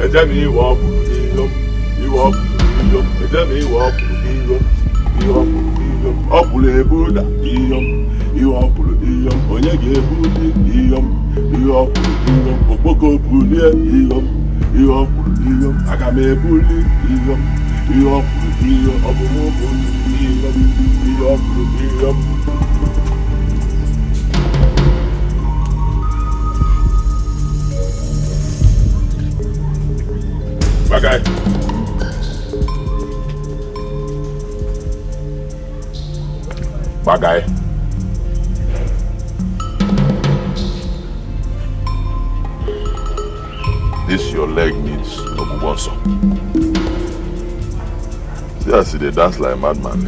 Ejemi walk iyom, you walk iyom, Ejemi walk iyom, you walk iyom, Opule Buddha iyom, you walk iyom, Onyege Buddha iyom, you walk iyom, Okpoko Buddha iyom, you walk iyom, Agame Buddha iyom, you walk iyom, Obomo Buddha iyom, you walk iyom. Bagay. Bagay. This your leg needs Obubonso. See, I see they dance like a madman.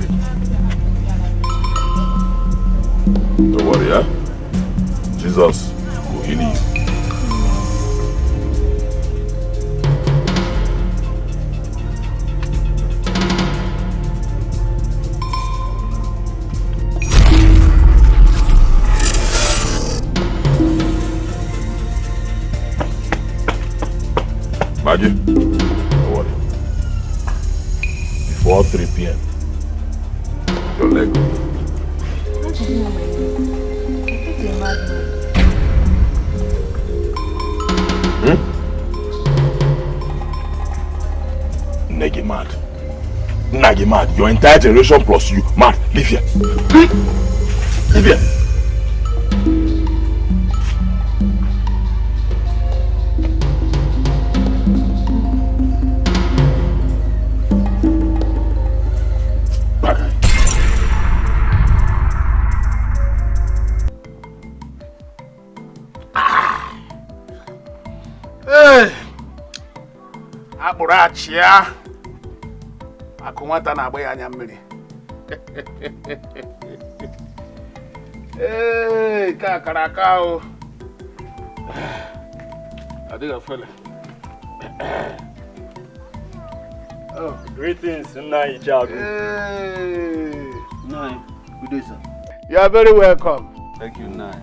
Don't worry, eh? Jesus will heal you. Maggie, don't worry. Before 3 p.m., your leg will Negi mad. Nagi mad. Your entire generation plus you mad. Leave here. Leave here. Achia akumata na agba ya anya mmiri. Ka karaka o. Adiga fele. Oh, greetings, Nai Jago. Nai, good day, sir. You are very welcome. Thank you, Nai.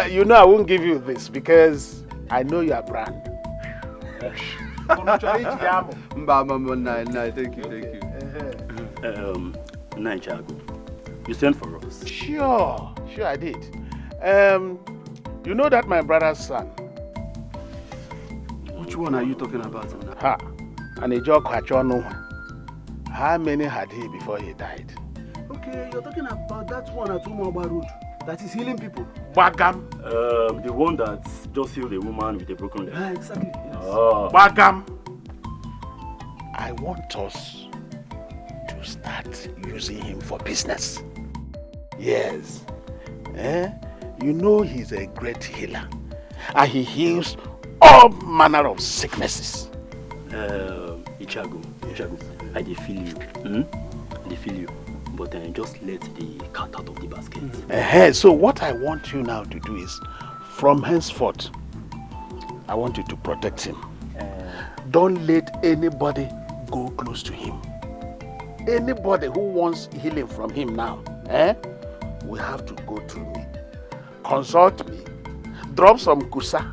You know I won't give you this because I know your brand. Nai, thank you. Nai Jago, you sent for us. Sure I did. You know that my brother's son. Which one are you talking about? And a joke Hachono. How many had he before he died? Okay, you're talking about that one at Umaba Road that is healing people. Bagam. The one that just healed a woman with a broken leg. Exactly. Yes. Bagam. I want us to start using him for business. Yes. You know he's a great healer. And he heals all manner of sicknesses. Ichago, I feel you. I feel you. But just let the cat out of the basket. So what I want you now to do is, from henceforth, I want you to protect him. Don't let anybody go close to him. Anybody who wants healing from him now, will have to go through me. Consult me. Drop some kusa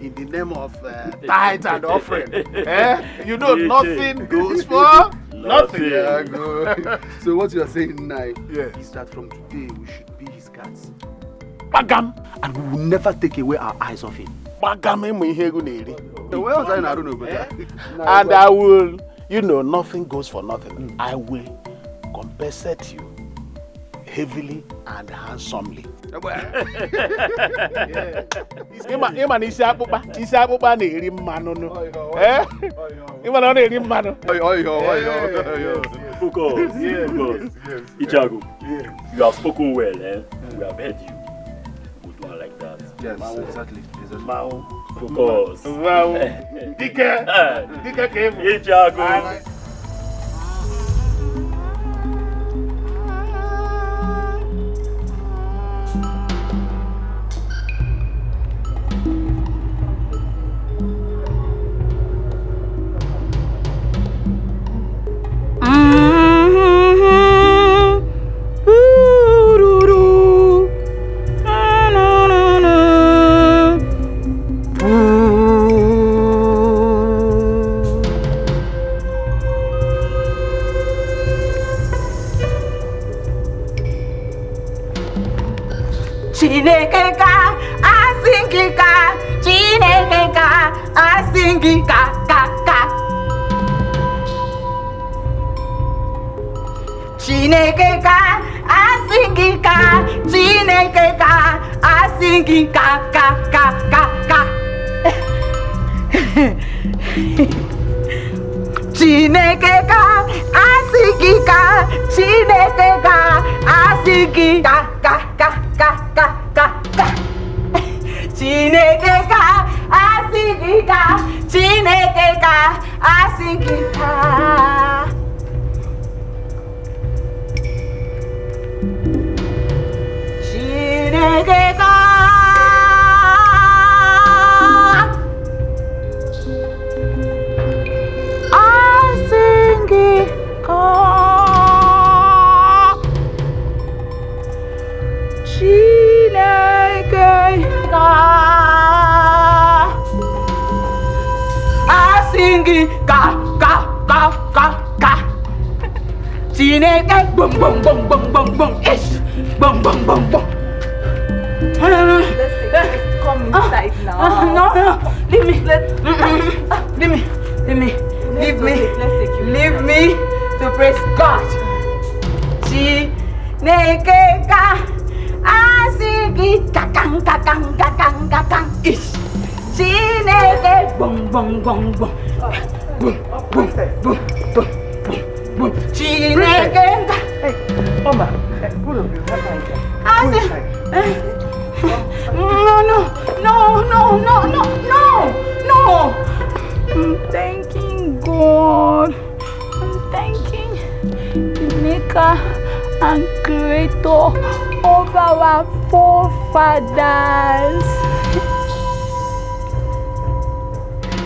in the name of tithe and offering. You know, nothing goes for nothing. So what you are saying now is that from today we should be his cats. Bagam. And we will never take away our eyes off him. Bagam. And I will, nothing goes for nothing. I will compensate you heavily and handsomely. Focus. Ichago, you have spoken well, We have heard you. Good one like that. Yes, exactly. Focus. Dika came. Ichago. Chineke asingika, Chineke asingika, ka. Chineke asingika, Chineke asingika, ka. Chineke asingika, Chineke asingika, ka. Chineke asingika, Chineke asingika. Chineke boom boom boom boom boom boom ish boom boom boom boom. Come inside now. No, leave me. Leave me to praise God. Chineke asigi kakang ish. Chineke boom boom boom boom boom boom boom boom. Chineke. Hey, Oma, pull up your No. I'm thanking God. I'm thanking the maker and creator of our forefathers.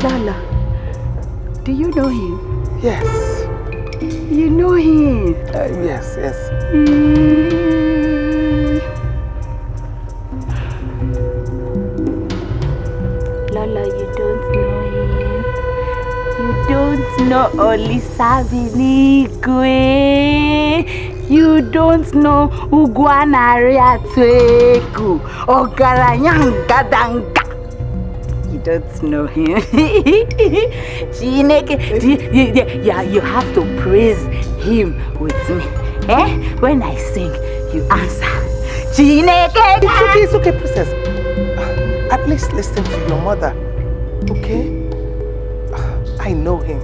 Lala, do you know him? Yes. You know him? Yes. Lola, you don't know him. You don't know Olisabinigwe. You don't know Ugwanariatueku. Ogaranyangadanga. You don't know him. Chineke, you have to praise him with me. When I sing, you answer. Chineke. It's okay, princess. At least listen to your mother, okay? I know him.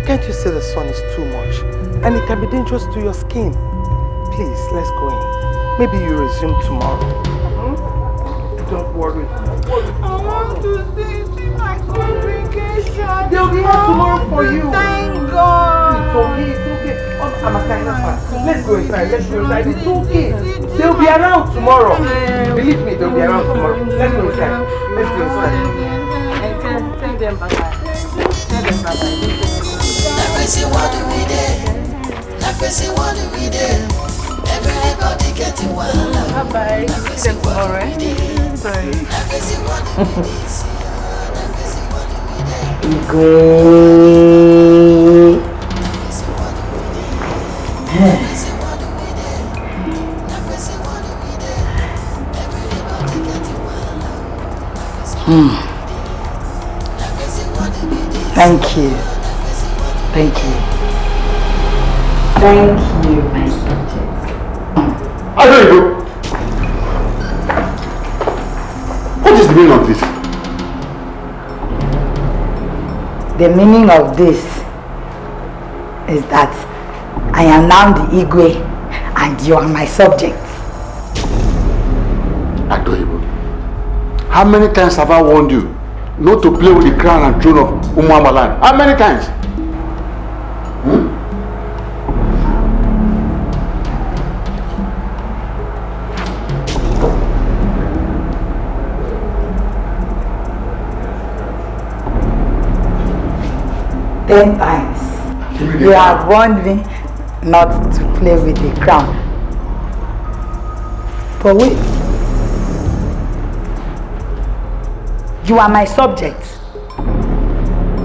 Can't you see the sun is too much? And it can be dangerous to your skin. Please, let's go in. Maybe you resume tomorrow. Don't worry. I want to see my congregation. They'll be here tomorrow for you. Thank God. It's okay. I'm a kind of fan. Let's go inside. It's okay. They'll be around tomorrow. Believe me, they'll be around tomorrow. Let's go inside. Tell them bye-bye. Everybody getting wild. Bye-bye. See them tomorrow, right? Bye. Thank you, my subject. I don't know. What is the meaning of this? The meaning of this is that I am now the Igwe and you are my subject. Adoibo, how many times have I warned you not to play with the crown and throne of Umuamalan? How many times? 10 times. You have warned me not to play with the crown. But wait. You are my subject.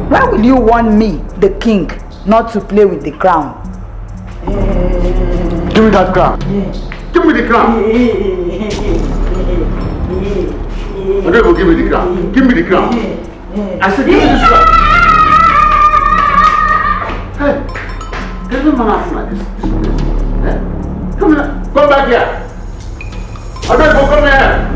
Why will you warn me, the king, not to play with the crown? Give me that crown. Yeah. Give me the crown. Okay, go give me the crown. Give me the crown. I said, give me this crown. Hey, there's no man acting like this. Eh? Come here. Come back here. I beg you, come here.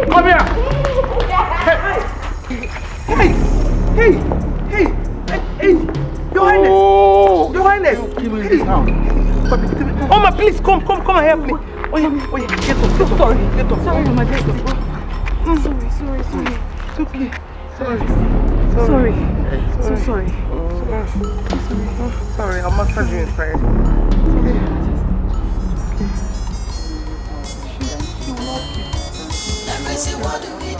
Come here. Hey, Your Highness. Your Highness. Give me this now. Oma, please come and help me. Oh yeah, get up. So sorry. Get up. Sorry, Your Majesty. Sorry. It's okay. Sorry. So sorry. Sorry, I'll massage you inside. What do we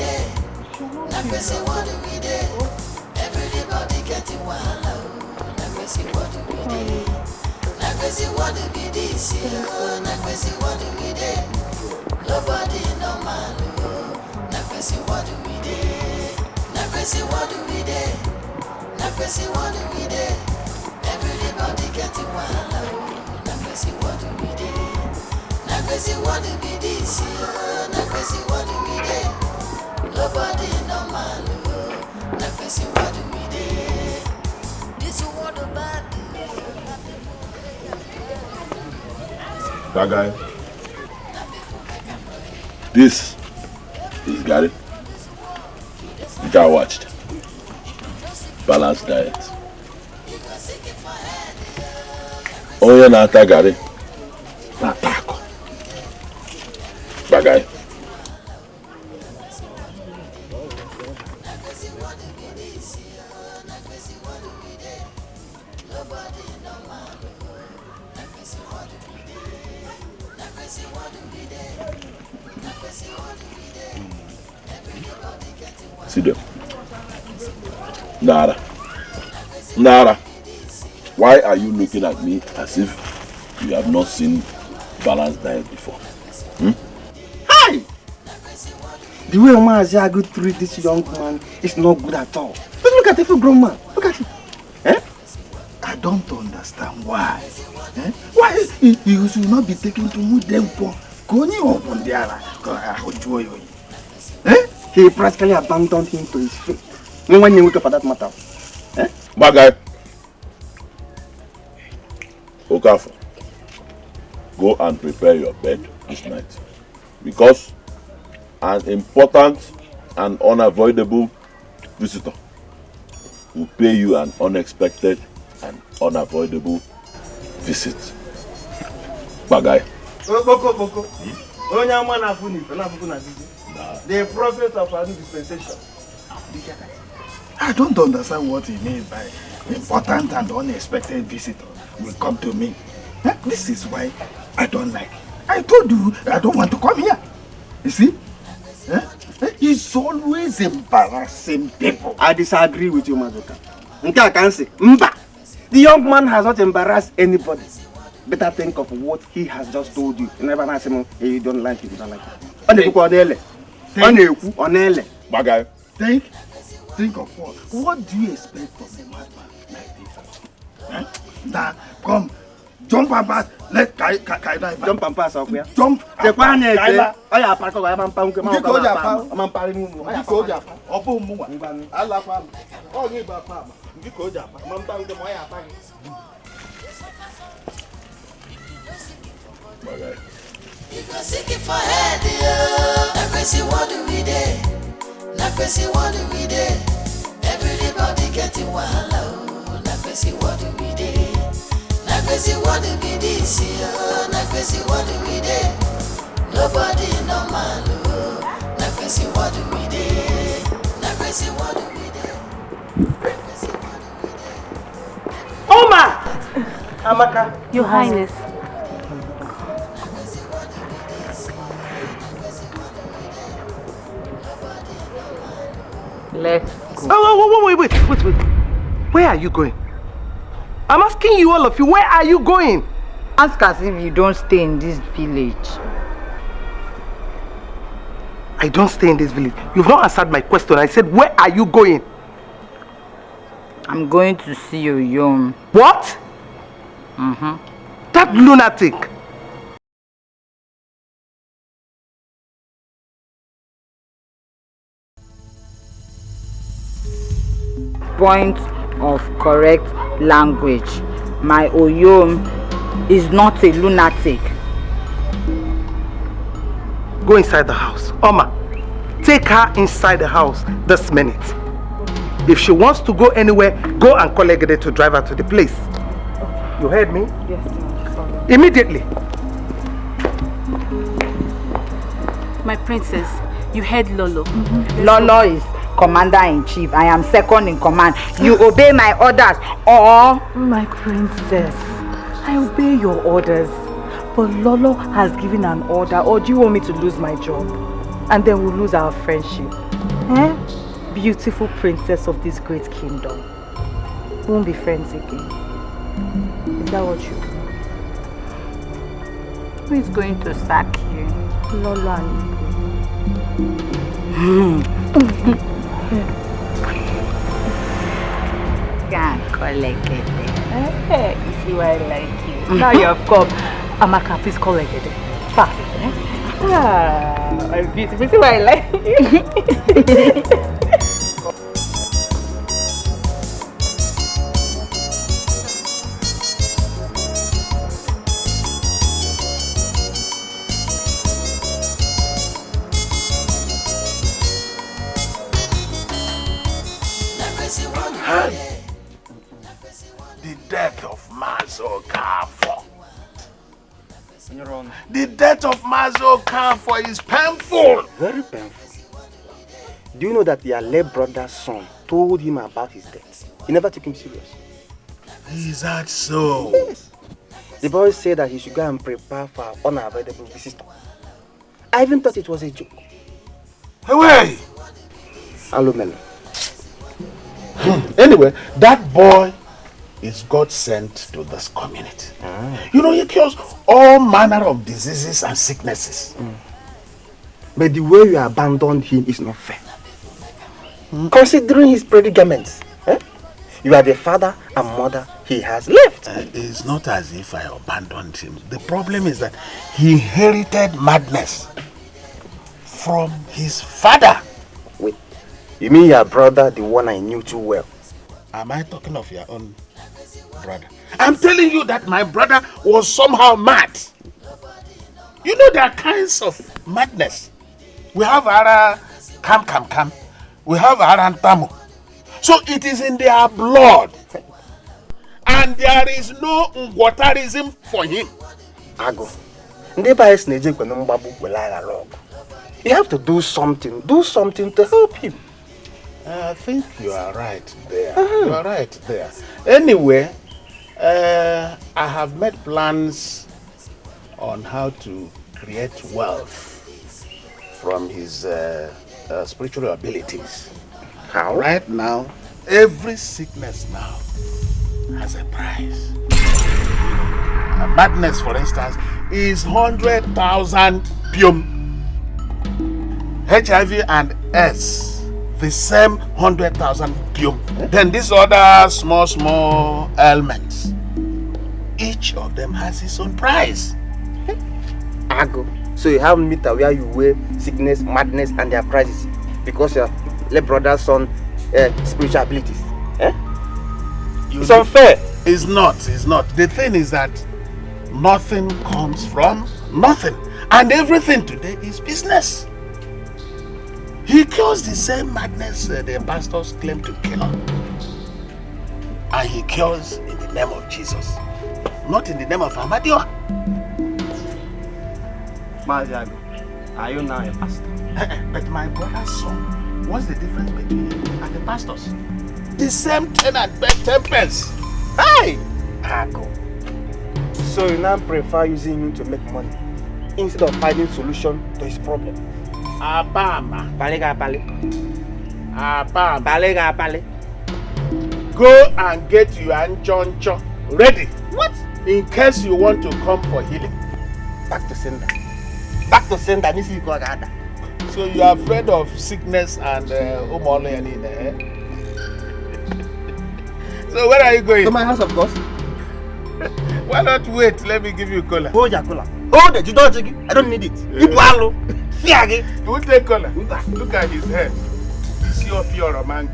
do? Everybody getting wild. What do we do? What do we do? What do we do? Nobody normal. What do we do? What do we do? What do we do? Everybody getting wild. What do we do? What do we do? What do we do? Nobody normal. What do we do? This is what about that guy. This is Gary. The guy watched. Balanced diet. Oh yeah, not Gary. Not taco. That guy. See them. Nara. Why are you looking at me as if you have not seen balanced diet before? Hi! The way Omaziagu treat this young man is not good at all. Just look at every grown man. Look at him. I don't understand why. Why you should not be taken to move them for going up on the other. He practically abandoned him to his fate. No one knew for that matter. My guy. Okafor, go and prepare your bed this night. Because an important and unavoidable visitor will pay you an unexpected and unavoidable visit. Bagay. The prophet of our dispensation. I don't understand what he means by important and unexpected visitor will come to me. This is why I don't like. I told you I don't want to come here. You see? He's always embarrassing people. I disagree with you, Mazoka. I can say, Mba, the young man has not embarrassed anybody. Better think of what he has just told you. You never ask him, hey, you don't like it, you don't like it. Bagay. Think of what? What do you expect from a madman like this? Now, come, jump and pass. Let Kaila jump and pass off here. Jump. The one is Kaila. I am part of I'm for head, what do we do? What do we do? Everybody getting wild. What do we do? What do we do? What do we do? Nobody normal. What do we do? What do we do? Oma! Amaka. Your Highness. Let's go. Oh, wait. Where are you going? I'm asking you, all of you, where are you going? Ask as if you don't stay in this village. I don't stay in this village. You've not answered my question. I said, where are you going? I'm going to see you, Yom. What? That lunatic. Point of correct language. My Oyom is not a lunatic. Go inside the house. Oma, take her inside the house this minute. If she wants to go anywhere, go and call Egede to drive her to the place. You heard me? Yes, sir. Immediately. My princess, you heard Lolo. Lolo is commander-in-chief. I am second in command. You obey my orders or... My princess, I obey your orders. But Lolo has given an order, or do you want me to lose my job? And then we'll lose our friendship. Eh? Beautiful princess of this great kingdom. We won't be friends again. Is that what you want? Who is going to sack you? Lolo and Can't collect it. Hey, you see why I like you. Now you have come. Amaka, please call Egede. Fast, eh? Ah, I'm beautiful. See why I like you. The death of Mazo Kafo. The death of Mazo Kafo is painful. Very painful. Do you know that the Ale brother's son told him about his death? He never took him serious. Is that so? Yes. The boy said that he should go and prepare for an unavoidable visitor. I even thought it was a joke. Away! Alumelo. Anyway, that boy is God sent to this community. You know, he cures all manner of diseases and sicknesses. But the way you abandoned him is not fair. Considering his predicaments, you are the father and mother he has left. It's not as if I abandoned him. The problem is that he inherited madness from his father. Wait, you mean your brother, the one I knew too well? Am I talking of your own brother? I'm telling you that my brother was somehow mad. You know, there are kinds of madness. We have Ara Kam. We have Arantamu. So it is in their blood. And there is no Ngwatarism for him. Ago. You have to do something. Do something to help him. I think you are right there. You are right there. Anyway, I have made plans on how to create wealth from his spiritual abilities. How? Right now, every sickness now has a price. Madness, for instance, is 100,000 pium. HIV and S, the same 100,000 pium. Then these other small ailments, each of them has its own price. Ago. So you have meter where you weigh sickness, madness, and their prices because your late brother's son spiritual abilities. It's unfair. It's not. The thing is that nothing comes from nothing. And everything today is business. He cures the same madness the pastors claim to cure. And he cures in the name of Jesus. Not in the name of Amadio. Maziago, are you now a pastor? But my brother's son, what's the difference between him and the pastors? The same 10 and 10 pence. Hey! Ago. So you now prefer using him to make money instead of finding solution to his problem? Abama. Balega. Abama. Go and get your anchoncho ready. What? In case you want to come for healing. Back to sender. Back to sender. So you are afraid of sickness and umole eh? So where are you going? To my house, of course. Why not wait? Let me give you cola. Hold your cola. Hold it. You don't take it. I don't need it. You wallow. You will take cola. Look at his head. See your pure mango.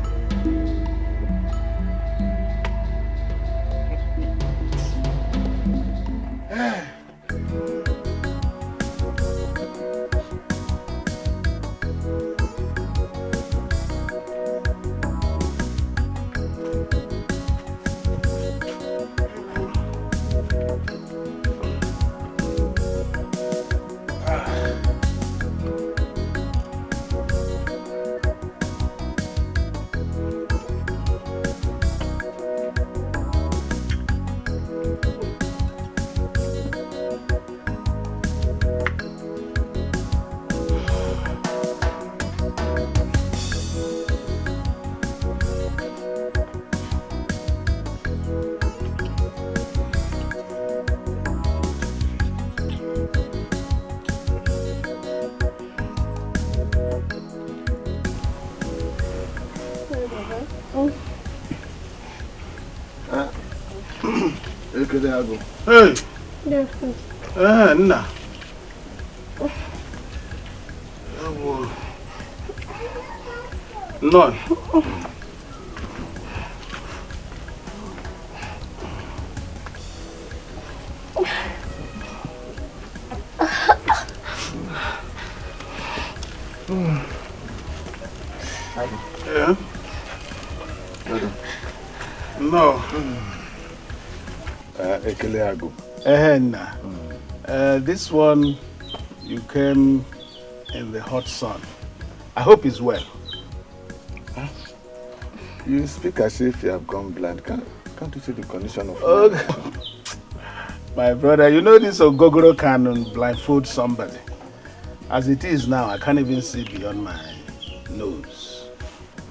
Hey! Yes, Nna. No. Yeah? No. This one, you came in the hot sun. I hope he's well. Huh? You speak as if you have gone blind. Can't you see the condition of my brother, you know this Ogogoro can blindfold somebody. As it is now, I can't even see beyond my nose.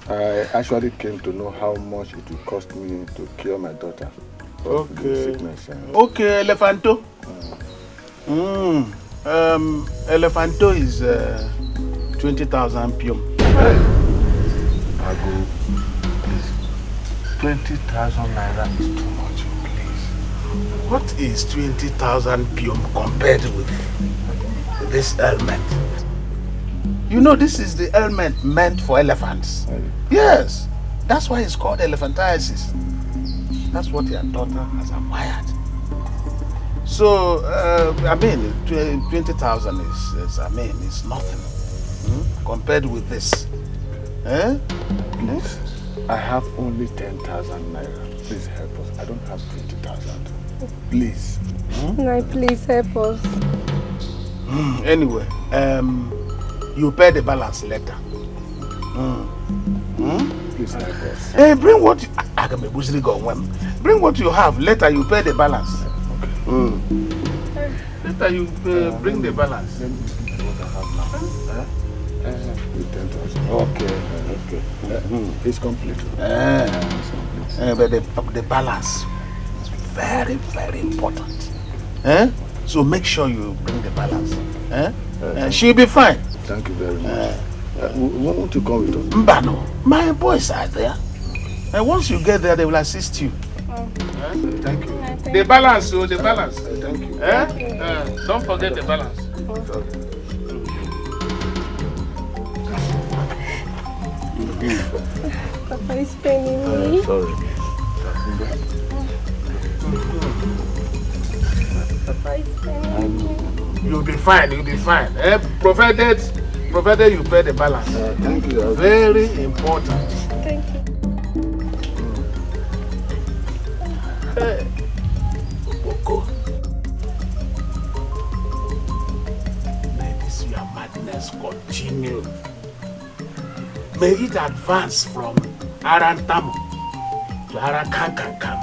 I actually came to know how much it will cost me to cure my daughter. Okay. Sickness, Okay, Elephanto. Elephanto is 20,000 pium. I go, please. 20,000 naira is too much, please. What is 20,000 pium compared with this helmet? You know, this is the helmet meant for elephants. Yes, that's why it's called elephantiasis. That's what your daughter has acquired. So, I mean, 20,000 is, I mean, it's nothing compared with this. Eh? Please, I have only 10,000 naira. Please help us. I don't have 20,000. Please. No, please help us. Anyway, you pay the balance later. Please help us. Hey, bring what you, bring what you have. Later you pay the balance. Okay. Later you bring the balance. Let me give you what I have now. 10,000. Okay. It's complete. It's complete. But the balance is very, very important. So make sure you bring the balance. She'll be fine. Thank you very much. Won't you come with us? Mbano, my boys are there. And once you get there, they will assist you. Thank you. The balance, the balance. Thank you. Don't forget the balance. Papa is paining me. Sorry. Papa is paining me. You'll be fine, you'll be fine. Provided you pay the balance. Thank you. Very important. Thank you. Boko. May this your madness continue. May it advance from Arantamu to Arakankankam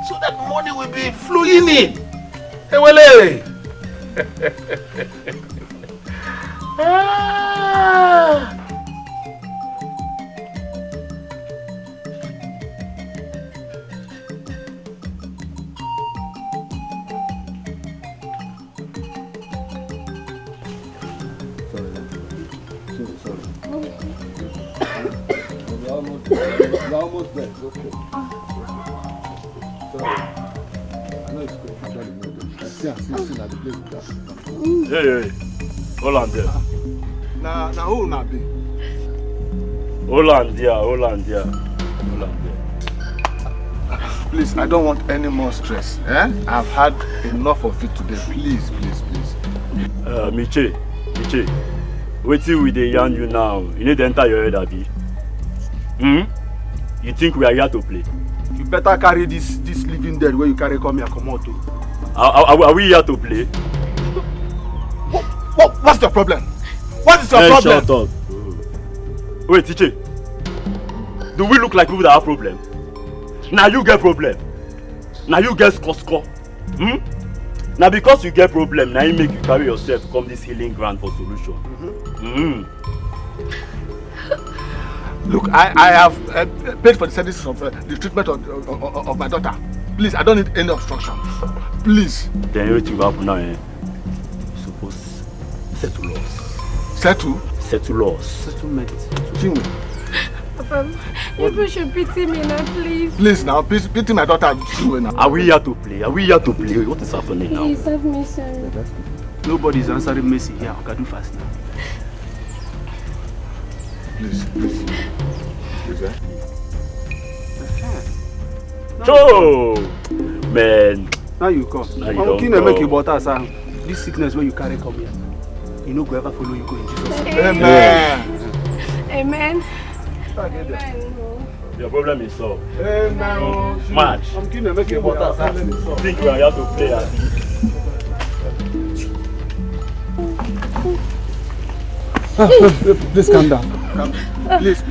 so that money will be flowing in. Ewele! almost there. It's okay. Sorry. I know it's good. I see at the place. Hey. Hold on there. Now who now be? Hold on there. Please, I don't want any more stress. I've had enough of it today. Please. Miche, wait till we dey yarn you now. You need to enter your head, Abi. You think we are here to play? You better carry this living dead where you carry come here, come out. Are we here to play? What's the problem? What is your problem? Shut up. Wait, Tiche. Do we look like people that have problem? Now you get problem. Now you get score. Now because you get problem, now you make you carry yourself come this healing ground for solution. Look, I have paid for the services of the treatment of my daughter. Please, I don't need any obstruction. Please. Then everything will happen now. Suppose settle us. Settle? Settle us. Settlement. Chinwe. Papa, you should pity me now, please. Please now, please pity my daughter. Now. Are we here to play? What is happening now? Please have me, sir. Nobody's answering Messi here. I can do fast now. Please. Joe! Man. Now you come. Now you don't make you butter, sir. This sickness where you carry come here. You know, go ever follow you go in Jesus' name. Amen. Amen. Your problem is solved. Amen. Match. I'm going to make you butter, sir. Think we are here to play, Abi? Please calm down. Please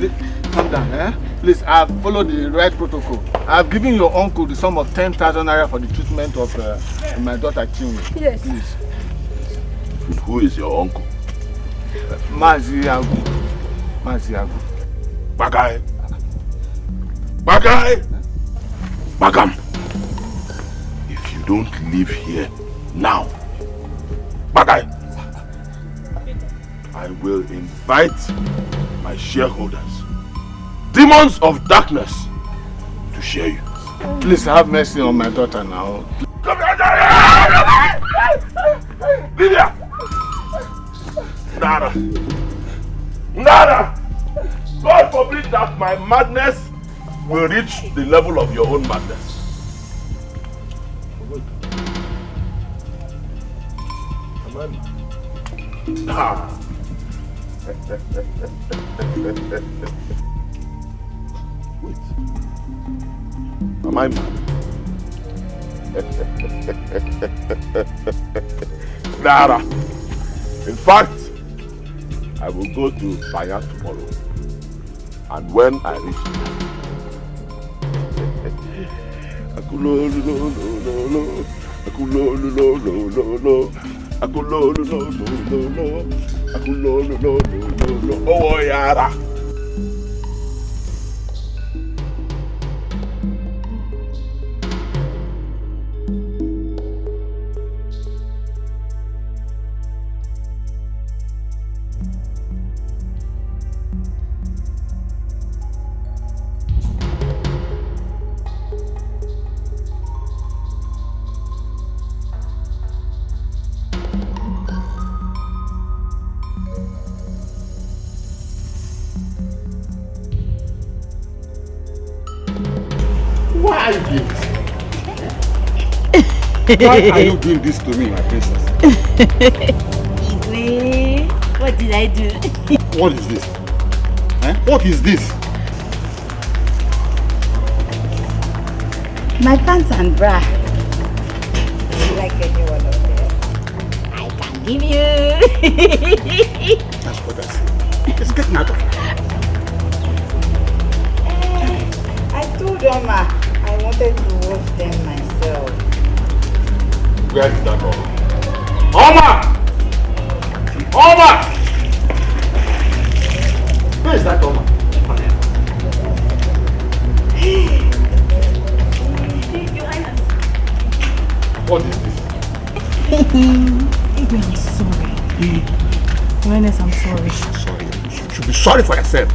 calm down. Please, I've followed the right protocol. I've given your uncle the sum of 10,000 naira for the treatment of my daughter Chinwe. Yes. Please. Who is your uncle? Mazi Agu. Bagam. If you don't leave here now, Bagay, I will invite my shareholders, demons of darkness, to share you. Please have mercy on my daughter now. Come here! Lydia! Nada! God forbid that my madness will reach the level of your own madness. Wait. Am I mad? Nada. In fact, I will go to Fire tomorrow. And when I reach oh yara. Why are you doing this to me, my princess? Igwe, what did I do? What is this? What is this? My pants and bra. Do you like any one of them? I can give you. That's what I said. It's getting out of hand. I told Oma I wanted to wash them myself. Where is that Oma? Oma! Where is that Oma? What is this? Igwe, I'm sorry. Awareness, I'm sorry. Sorry. You should be sorry for yourself.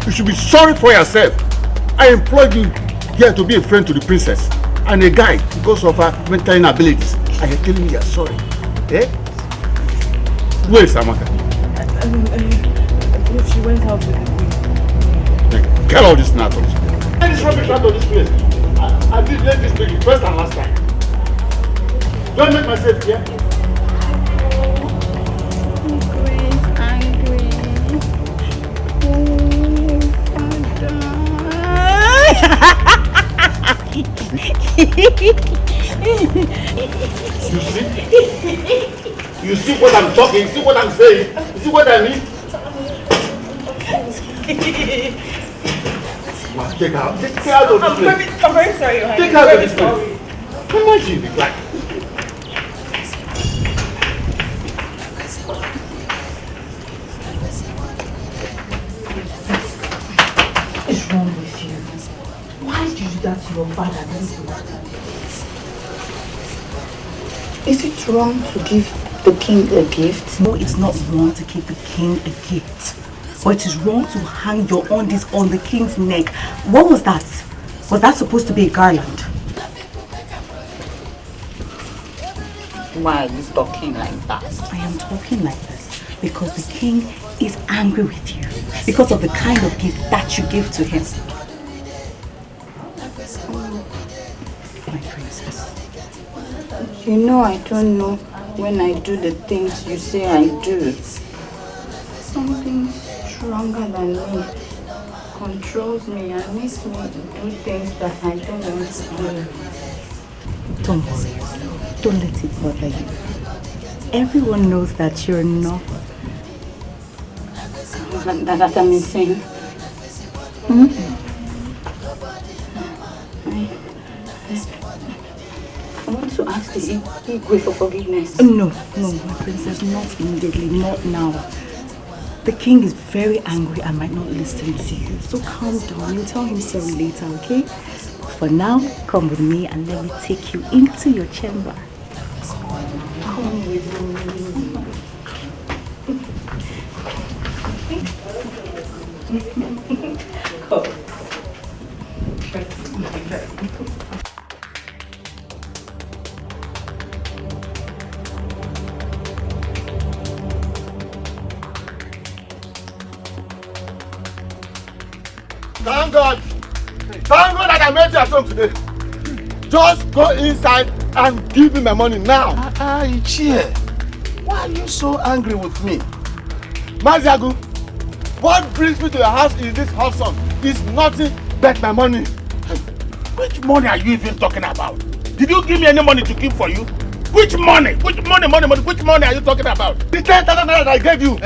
You should be sorry for yourself. I employed you here to be a friend to the princess and a guide because of her mental inabilities. And you're telling me you're sorry. Eh? Where is Amaka? She went out with the queen. Get all this out of this place. Get this rubbish out of this place. I did let this make it first and last time. Don't make myself here. You see what I'm talking, you see what I'm saying, you see what I mean? Take her out of this place. I'm very sorry, honey. Take her out of this place. How much you be like? What is wrong with you? Why did you do that to your father? Is it wrong to give the king a gift? No, it's not wrong to give the king a gift. But it is wrong to hang your undies on the king's neck. What was that? Was that supposed to be a garland? Why are you talking like that? I am talking like this because the king is angry with you because of the kind of gift that you give to him. My princess. You know I don't know when I do the things you say I do. Something stronger than me controls me and makes me do things that I don't want to do. Don't worry yourself. Don't let it bother you. Everyone knows that you're not. That I'm insane. I want to ask the Igwe for forgiveness. No, my princess, not immediately, not now. The king is very angry and might not listen to you. So calm down. You'll tell him sorry later, okay? For now, come with me and let me take you into your chamber. Come with me. Come. Thank God. Thank God that I met you at home today. Just go inside and give me my money now. Ichie, why are you so angry with me? Maziagu, what brings me to your house is this hot sun. It's nothing but my money. Which money are you even talking about? Did you give me any money to keep for you? Which money? Which money are you talking about? The 10,000 naira that I gave you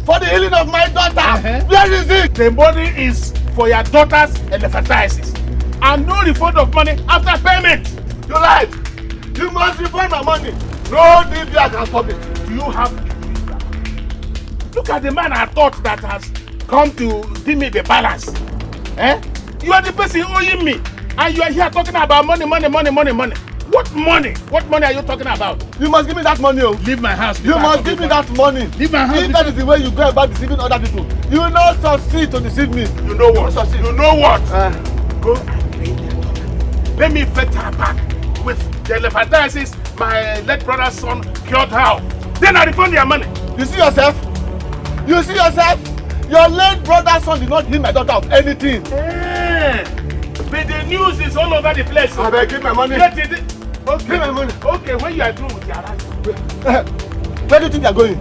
for the healing of my daughter. Where is it? The money is for your daughter's elephantiasis. And no refund of money after payment. You lied. You must refund my money. No DBA can stop it. Do you have to do that? Look at the man I thought that has come to give me the balance. Eh? You are the person owing me. And you are here talking about money. What money? What money are you talking about? You must give me that money. Leave my house. You must give me that money. Leave my house. If that is the way you go about deceiving other people, you will not succeed to deceive me. You know what? You know what? Go. Let me fetch her back with the elephantiasis my late brother's son cured her. Then I refund your money. You see yourself? You see yourself? Your late brother's son did not heal my daughter of anything. But the news is all over the place. I beg, give my money. Okay. Give my money. Okay, when you are through with your life. Where do you think you are going?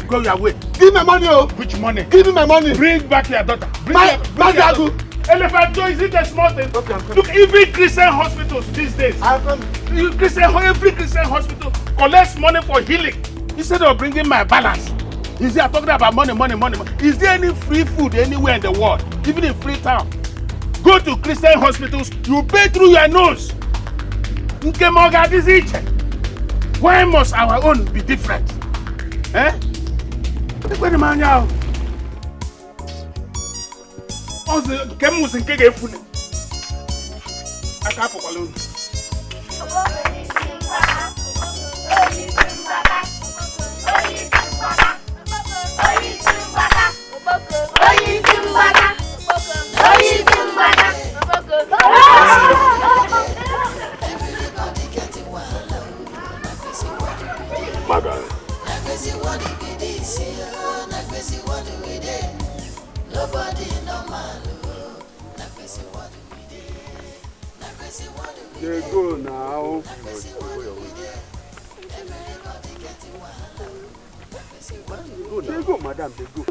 Go your way. Give me my money, oh. Which money? Give me my money. Bring back your daughter. Maziagu. Elephanto, is it a small thing? Okay, look, even Christian hospitals these days. Every Christian hospital collects money for healing instead of bringing my balance. Is there talking about money? Is there any free food anywhere in the world, even in Freetown? Go to Christian hospitals, you pay through your nose. Why must our own be different? Eh? Oyi nobody normal. Na crazy what we dey. Na crazy what we dey. They go now. Everybody getting wahala. They go, madam, they go.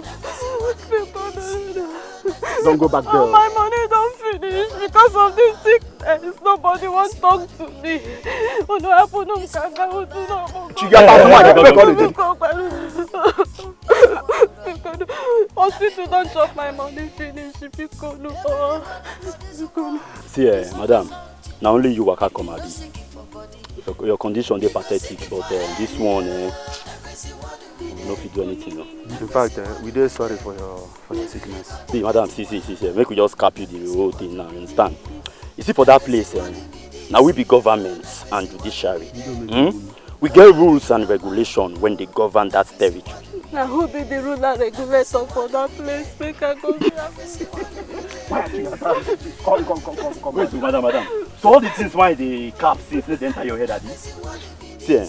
Don't go back there. Oh, my money don't finish because of this sickness. Nobody wants to talk to me. Hospital don't chop my money finish. See, madam, now only you waka come abi. Your condition dey pathetic, but this one, no fit do anything. No. In fact, we dey sorry for your sickness. See, madam, see, make we just cap you the whole thing now, you understand? You see, for that place, now we be government and judiciary. We get rules and regulations when they govern that territory. Now who be the rule and regulator for that place? Make I go there. Come. Wait, madam. So all the things why they cap since they enter your head at this? See,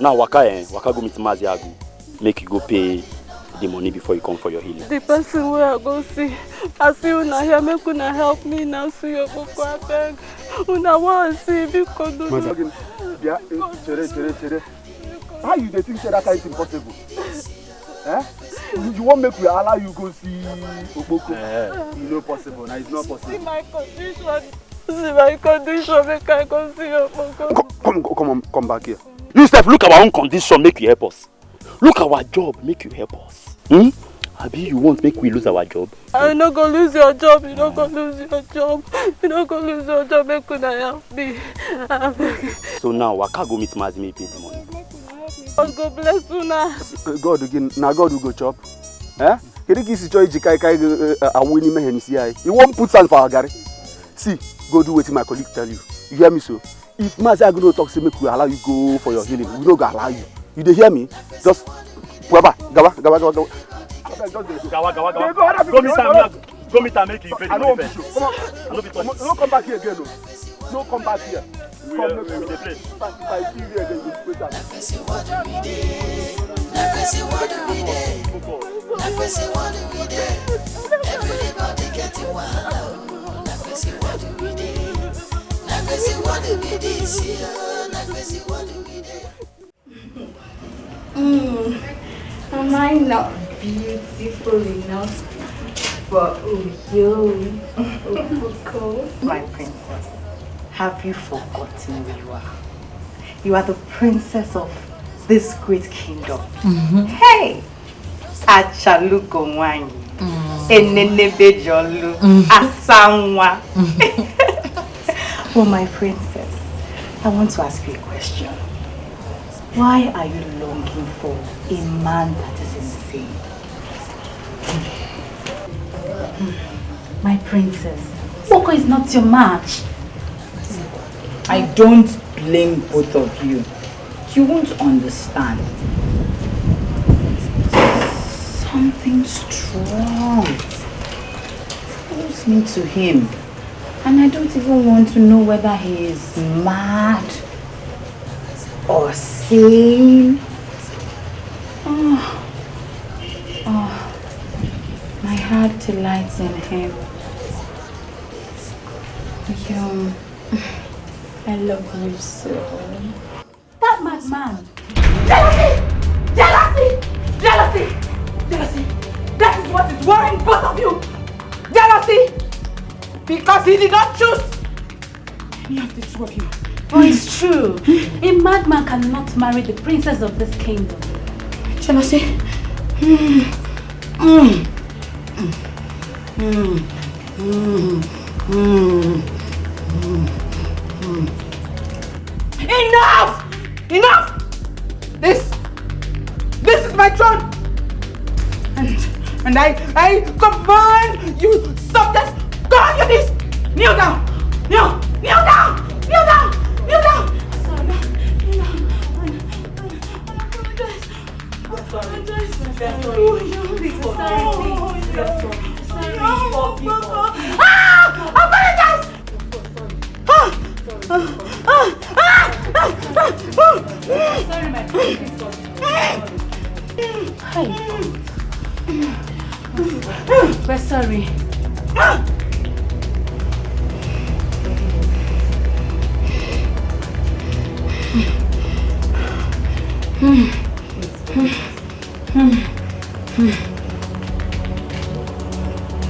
now waka go meet Maziagu. Make you go pay the money before you come for your healing. The person where I go see, I see una here, make una help me now. See your book, I beg. Una want to see if you can do it. Yeah, chere. How you think that is impossible? You won't make we allow you go see Oboko? It's not possible. Now it's not possible. See my condition, make I go see Oboko. Come back here. You Steph, look at our own condition, make you help us. Look at our job, make you help us. Abi, you won't make we lose our job? I'm not going to lose your job. You're not going to lose your job. You're not going to lose your job. Make una help me. So now, Waka go meet Mazi, me pay the money. God go bless you now. God again. Now God will go chop. Eh? You won't put sand for our gari. See, go do what my colleague tell you. You hear me so? If Mazi Agno talks to me, we allow you go for your healing. We don't allow you. You dey hear me? Just gawa. Go meet her, make you pay the money first. Don't come back here again. Don't come back here. We dey play. If I see you again, you wait up. Everybody getting wahala. Na crazy what we dey. Na crazy what we dey. Na crazy what we dey. Am I not beautiful enough for you? My princess, have you forgotten who you are? You are the princess of this great kingdom. Hey! Achaluko Wanyi. Enenebejolu. Asanwa. Well, my princess, I want to ask you a question. Why are you longing for a man that is insane? My princess, Boko is not your match. I don't blame both of you. You won't understand. Something strong pulls me to him. And I don't even want to know whether he is mad or sane. My heart delights in him. I love you so. That madman. Jealousy! That is what is worrying both of you! Jealousy! Because he did not choose any of the two of you. Oh, it's true. A madman cannot marry the princess of this kingdom. Jealousy. Enough! This is my throne! And I command you, subjects, go on your knees! Kneel down! Kneel down! Sorry, my princess. We're sorry.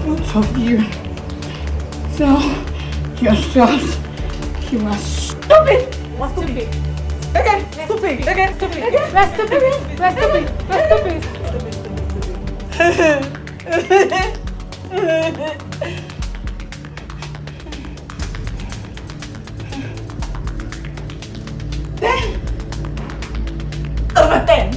Both of you tell yourselves you are stupid. What's stupid? Again, stupid. Again, stupid. Again, we're stupid. We're stupid. We're Then, over 10.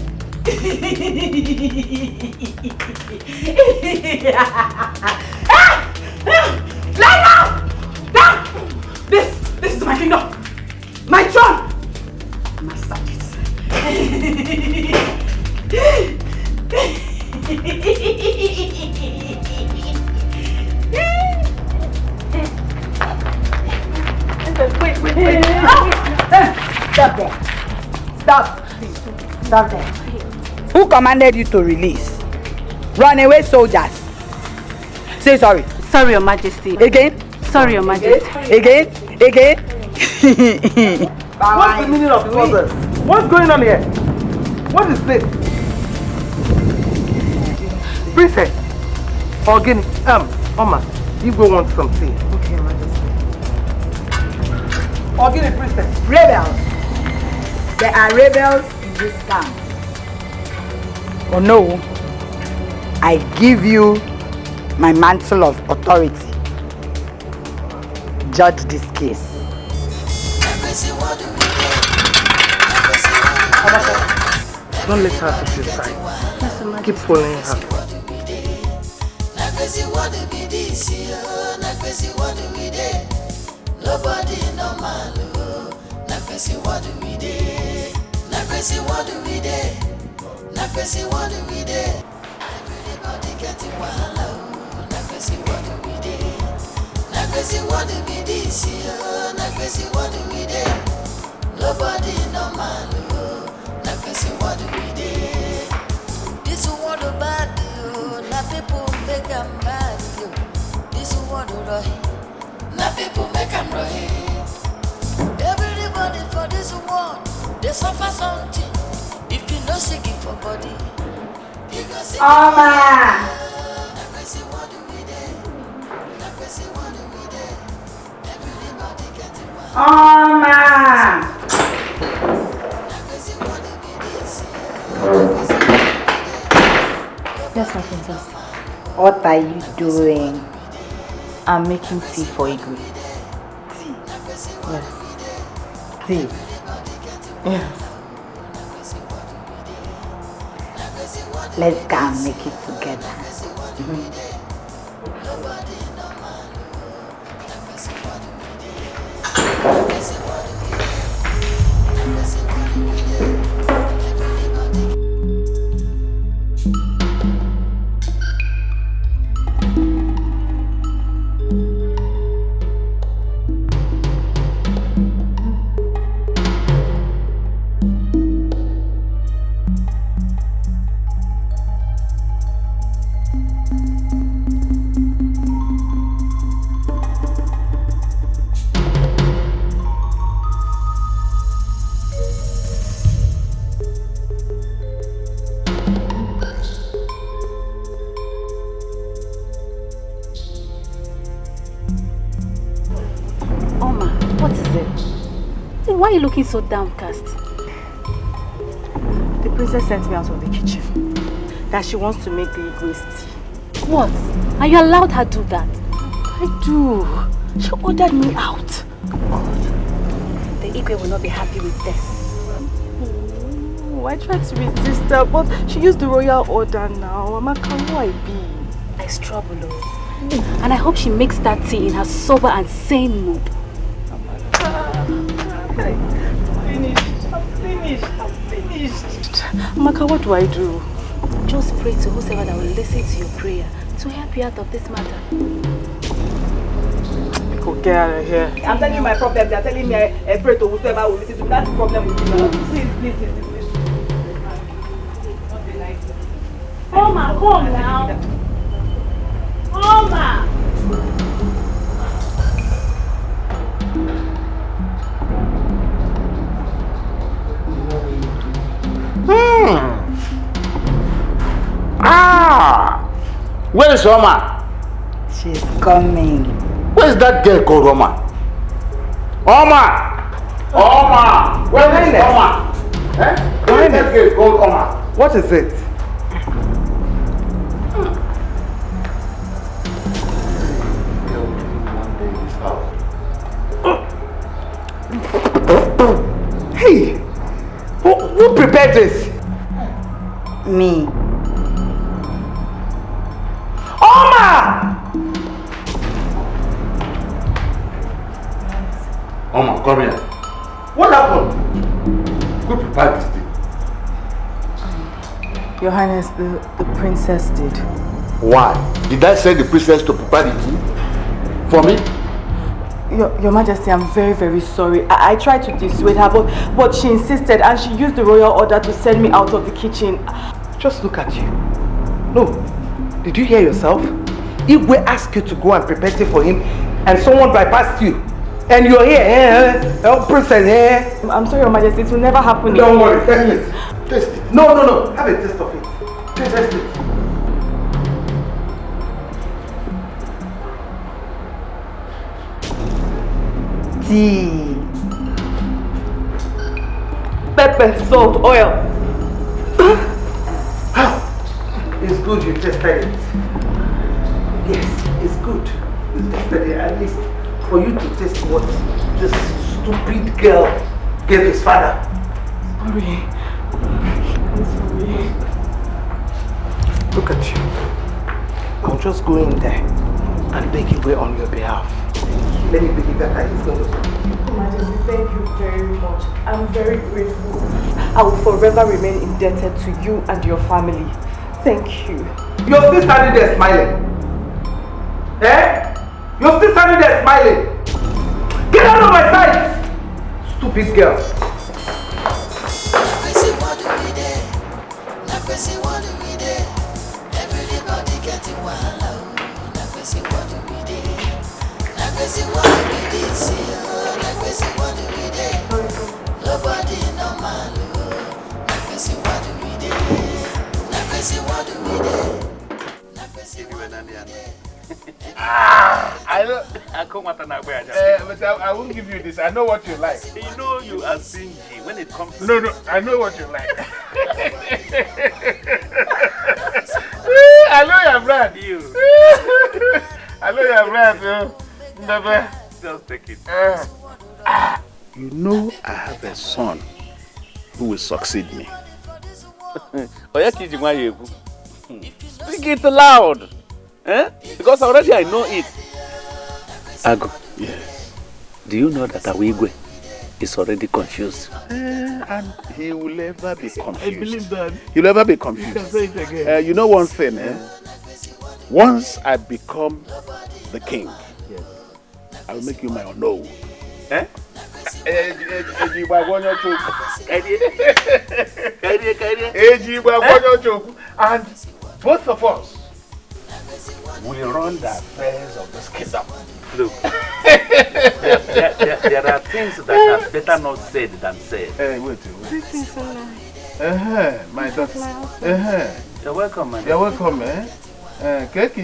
Lie down! Down! This is my kingdom. My throne. My subjects. Wait. Stop there. Stop there. Who commanded you to release? Runaway soldiers. Say sorry. Sorry, Your Majesty. Again? Sorry, Your Majesty. Again? What's the meaning of all this? What's going on here? What is this? Princess. Ogini. Oma. You go want some tea. Okay, Your Majesty. Ogini, princess. Rebels. There are rebels in this camp. Oh no. I give you my mantle of authority. Judge this case. Don't let her push your side. Keep following her. Nobody normal. What do we do? What do we do? What do we do? Everybody getting wild. What do we do? What do we do? What do we do? Nobody normal. What do we do? This one bad. Na people make them bad. This one right. Na people make them right. Everybody for this world, they suffer something. If you know sick for body, you go sick. Yes, my princess. What are you doing? I'm making tea for Igwe. Yes. Tea? Yes. Let's go and make it together. Why are you looking so downcast? The princess sent me out of the kitchen. That she wants to make the Igwe's tea. What? Are you allowed her to do that? I do. She ordered me out. God. The Igwe will not be happy with this. Oh, I tried to resist her, but she used the royal order now. Amaka, who I be? It's trouble. And I hope she makes that tea in her sober and sane mood. I'm finished. Amaka, what do I do? Just pray to whoever that will listen to your prayer to help you out of this matter. Go get out of here. I'm telling you my problem. They're telling me I pray to whoever will listen to me. That's the problem with you now. Please. Oma, come now. Where is Roma? She's coming. Where is that girl called Roma? Oma! Oma! Where is Oma? Eh? Where is that girl called Oma? What is it? Hey! Who prepared this? Me. Oma! Oma, come here. What happened? Who prepared this thing? Your Highness, the princess did. Why? Did I send the princess to prepare the tea? For me? Your Majesty, I'm very, very sorry. I tried to dissuade her, but she insisted and she used the royal order to send me out of the kitchen. Just look at you. No. Did you hear yourself? Igwe asked you to go and prepare tea for him and someone bypassed you. And you're here, princess, I'm sorry, Your Majesty, it will never happen again. Don't worry, test it. Taste it. No. Have a taste of it. Taste it. Tea. Pepper, salt, oil. It's good you tested it. Yes, it's good. You tested it at least for you to test what this stupid girl gave his father. Sorry. I'm sorry. Look at you. I'll just go in there and beg Igwe on your behalf. Let me believe that he's going to come. Your Majesty, thank you very much. I'm very grateful. I will forever remain indebted to you and your family. Thank you. You're still standing there smiling. Eh? You're still standing there smiling. Get out of my sight! Stupid girl. But I won't give you this. I know what you like. You know you are stingy when it comes to... No, I know what you like. I know your brand. I know your brand, Never. Just take it. You know I have a son who will succeed me. Speak it loud. Eh? Because already I know it. Ago. Yes. Do you know that Awigwe is already confused? And he will never be confused. I believe that. He'll never be confused. You can say it again. You know one thing, Once I become the king, yes, I will make you my own. Eh? And both of us will run the affairs of this kingdom. Look, there are things that are better not said than said. Wait. This is so nice. My daughter. You're welcome, man. You're welcome, Cake,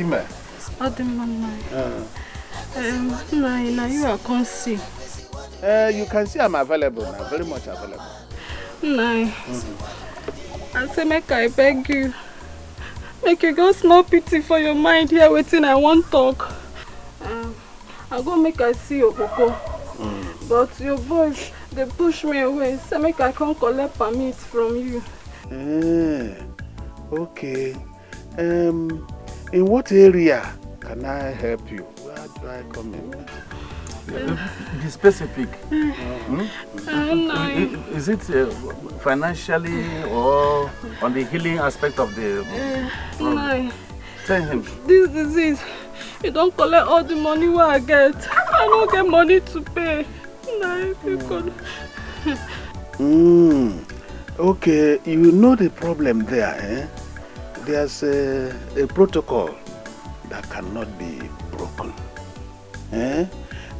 Now you are concerned. You can see I'm available now, very much available. I say, make I beg you. Make you go small pity for your mind here waiting I won't talk. I go make I see your Coco. But your boys, they push me away. Say make I can't collect permit from you. Okay. In what area can I help you? Where do I come in? Be specific. Is it financially or on the healing aspect of the problem? Tell him. This disease, you don't collect all the money where I get. I don't get money to pay. If you could. Okay, you know the problem there, There's a protocol that cannot be broken.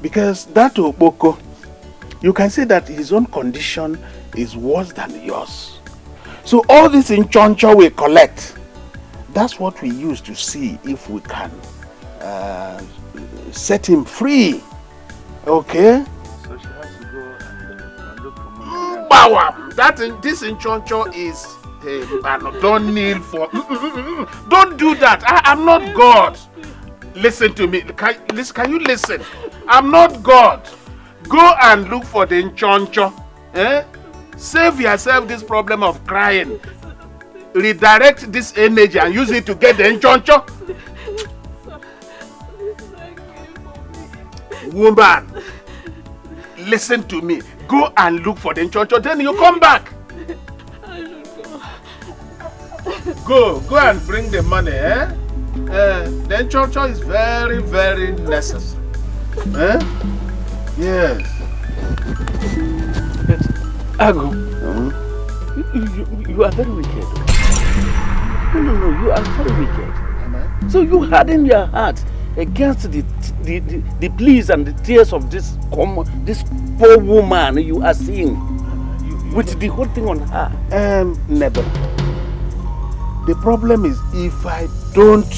Because that Oboko, you can say that his own condition is worse than yours. So all this in Choncho we collect, That's what we use to see if we can set him free. Okay? So she has to go and look for money. This Nchoncho is... don't kneel for... Don't do that. I'm not God. Listen to me. Can you listen? I'm not God. Go and look for the Nchoncho. Save yourself this problem of crying. Redirect this energy and use it to get the Nchoncho. Woman, listen to me. Go and look for the Nchoncho, then you come back. Go and bring the money, the Nchoncho is very, very necessary. Yes. Ago, you are very wicked. No, you are very wicked. So you harden your heart against the pleas and the tears of this poor woman you are seeing with the whole thing on her. Never. The problem is if I don't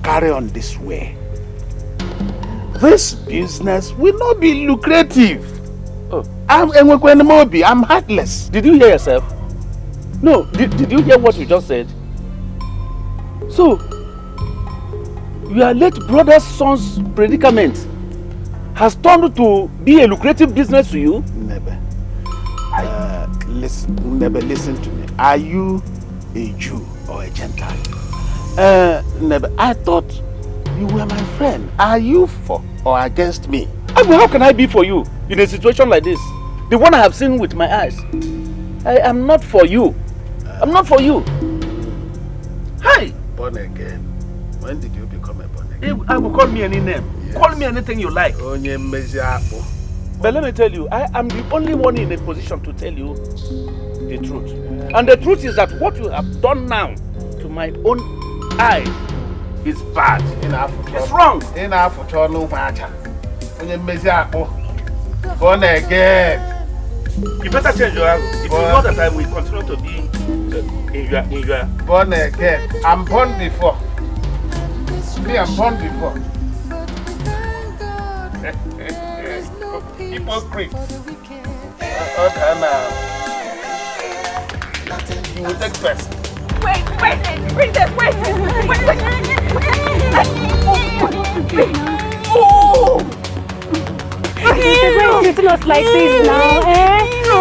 carry on this way, this business will not be lucrative. I'm heartless. Did you hear yourself? No, did you hear what you just said? So, your late brother's son's predicament has turned to be a lucrative business to you? Never. Listen to me. Are you a Jew or a Gentile? Never. I thought you were my friend. Are you for or against me? How can I be for you in a situation like this? The one I have seen with my eyes. I am not for you. I'm not for you. Hi! Born again. When did you become a born again? I will call me any name. Yes. Call me anything you like. But let me tell you, I am the only one in a position to tell you the truth. And the truth is that what you have done now to my own eyes is bad. It's wrong. Born again. You better change your house. If you know that I will continue to be in your... Born again. I'm born before. Me, I'm born before. Hypocrite. You will take first. Wait, princess, wait. Oh! Why are you treating us like this now, No.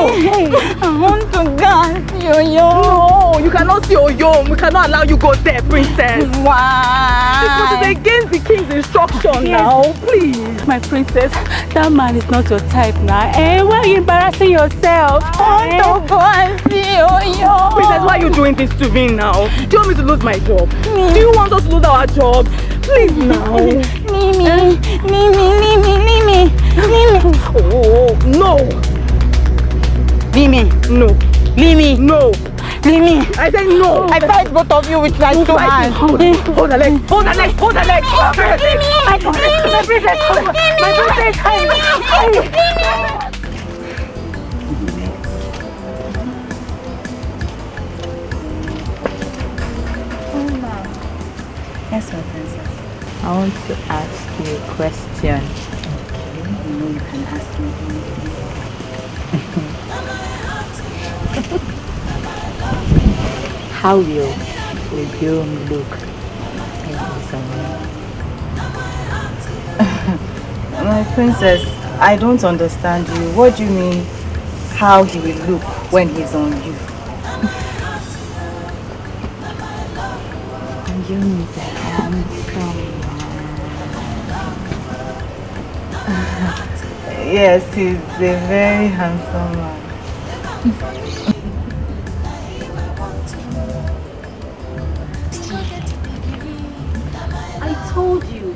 I want to dance, yo-yo. No, you cannot see yo-yo. We cannot allow you go there, princess. Why? Because it's against the king's instruction now. Please. My princess, that man is not your type now. Why are you embarrassing yourself? I want to go and see yo-yo. Princess, why are you doing this to me now? Do you want me to lose my job? Do you want us to lose our job? Please now. Mimi. Oh, no. Mimi. No. Mimi. No. Mimi. I said no. I fight both of you with my two hands. Hold the leg. Hold the leg. Hold the leg. My princess. My princess. Yes, my princess. I want to ask you a question. Okay, you know you can ask me anything. How will Obiom look in summer? My princess, I don't understand you. What do you mean, how he will look when he's on you? Obiom is a handsome man. Yes, he's a very handsome man. I told you,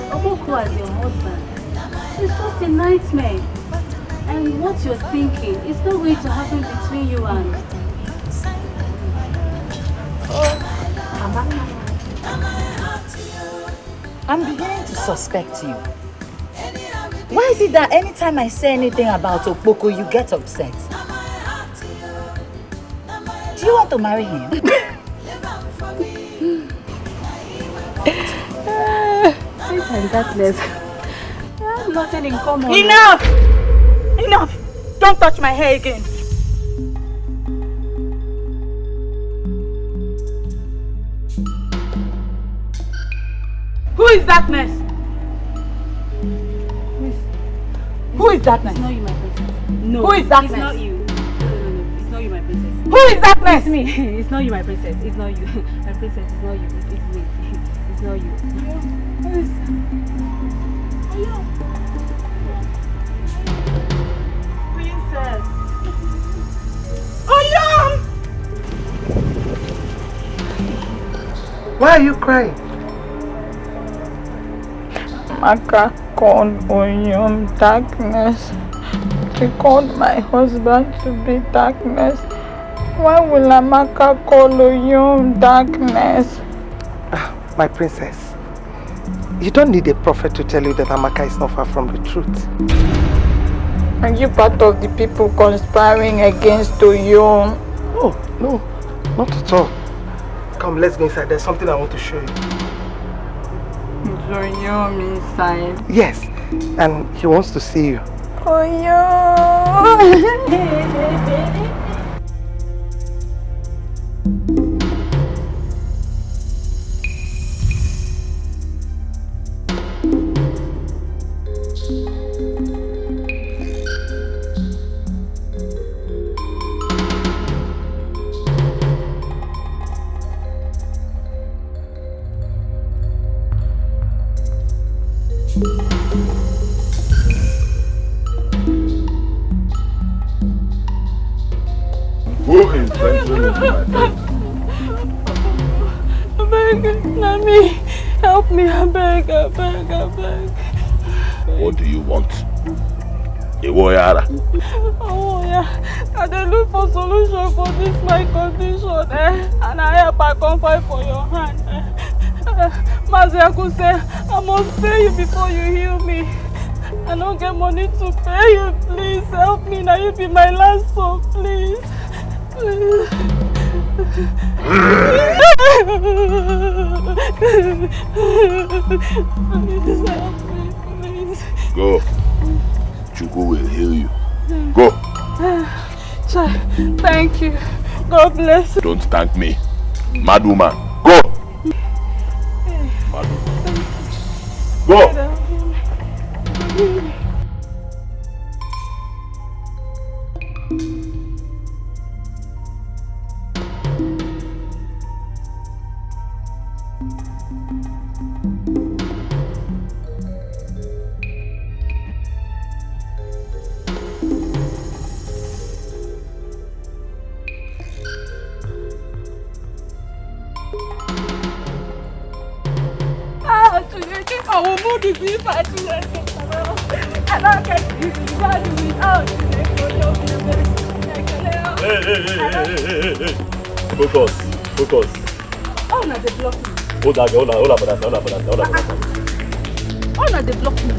Oboko as your husband, it's just a nightmare. And what you're thinking is not going to happen between you and... I'm beginning to suspect you. Why is it that anytime I say anything about Okpoko, you get upset? Do you want to marry him? and darkness. We have nothing in common. Enough! Enough! Don't touch my hair again. Who is darkness? Who is darkness? It's not you, my princess. No. Who is darkness? It's not you. No. It's not you, my princess. Who is darkness? It's me. It's not you, my princess. It's not you. My princess, it's not you. It's me. It's not you. Princess. Oyam! Why are you crying? Maka called Oyom darkness. He called my husband to be darkness. Why will Amaka call Oyom darkness? My princess, you don't need a prophet to tell you that Amaka is not far from the truth. Are you part of the people conspiring against Oyom? Oh, no, not at all. Come, let's go inside. There's something I want to show you. Is Oyom inside? Yes, and he wants to see you. Oyom! Who is venturing into my bed? I beg, Nami, help me, I beg. What do you want? Iwoyara. Oh yeah, I dey look for solution for this my condition, and I help I come fight for your hand. Maziaku say, I must pay you before you heal me. I don't get money to pay you, please help me, now you be my last hope, please. Please. Please help me, please. Go. Chukwu will heal you. Go. Thank you. God bless you. Don't thank me. Mad woman. Go. Mad woman. Go. I will move this if I do it. I don't get you. What do we out? Hey. Focus. Oh, no, they block me. Hold on, for that. Oh, no, they block me.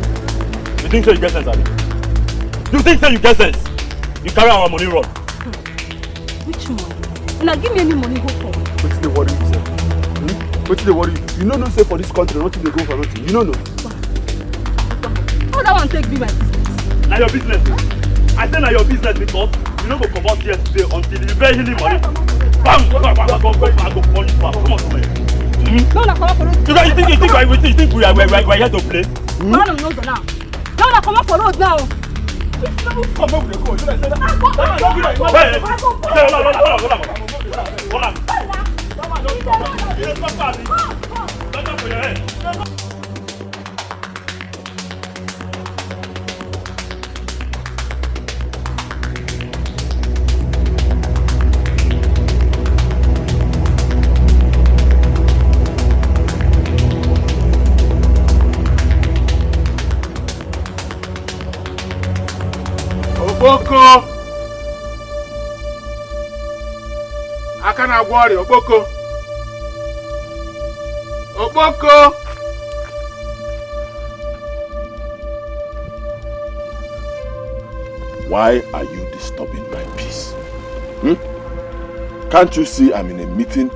You think so you get sense, Abi? You think so you get sense? You carry our money wrong. Which money? Now give me any money, go for it. What's the worry you say? What's the worry? You know no say for this country, nothing they go for nothing. You know no. How that one take be my business? Now your business. I say now your business because you don't go come out here today until you pay him money. Bam! Go police for come on, come here. No, come on for road. You think we are here to play? No, now. No, come on for road now. Come on, go. Should I say that? Hold on. Okpoko! Aka na-agwọ ọrịa, Okpoko! Okpoko! Why are you disturbing my peace? Can't you see I'm in a meeting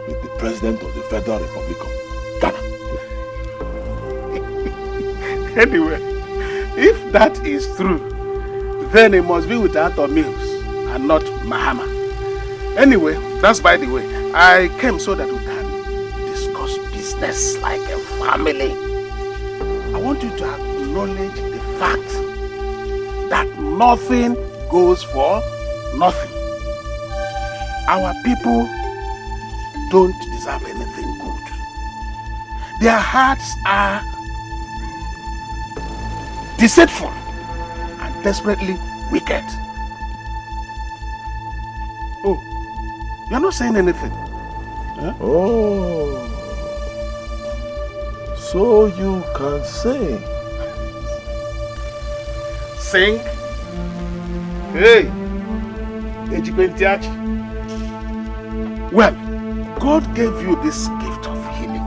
with the President of the Federal Republic of Ghana? Anyway, if that is true, then it must be with Arthur Mills and not Mahama. Anyway, that's by the way. I came so that we can discuss business like a family. I want you to acknowledge the fact that nothing goes for nothing. Our people don't deserve anything good. Their hearts are deceitful and desperately wicked. Oh, you're not saying anything. Huh? Oh, so you can sing. Sing? Hey, Edochie. Well, God gave you this gift of healing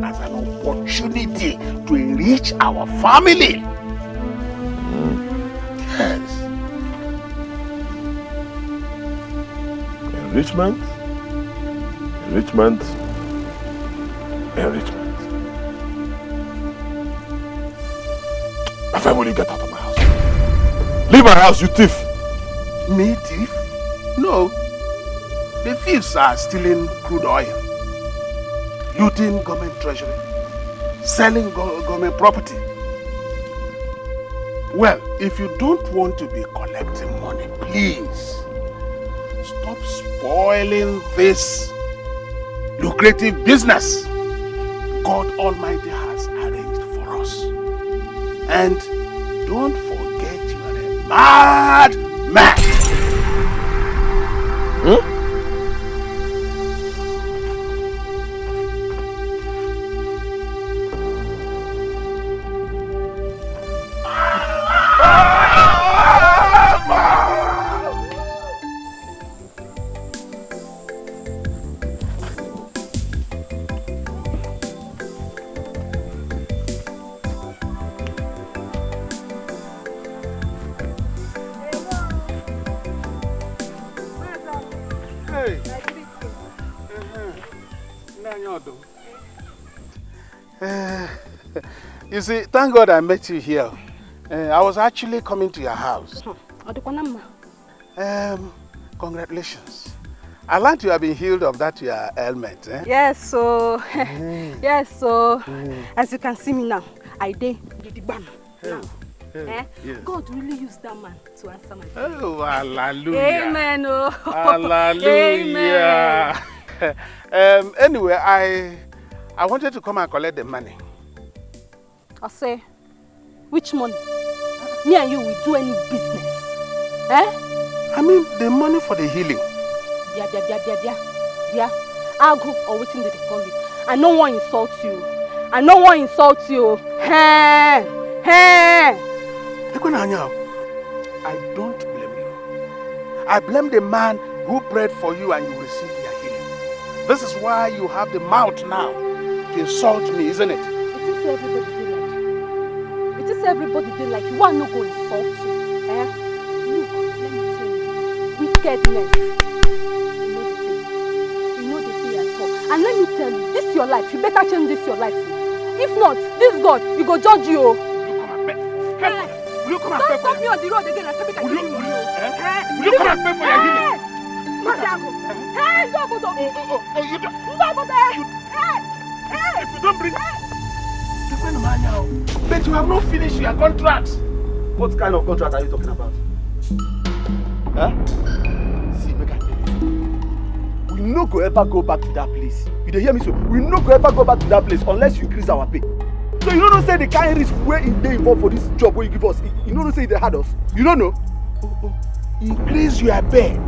as an opportunity to enrich our family. Yes. Enrichment? Enrichment? Enrichment. When will you get out of my house? Leave my house, you thief! Me, thief? No. The thieves are stealing crude oil, looting government treasury, selling government property. Well, if you don't want to be collecting money, please stop spoiling this lucrative business God Almighty has arranged for us. And don't forget you are a mad man. You see, thank God I met you here. I was actually coming to your house. Congratulations. I learned you have been healed of that your ailment. Yes, so yes, so as you can see me now, I did the bam. Yes. God really used that man to answer my prayer. Oh, hallelujah. Amen. Oh. Hallelujah. Amen. Anyway, I wanted to come and collect the money. I say, which money? Me and you will do any business. I mean, the money for the healing. Yeah. I'll go or waiting they call you. I no one insult you. I no one insult you. I don't blame you. I blame the man who prayed for you and you received your healing. This is why you have the mouth now to insult me, isn't it? It is everybody they like you. Why not go insult you? Look, let me tell you. Wickedness. You know the thing at all. And let me tell you, this is your life. You better change this your life. If not, this God, he go judge you. Will you come and Don't pay for stop me on the road again and say me Will you come and pay for your healing? If you don't bring... But you have not finished your contract. What kind of contract are you talking about? See, make I tell you. We no go ever go back to that place. You dey hear me so? We no go ever go back to that place unless you increase our pay. So you don't say the kind risk where they involved for this job where you give us. You don't say they had us. You don't know? Increase your pay.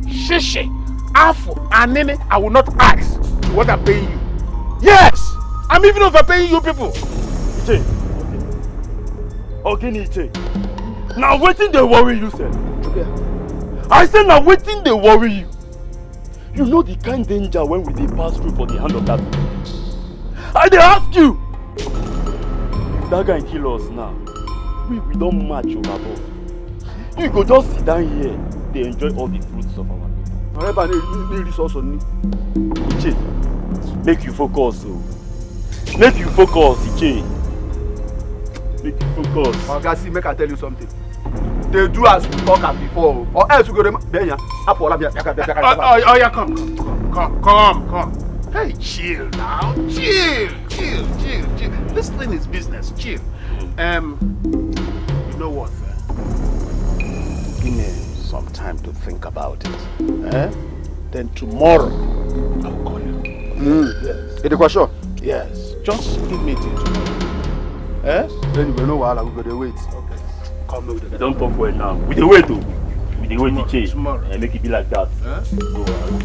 Shishi, Afu, and Nene, I will not ask what I'm paying you. Yes! I'm even overpaying you people. Iche. Okay, Iche. Now waiting they worry you, sir. I say now waiting they worry you. You know the kind danger when we dey pass through for the hand of that man. I dey ask you. If that guy kill us now, we don't match overboard. You go just sit down here, they enjoy all the fruits of our labor. Iche, make you focus. Make you focus, Iche. Make you focus. Oga, see, make I tell you something. They do as we talk am before, or else we go to Benya. Oh, yeah, come. Hey, chill now. Chill. This thing is business. Chill. You know what? Give me some time to think about it. Then tomorrow I'll call you. Yes. Edochie, sure? Yes. Just give me till tomorrow. Anyway, no while we go to wait. Okay. Come with the Don't talk well now. We dey wait, though. We dey wait, Iche. Tomorrow. And make it be like that. Go on.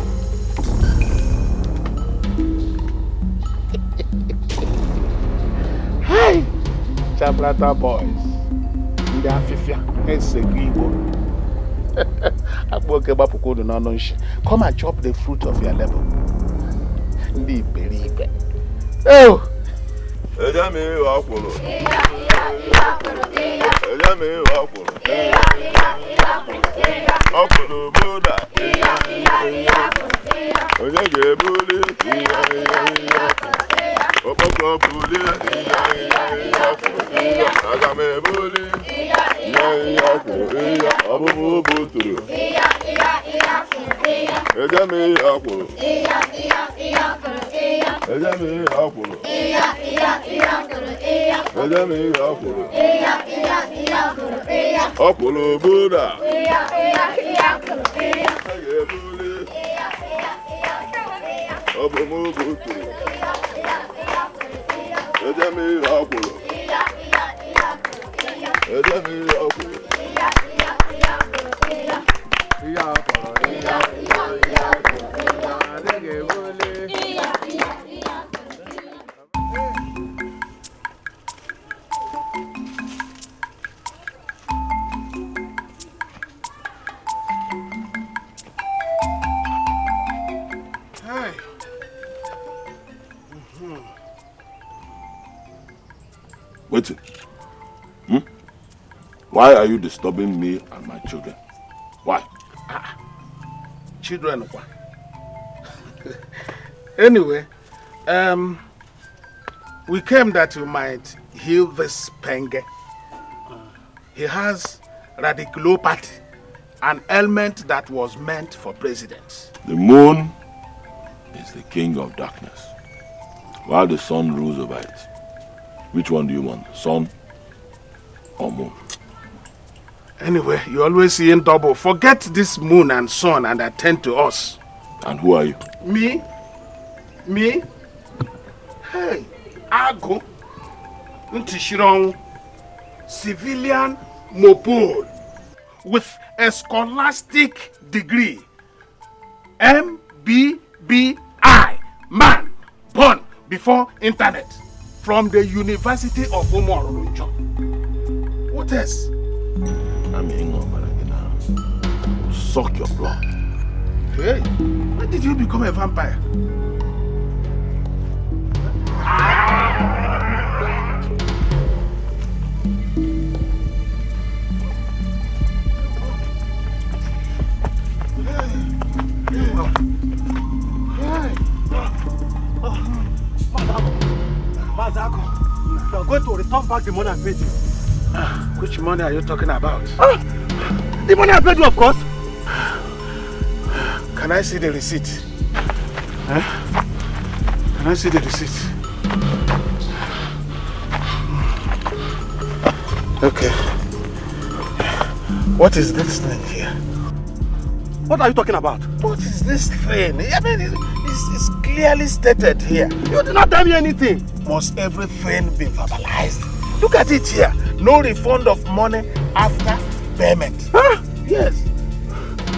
Hi, Chaplata boys. Ndị afịfịa esego Igbo. Akpọke gbapụkwodu n'ọnụ nshi. Come and chop the fruit of your labor. Ndị iberibe. Oh! Eja mi wa kwolo. Eja mi wa kwolo. Ọkwolo boda. Onye ga-ebuli. Ọkpọkọ buli. Aga m ebuli. Ọbụbụ buturu. Eja mi wa kwolo. Eja mi wa kwolo. Ọkwụlụ Buddha. Ọbụmụbụtụ. Ejemiri ọkwụlụ. Ejemiri ọkwụlụ. Wait. Why are you disturbing me and my children? Why? Children. Anyway, we came that you might heal this penge. He has radiculopathy, an ailment that was meant for presidents. The moon is the king of darkness, while the sun rules over it. Which one do you want, sun or moon? Anyway, you always see in double. Forget this moon and sun and attend to us. And who are you? Me? Hey, Ago Ntishirong, civilian mopol with a scholastic degree, MBBI, man born before internet, from the University of Philmond. What else? I'm suck your blood. Hey, when did you become a vampire? Mazako, you are going to return back the money I paid you. Which money are you talking about? The money I paid you, of course. Can I see the receipt? Can I see the receipt? Okay. What is this thing here? What are you talking about? What is this thing? I mean, it's clearly stated here. You did not tell me anything. Must everything be verbalized? Look at it here. No refund of money after payment. Huh? Yes.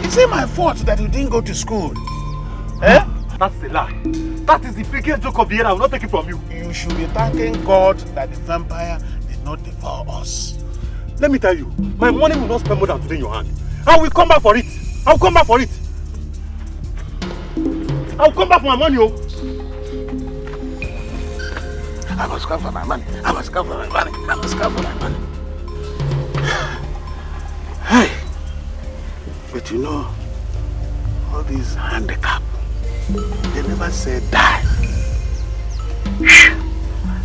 Is it my fault that you didn't go to school? Eh? That's a lie. That is the biggest joke of the year. I will not take it from you. You should be thanking God that the vampire did not devour us. Let me tell you, my money will not spend more than today in your hand. I will come back for it. I will come back for it. I will come back for my money, oh. I must come for my money. I must come for my money. I must come for my money. Hey, but you know, all these handicaps, they never say die.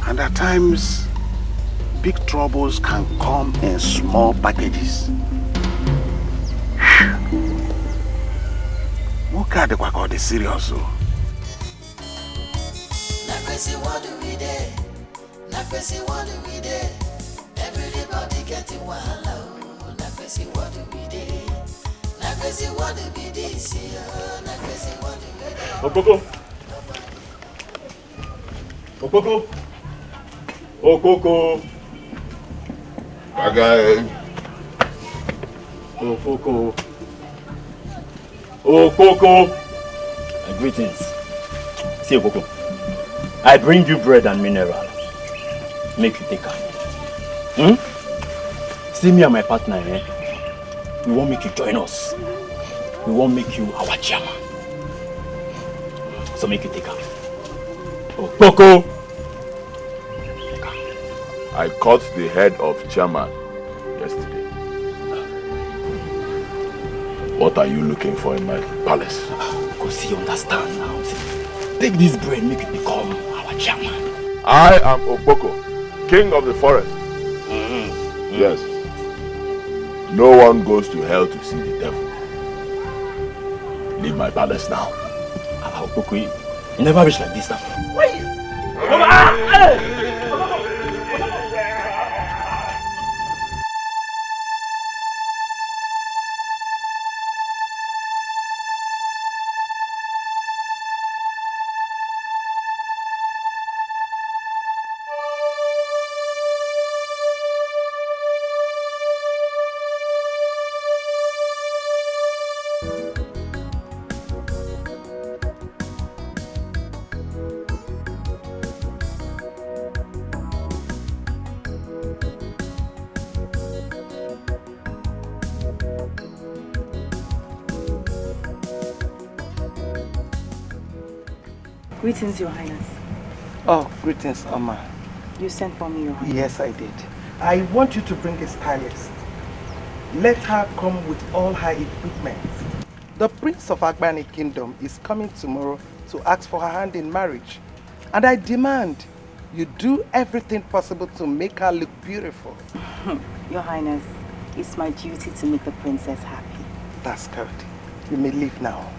And at times, big troubles can come in small packages. What are the serious? Everybody getting wild. What do we do? What do we do? Okoko. Okoko. Okoko. Bagay. Okoko. Okoko. Greetings. See Okoko. I bring you bread and mineral. Make you take her. See me and my partner, eh? We won't make you join us. We won't make you our chairman. So make you take her. Oh, Coco! I cut the head of chairman yesterday. What are you looking for in my palace? Because you understand now. See, take this bread, make it become our chairman. I am Okpoko, king of the forest. Yes. No one goes to hell to see the devil. Leave my palace now. Okpoko, you never reach like this now. Wait! Greetings, Your Highness. Oh, greetings, Amma. You sent for me, Your Highness. Yes, I did. I want you to bring a stylist. Let her come with all her equipment. The Prince of Agbani Kingdom is coming tomorrow to ask for her hand in marriage. And I demand you do everything possible to make her look beautiful. Your Highness, it's my duty to make the princess happy. That's good. You may leave now.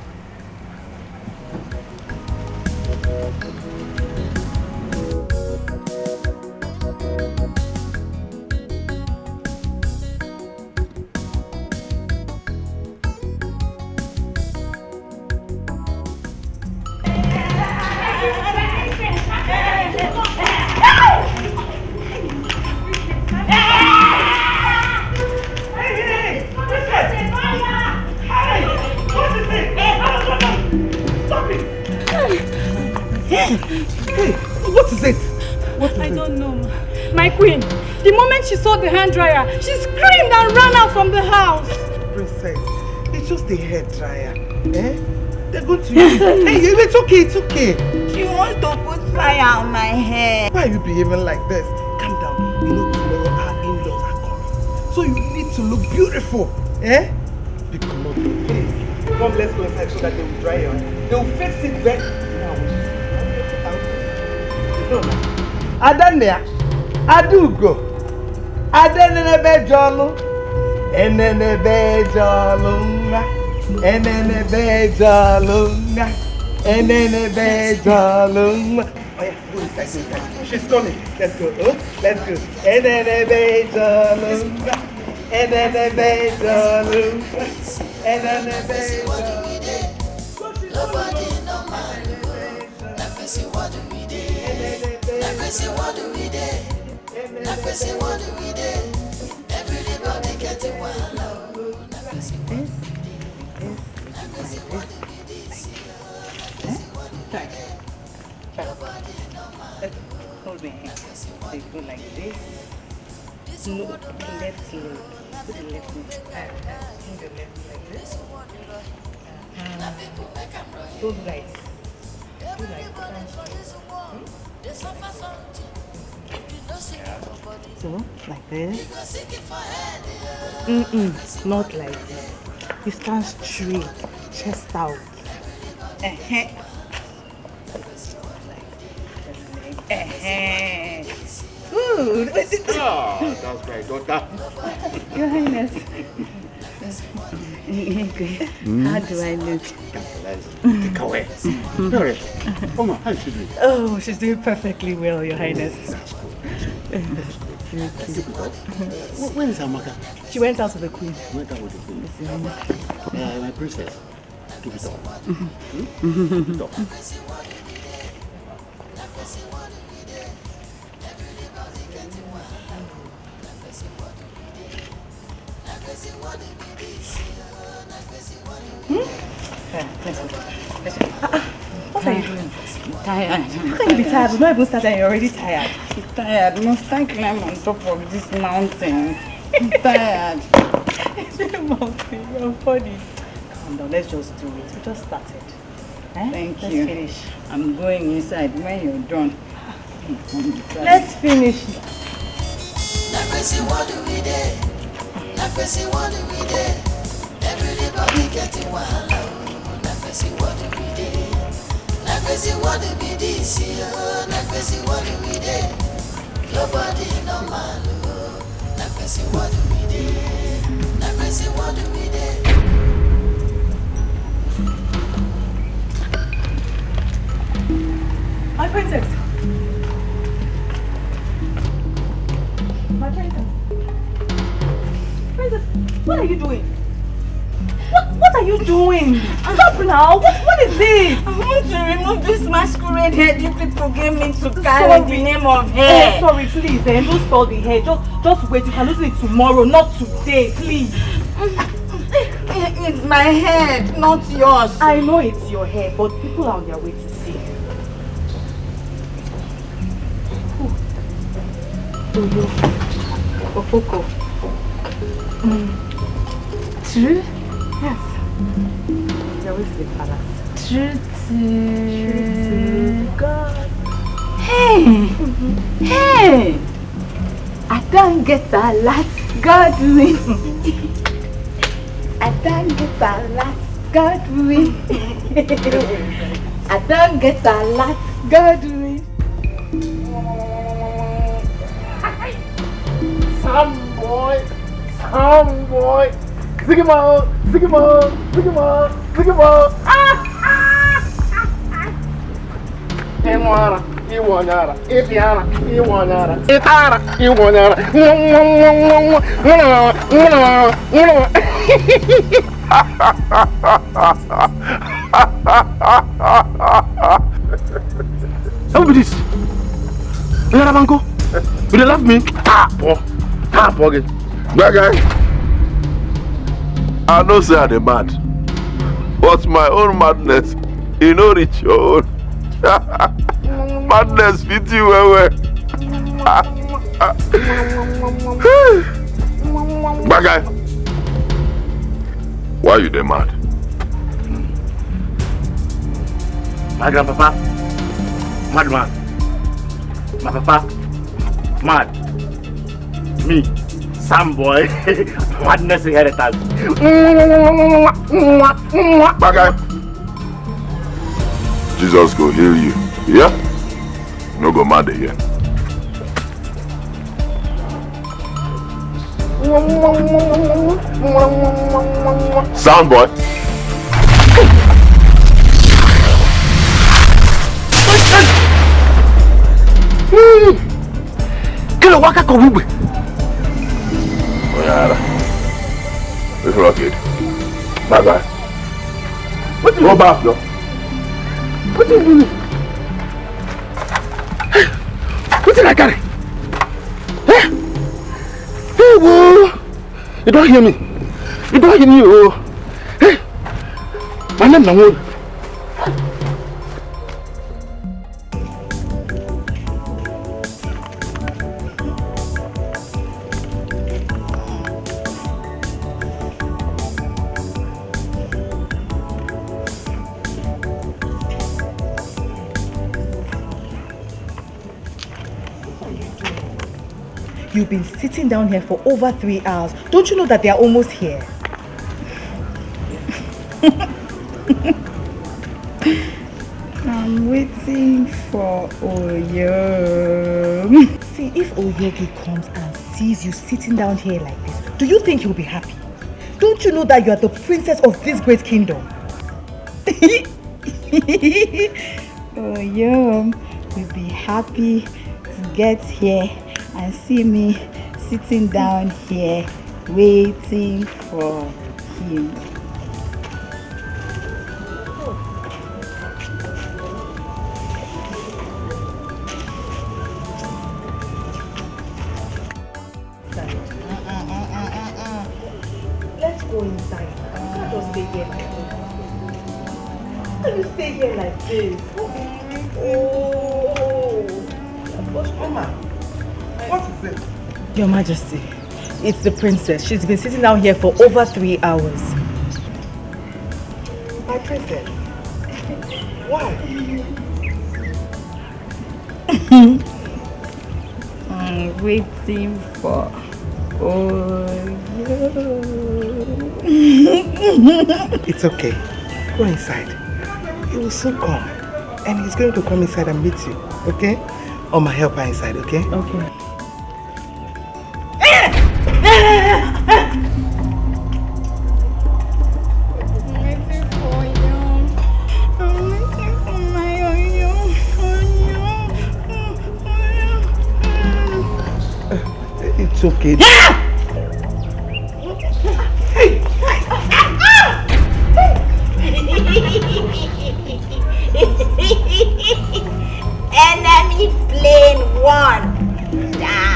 What is it? I don't know. My queen, the moment she saw the hand dryer, she screamed and ran out from the house. Princess, it's just a hair dryer. Eh? They're going to use it. Hey, it's okay, it's okay. She wants to put fire on my hair. Why are you behaving like this? Calm down. You know tomorrow our in-laws are coming. So you need to look beautiful. Eh? Hey, come, let's go inside so that they will dry your hair. They will fix it back. Adania, Adugo, Adenebe Jolo, Enenebe Jolunga, Enenebe Jolunga, Enenebe Jolunga. Oh yeah, go inside, go inside. She's coming. Let's go. Oh, let's go. Enenebe Jolunga, Enenebe Jolunga, Enenebe Jolunga. Nobody no man. Say what do we do? Say what do we do? Say what do we do? Everybody getting wild. Say what do we do? Hold my hand. They go like this. No, left leg. Put the left leg. Put the left like this. Hold right. So, like this. Not like this. You stand straight, chest out. good. Ah, that's my daughter. Your Highness. How do I look? Take away. Come on, how is she doing? Oh, she's doing perfectly well, Your Highness. Where is Amaka? She went out with the Queen. Went out with the Queen. My princess. Keep it up. Keep it up. What are you doing? I'm tired. How can you be tired? We've not even started and you're already tired. I'm tired. Must I climb on top of this mountain? I'm tired. Mountain, you're funny. Calm down, let's just do it. We just started. Thank Let's you. finish. I'm going inside when you're done. Let's finish. What do we do? What do we do? Everybody getting wild. What do we do? What do we do? What do we do? Nobody normal. What do we do? What do we do? My princess. My princess. Princess, what are you doing? What are you doing? Stop now! What is this? I want to remove this masquerade hair you people gave me to carry in the name of hair. Sorry, please, don't spoil the hair. Just wait. You can lose it tomorrow, not today, please. It's my head, not yours. I know it's your hair, but people are on their way to see. Oyo, Ofoko. True? Yes. You're always the palace. True to God. Hey! Hey! I don't get a lot, God win. I don't get a lot, God win. I don't get a lot, God win. Some boy. Zigamo. Emara, Iwanyara, Ipiana, Iwanyara, Itara, Iwanyara. How be this? Yarabanko, you love me? Poor again. That guy, I know say I dey mad, but my own madness, you know reach your own. Madness fit you well. That guy, why you dey mad? My grandpapa, madman. My papa, mad. Me, some boy, madness inheritance. That guy, Jesus go heal you. Yeah? No go mad again. Sound boy. Kilo waka kobube. Oyara. It's rocket. Bye bye. Go back, though. What did you do? What did I carry? Hey, whoa! You don't hear me. Oh. Hey, my name is Nawood. You've been sitting down here for over 3 hours. Don't you know that they are almost here? I'm waiting for for Oyo. See, if Oyogi comes and sees you sitting down here like this, do you think he'll be happy? Don't you know that you are the princess of this great kingdom? Oyo will be happy to get here and see me sitting down here waiting for him. Let's go inside. You can't just stay here like this. How can you stay here like this? Oh, Mama, what is it? Your Majesty, it's the princess. She's been sitting down here for over 3 hours. My princess? Why? I'm waiting for It's okay. Go inside. He will soon come. And he's going to come inside and meet you, okay? Or my helper inside, okay? Okay. It's okay. Enemy plane 1 down.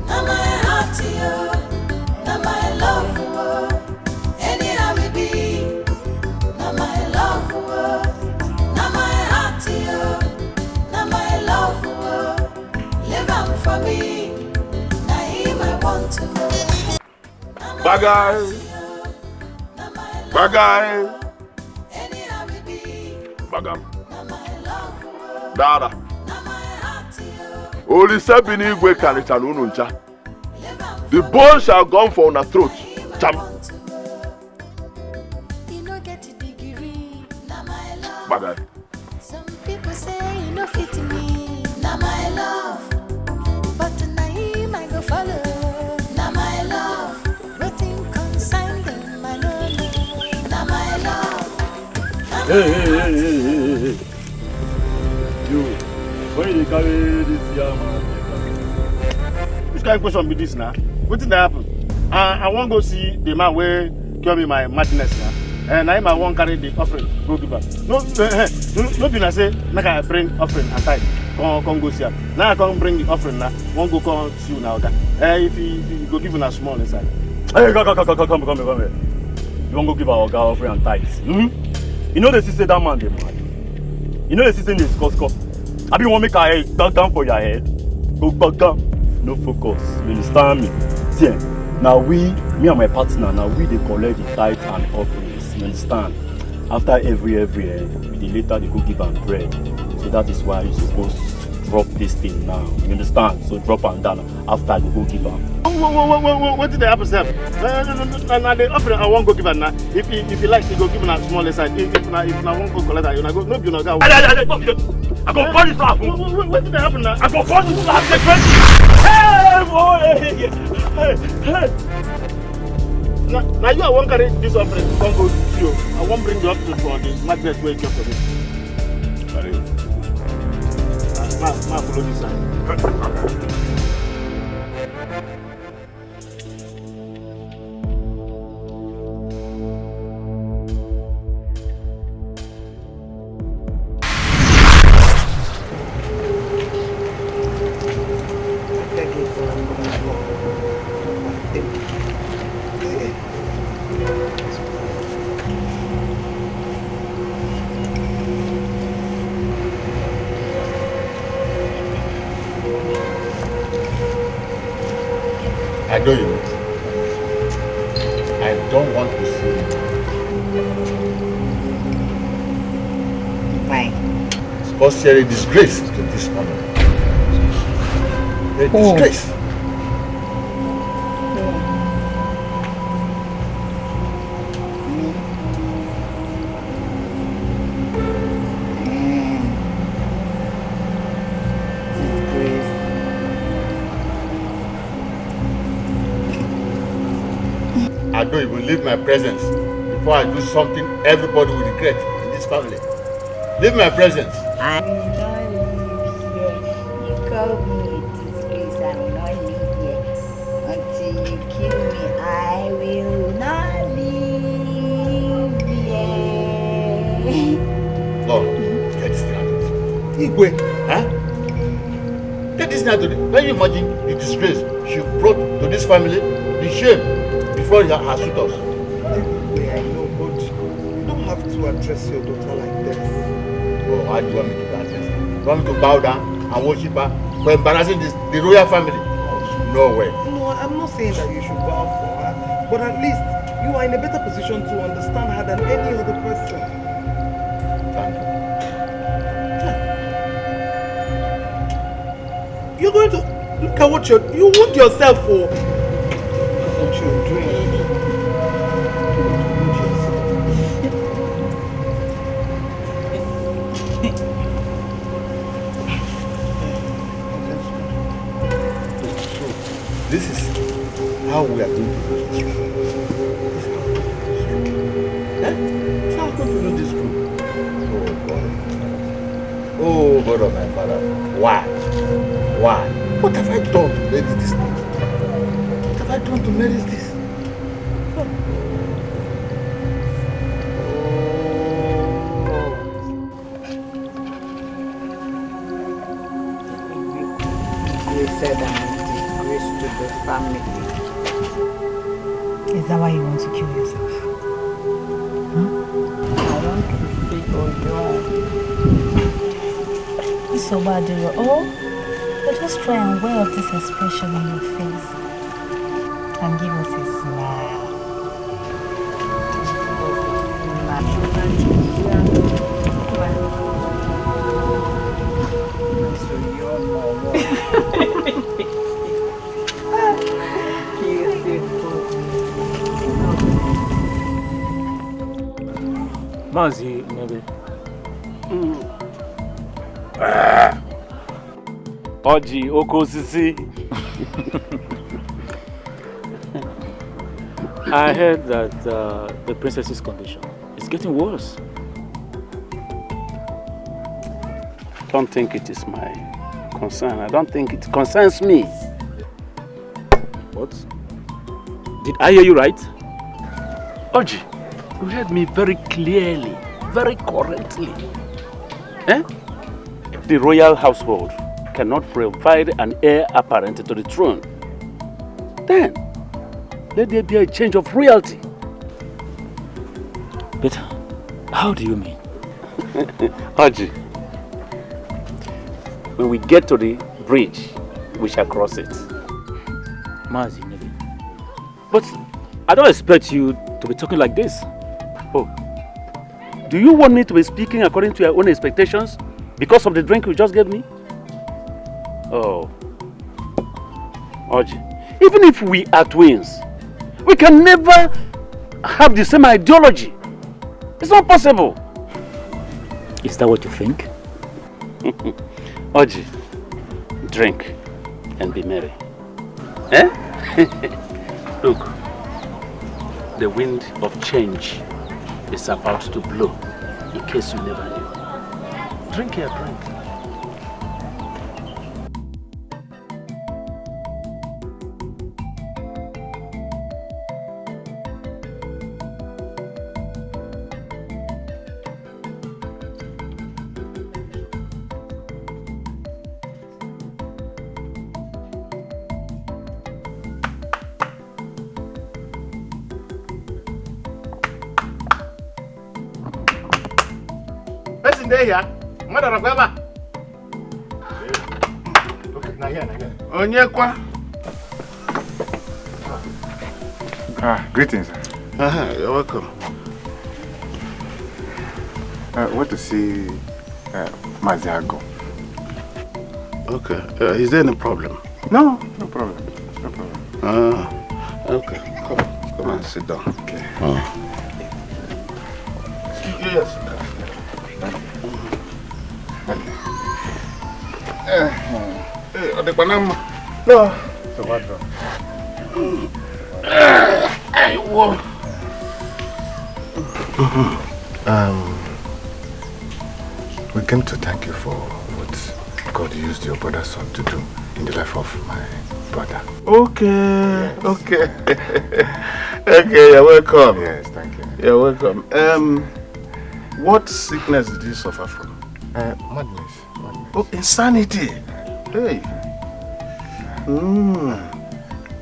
Now my heart to you, now my love for you. Anyhow we be, now my love for you. Now my heart to you, now my love for you. Live on for me, now him I want to know. Bagay! Bagay! Bagam. Dada. Only seven igwe karichara unu ncha. The bone shall come for una throat. Cham. Bagay. Some people say you no fit me, now my love. But tonight I go follow, now my love. Waiting consign them, my love, now my love. Hey. You, where you carry this man? Which kind of question be this now? What did that happen? I want to go see the man where cure me my madness now. And I want carry the offering, go give back. No, be na say make I bring offering and tithe. Come go see her. Now I come bring the offering now. Won't go come see you now, okay? If you go give a small inside. Hey, come here. You won't go give our offering and tithe. You know the sister that man they mad. You know the sister is cos. I be want make her head back down for your head. Go back down. No focus. You understand me? See, now me and my partner, now we they collect the tithe and offerings. You understand? After every the later they go give and bread. So that is why you supposed to drop this thing now. You understand? So drop and down after you go give am. What did they happen, sir? Now the offering I won't go give her now. If you like, you go give her a small side. If I won't go collect her, you go. No, you know that. I go burn this house. What did they happen now? I go burn this house. Hey. Now you I won't carry this offering. Don't go to you. I won't bring the offering for the magnet where you kept for me. Carry. Ma follow this side. I know you. I don't want to see you. caused a disgrace to this family. A disgrace. I don't even leave my presence before I do something everybody will regret in this family. Leave my presence. I will not live here. You call me a disgrace. I will not live here until you kill me. I will not live here. Lord, get this thing out of this. Igwe, huh? Get this thing out of this. Can you imagine the disgrace she brought to this family? The shame before her suitors. I know, but you don't have to address your daughter like this. Oh, how do you want me to address her? You want me to bow down and worship her for embarrassing the royal family? No way. No, I'm not saying that you should bow for her, but at least you are in a better position to understand her than any other person. Thank you. You're going to look at what you wound yourself for. What you're doing. This is how we are going to do this. This is how we're going to do this group. Oh God of my father. Why? Why? What have I done to merit this? What have I done to merit this? You said I'm a disgrace to the family. Is that why you want to kill yourself? Huh? I want to see Oyo. It's so bad, dear. Oh, but just try and wear off this expression on your face and give us a smile. Mazi, maybe. Oji, Oko Sisi. I heard that the princess's condition is getting worse. I don't think it is my concern. I don't think it concerns me. What? Did I hear you right? Oji, you heard me very clearly, very correctly. Eh? The royal household cannot provide an heir apparent to the throne. Then, let there be a change of royalty. But how do you mean? Oji, when we get to the bridge, we shall cross it. Mazi, maybe. But I don't expect you to be talking like this. Oh, do you want me to be speaking according to your own expectations because of the drink you just gave me? Oh, Oji, even if we are twins, we can never have the same ideology. It's not possible. Is that what you think? Oji, drink and be merry. Eh? Look, the wind of change is about to blow, in case you never knew. Drink your drink. Here, mother of Baba. Okay, now here. Onyekwa. Greetings. You're welcome. I want to see Maziago. Okay. Is there any problem? No problem. No problem. Okay. Come and sit down. Okay. Yes. The banana. No. So what? We came to thank you for what God used your brother's son to do in the life of my brother. Okay. Yes. Okay. Okay, you're welcome. Yes, thank you. You're welcome. What sickness did you suffer from? Madness. Oh, insanity. Hey.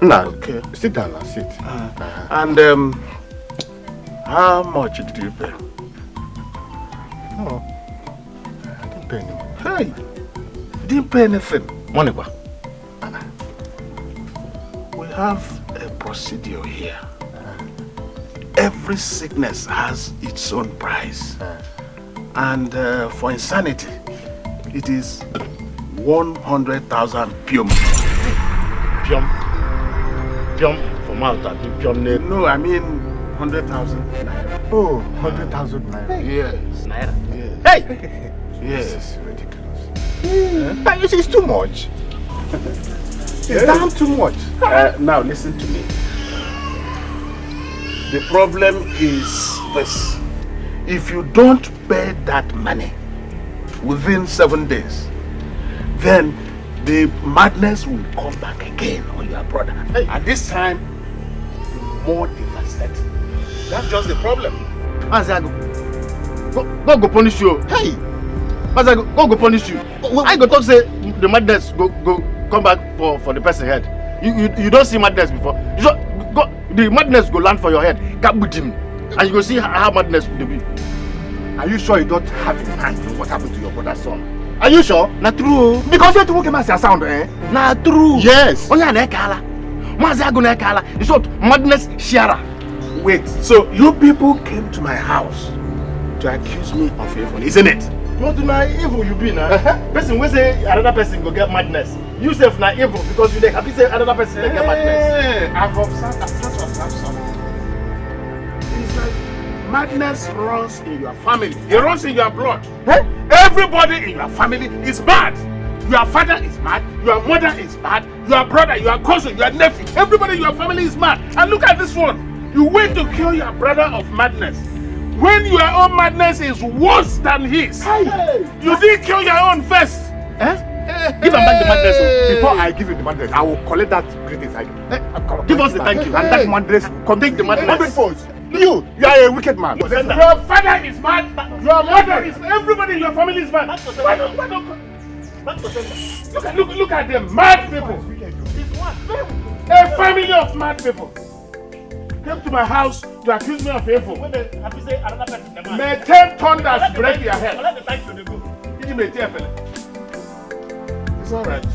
Now, okay. Sit down and sit. And how much did you pay? No, I didn't pay any money. Hey, you didn't pay anything. Money, what? We have a procedure here. Every sickness has its own price. And for insanity, it is 100,000 pium. Pium for mouth, I think pium name. No, I mean 100,000. Oh, 100,000 naira. Yes. Naira? Yes. Hey! Yes. This is ridiculous. It's too much. It's damn too much. Now listen to me. The problem is this. If you don't pay that money within 7 days, then the madness will come back again on your brother. Hey. And this time, more devastated. That's just the problem. Maziago, God go punish you. Hey! Maziago, God go punish you. I go talk say the madness go come back for the person head. You don't see madness before. You just go, the madness go land for your head. Cap with him. And you go see how madness will be. Are you sure you don't have in mind what happened to your brother's son? Are you sure? Not true. Because you took him as a sound, eh? Not true. Yes. Oh yeah, nekala. Maziago nekala. It's not madness sharer. Wait, so you people came to my house to accuse me of evil, isn't it? Not na evil you be now. Person will say another person go get madness. You self na evil because you dey happy say another person dey get madness. I've observed something. It's like madness runs in your family. It runs in your blood. Everybody in your family is mad. Your father is mad. Your mother is mad. Your brother, your cousin, your nephew. Everybody in your family is mad. And look at this one. You went to cure your brother of madness when your own madness is worse than his. Hey. You did cure your own first. Give him back the madness. Before I give you the madness, I will collect that greatest item. Give us the thank you. And that madness, take the madness. You are a wicked man. Your father is mad. Your mother is. Everybody in your family is mad. Why don't look at them mad people. A family of mad people came to my house to accuse me of evil. May 10 thunders break your head. It's all right.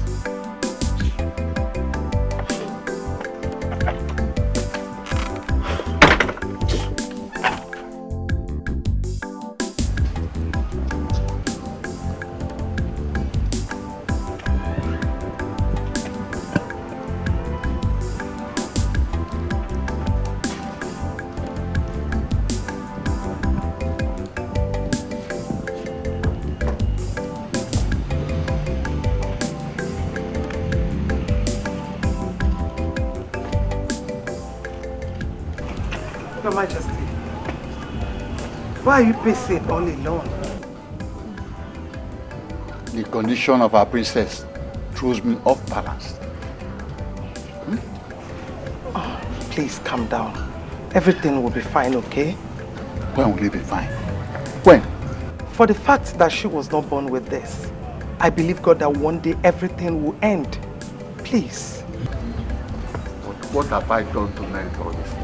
Your Majesty, why are you pacing all alone? The condition of our princess throws me off balance. Oh, please calm down. Everything will be fine, okay? When will it be fine? When? For the fact that she was not born with this, I believe God that one day everything will end. Please. But what have I done to merit all this?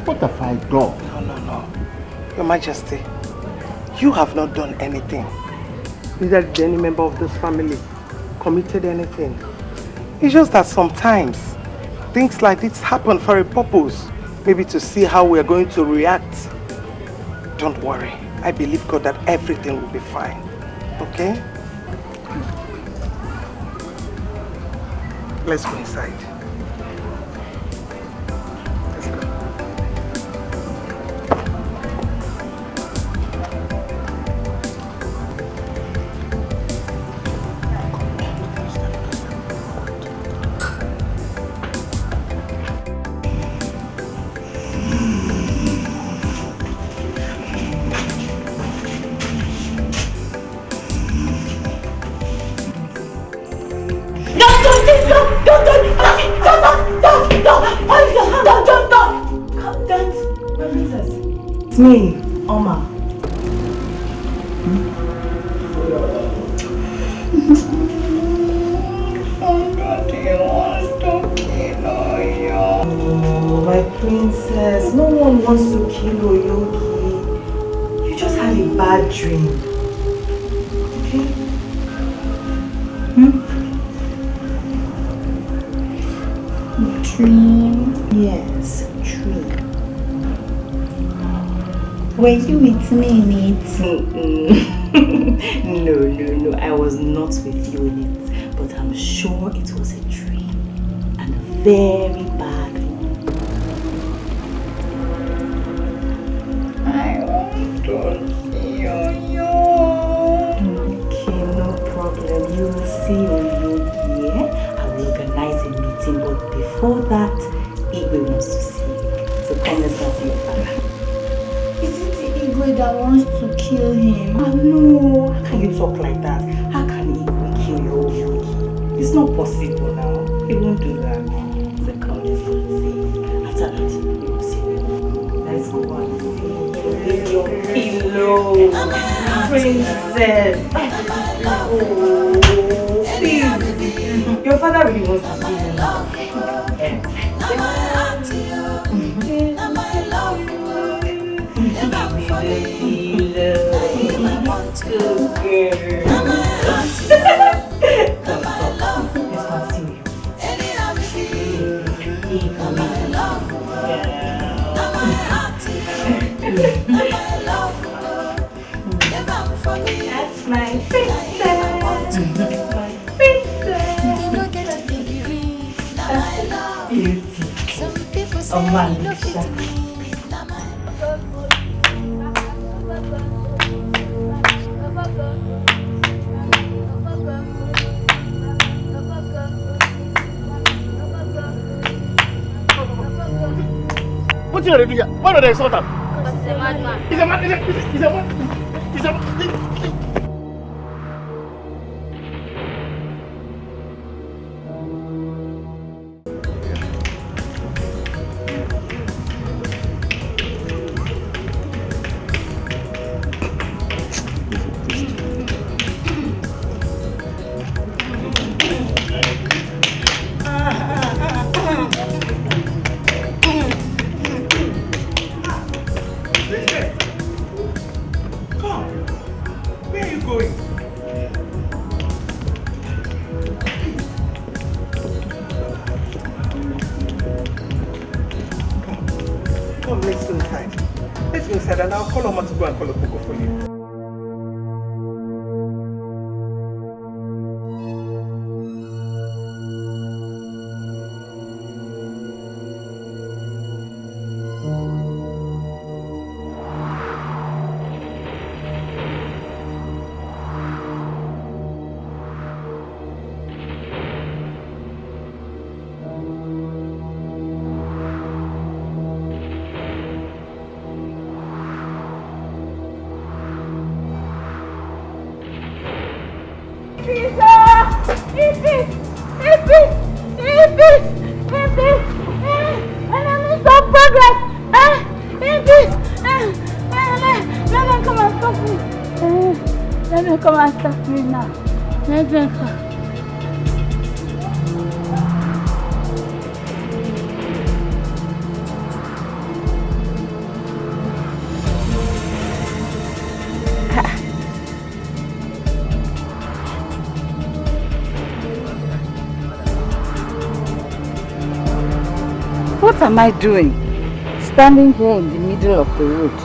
What have I done? No. Your Majesty, you have not done anything. Neither did any member of this family committed anything. It's just that sometimes things like this happen for a purpose. Maybe to see how we are going to react. Don't worry. I believe God that everything will be fine. Okay? Let's go inside. Let's go. It's me, Oma. Oh, my princess, no one wants to kill Oyogi. You just had a bad dream. Okay? Dream? Yes, dream. Were you with me in it? No, I was not with you in it, but I'm sure it was a dream, and a very bad one. I want to see you. Okay, no problem. You will see Oyogi, yeah? I will organize a meeting, but before that, Igwe wants to see you. So come, let's go see your father. Is it the Igwe that wants to kill him? Oh no, how can you talk like that? How can Igwe kill your Oyogi? It's not possible now. He won't do that. So come, let's go and see. After that, you will see me. Let's go and see. Leave your pillow. Princess. Oh, please. Your father really wants to see you now. That's my princess. My princess. Beauty. Oh, man. What are you doing here? Why don't they insult him? Because he's a madman. He's a madman. He's a madman. He's a madman. And I'll call Oma to go and call a cocoa for you. Come and stop me now. Let me come. What am I doing? Standing here in the middle of the road.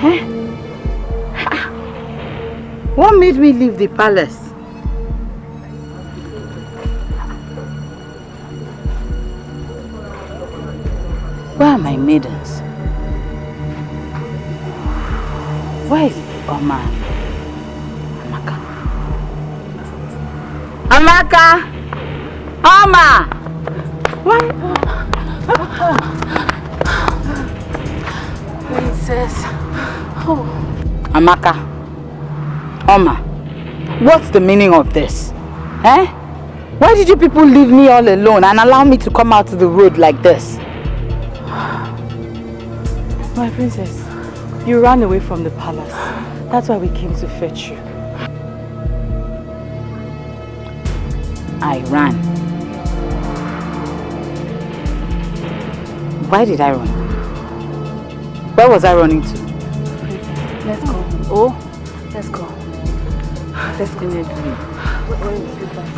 Eh? What made me leave the palace? Where are my maidens? Where is Oma? Amaka? Amaka! Oma! Why? Princess. Oh. Amaka. Oma. What's the meaning of this? Eh? Why did you people leave me all alone and allow me to come out to the road like this? My princess, you ran away from the palace. That's why we came to fetch you. I ran. Why did I run? Where was I running to? Let's go. Oh, let's go. Let's go. Where is the bus?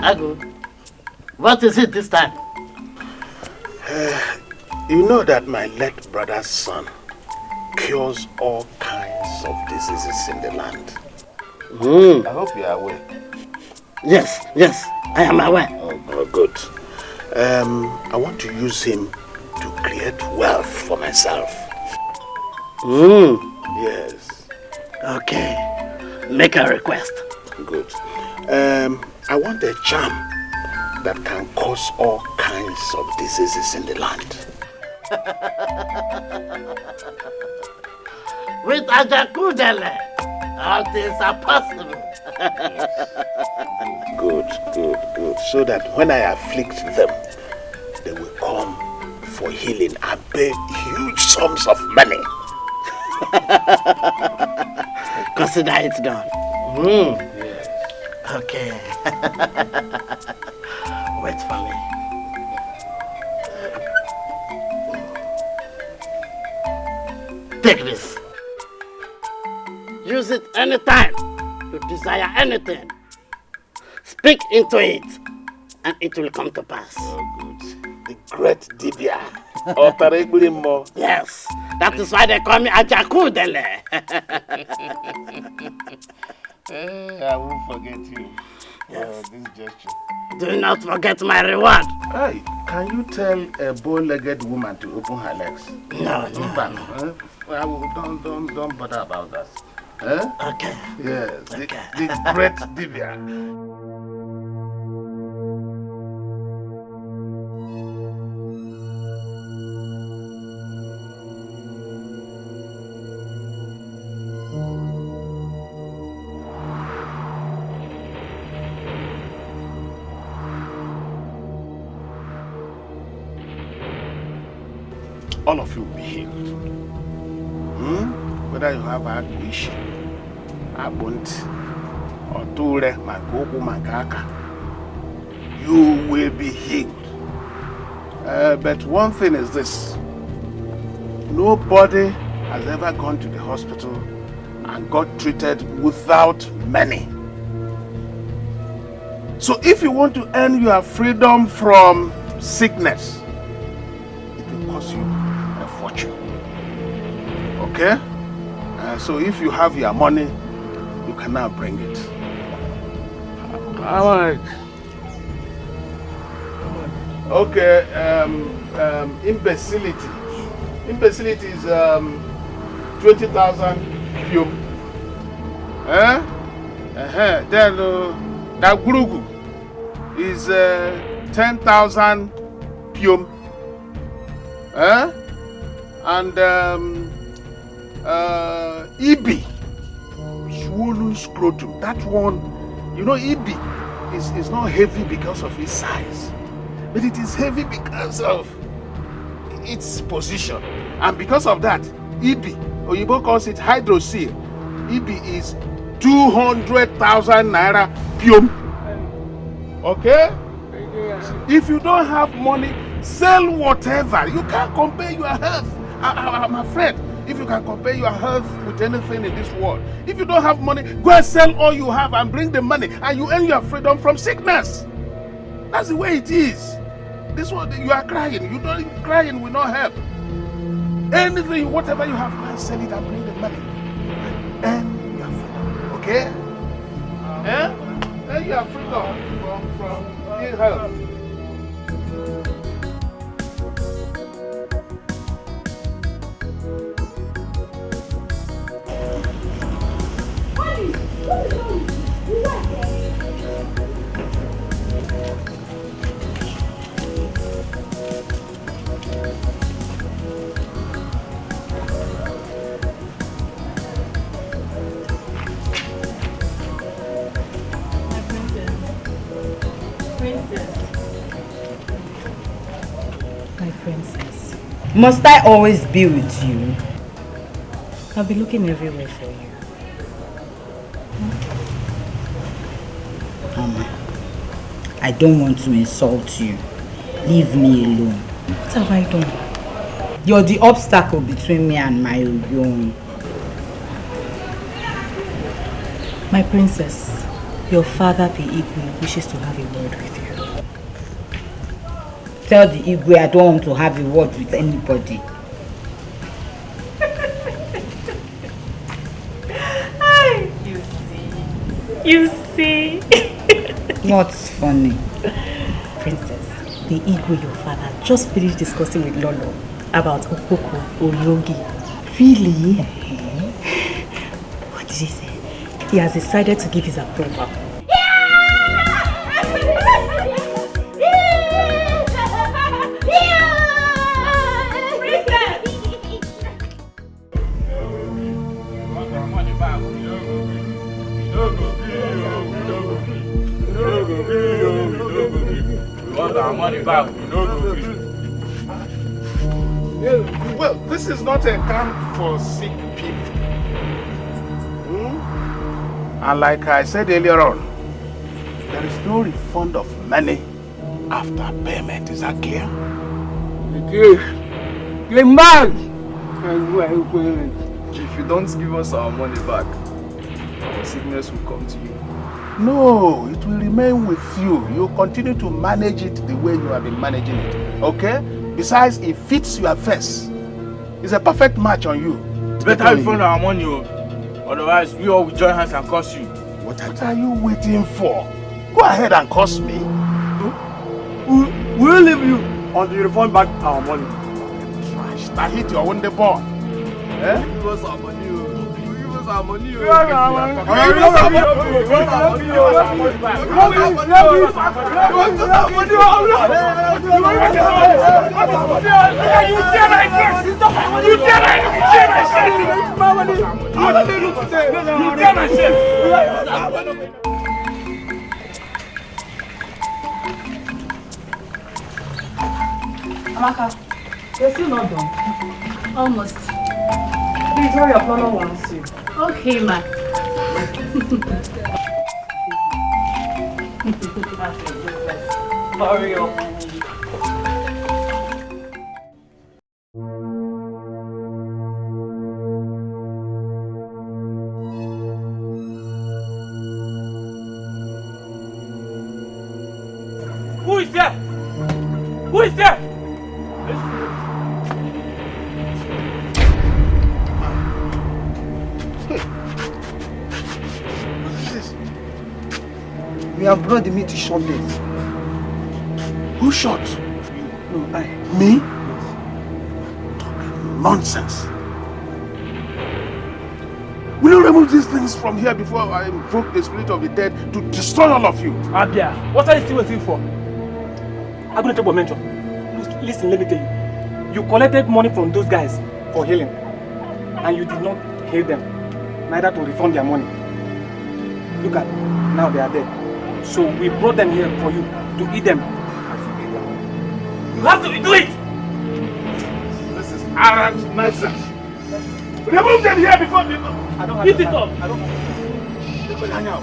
Agu, what is it this time? You know that my late brother's son cures all kinds of diseases in the land. I hope you are aware. Yes, I am aware. Oh, good. I want to use him to create wealth for myself. Yes. Okay. Make a request. Good. I want a charm that can cause all kinds of diseases in the land. With Ajakudele, all things are possible. Good. So that when I afflict them, they will come for healing and pay huge sums of money. Consider it done. Yes. Okay. Wait for me. Take this. Use it anytime you desire anything. Speak into it, and it will come to pass. Oh, good. The great Dibia. Yes, that is why they call me Ajakudele. I won't forget you. Yes. This gesture. Do not forget my reward. Hey, can you tell a bow-legged woman to open her legs? No. Don't bother about that. Okay. Yes, the great Dibia. All of you will be healed. Whether you have a wish, a bunt, or ture, magogo, magaka, you will be healed. But one thing is this: nobody has ever gone to the hospital and got treated without money. So if you want to earn your freedom from sickness, it will cost you a fortune. Okay? So if you have your money, you can now bring it. How much? Okay, imbecility. Imbecility is 20,000 pium. Then that gurugu is 10,000 pium. And Ibi, swollen scrotum. That one, you know, Ibi is not heavy because of its size, but it is heavy because of its position. And because of that, Ibi, Oyibo calls it hydrocele. Ibi is 200,000 naira pium. Okay? If you don't have money, Sell whatever. You can't compare your health. I'm afraid if you can compare your health with anything in this world, if you don't have money, go and sell all you have and bring the money and you earn your freedom from sickness. That's the way it is. This one, you are crying. You don't crying will not help. Anything, whatever you have, go and sell it and bring the money. And your freedom. Okay? And your freedom from ill health. My princess. Must I always be with you? I'll be looking everywhere for you. I don't want to insult you. Leave me alone. What have I done? You're the obstacle between me and my own. My princess, your father, the Igwe, wishes to have a word with you. Tell the Igwe I don't want to have a word with anybody. You see. What's funny? Princess, the Igwe, your father, just finished discussing with Lolo about Okoko or Yogi. Really? What did he say? He has decided to give his approval. Well, this is not a camp for sick people. And like I said earlier on, there is no refund of money after payment. Is that clear? If you don't give us our money back, our sickness will come to you. No, it will remain with you. You continue to manage it the way you have been managing it. Okay? Besides, it fits your face. It's a perfect match on you. It's better we find our money, otherwise we all will join hands and curse you. What are you waiting for? Go ahead and curse me. We'll leave you until you refund back our money. Trash, that hit your own ball. Eh? Give us our money. Give us our money. Give us our money. Amaka, you're still not done. Almost. Please hurry up, Lolo wants you. Okay, ma. Hurry up. Who is there? Who is there? We have brought the meat to shot them. Who shot? No, I. Me? Talking nonsense. Will you remove these things from here before I invoke the spirit of the dead to destroy all of you? Abia, what are you still waiting for? I'm going to take a mention. Listen, let me tell you. You collected money from those guys for healing, and you did not heal them, neither to refund their money. Look at, now they are dead. So we brought them here for you to eat them. You have to do it! This is arrant nonsense. Remove them here before people. I don't have Eat it up. I don't have hang out.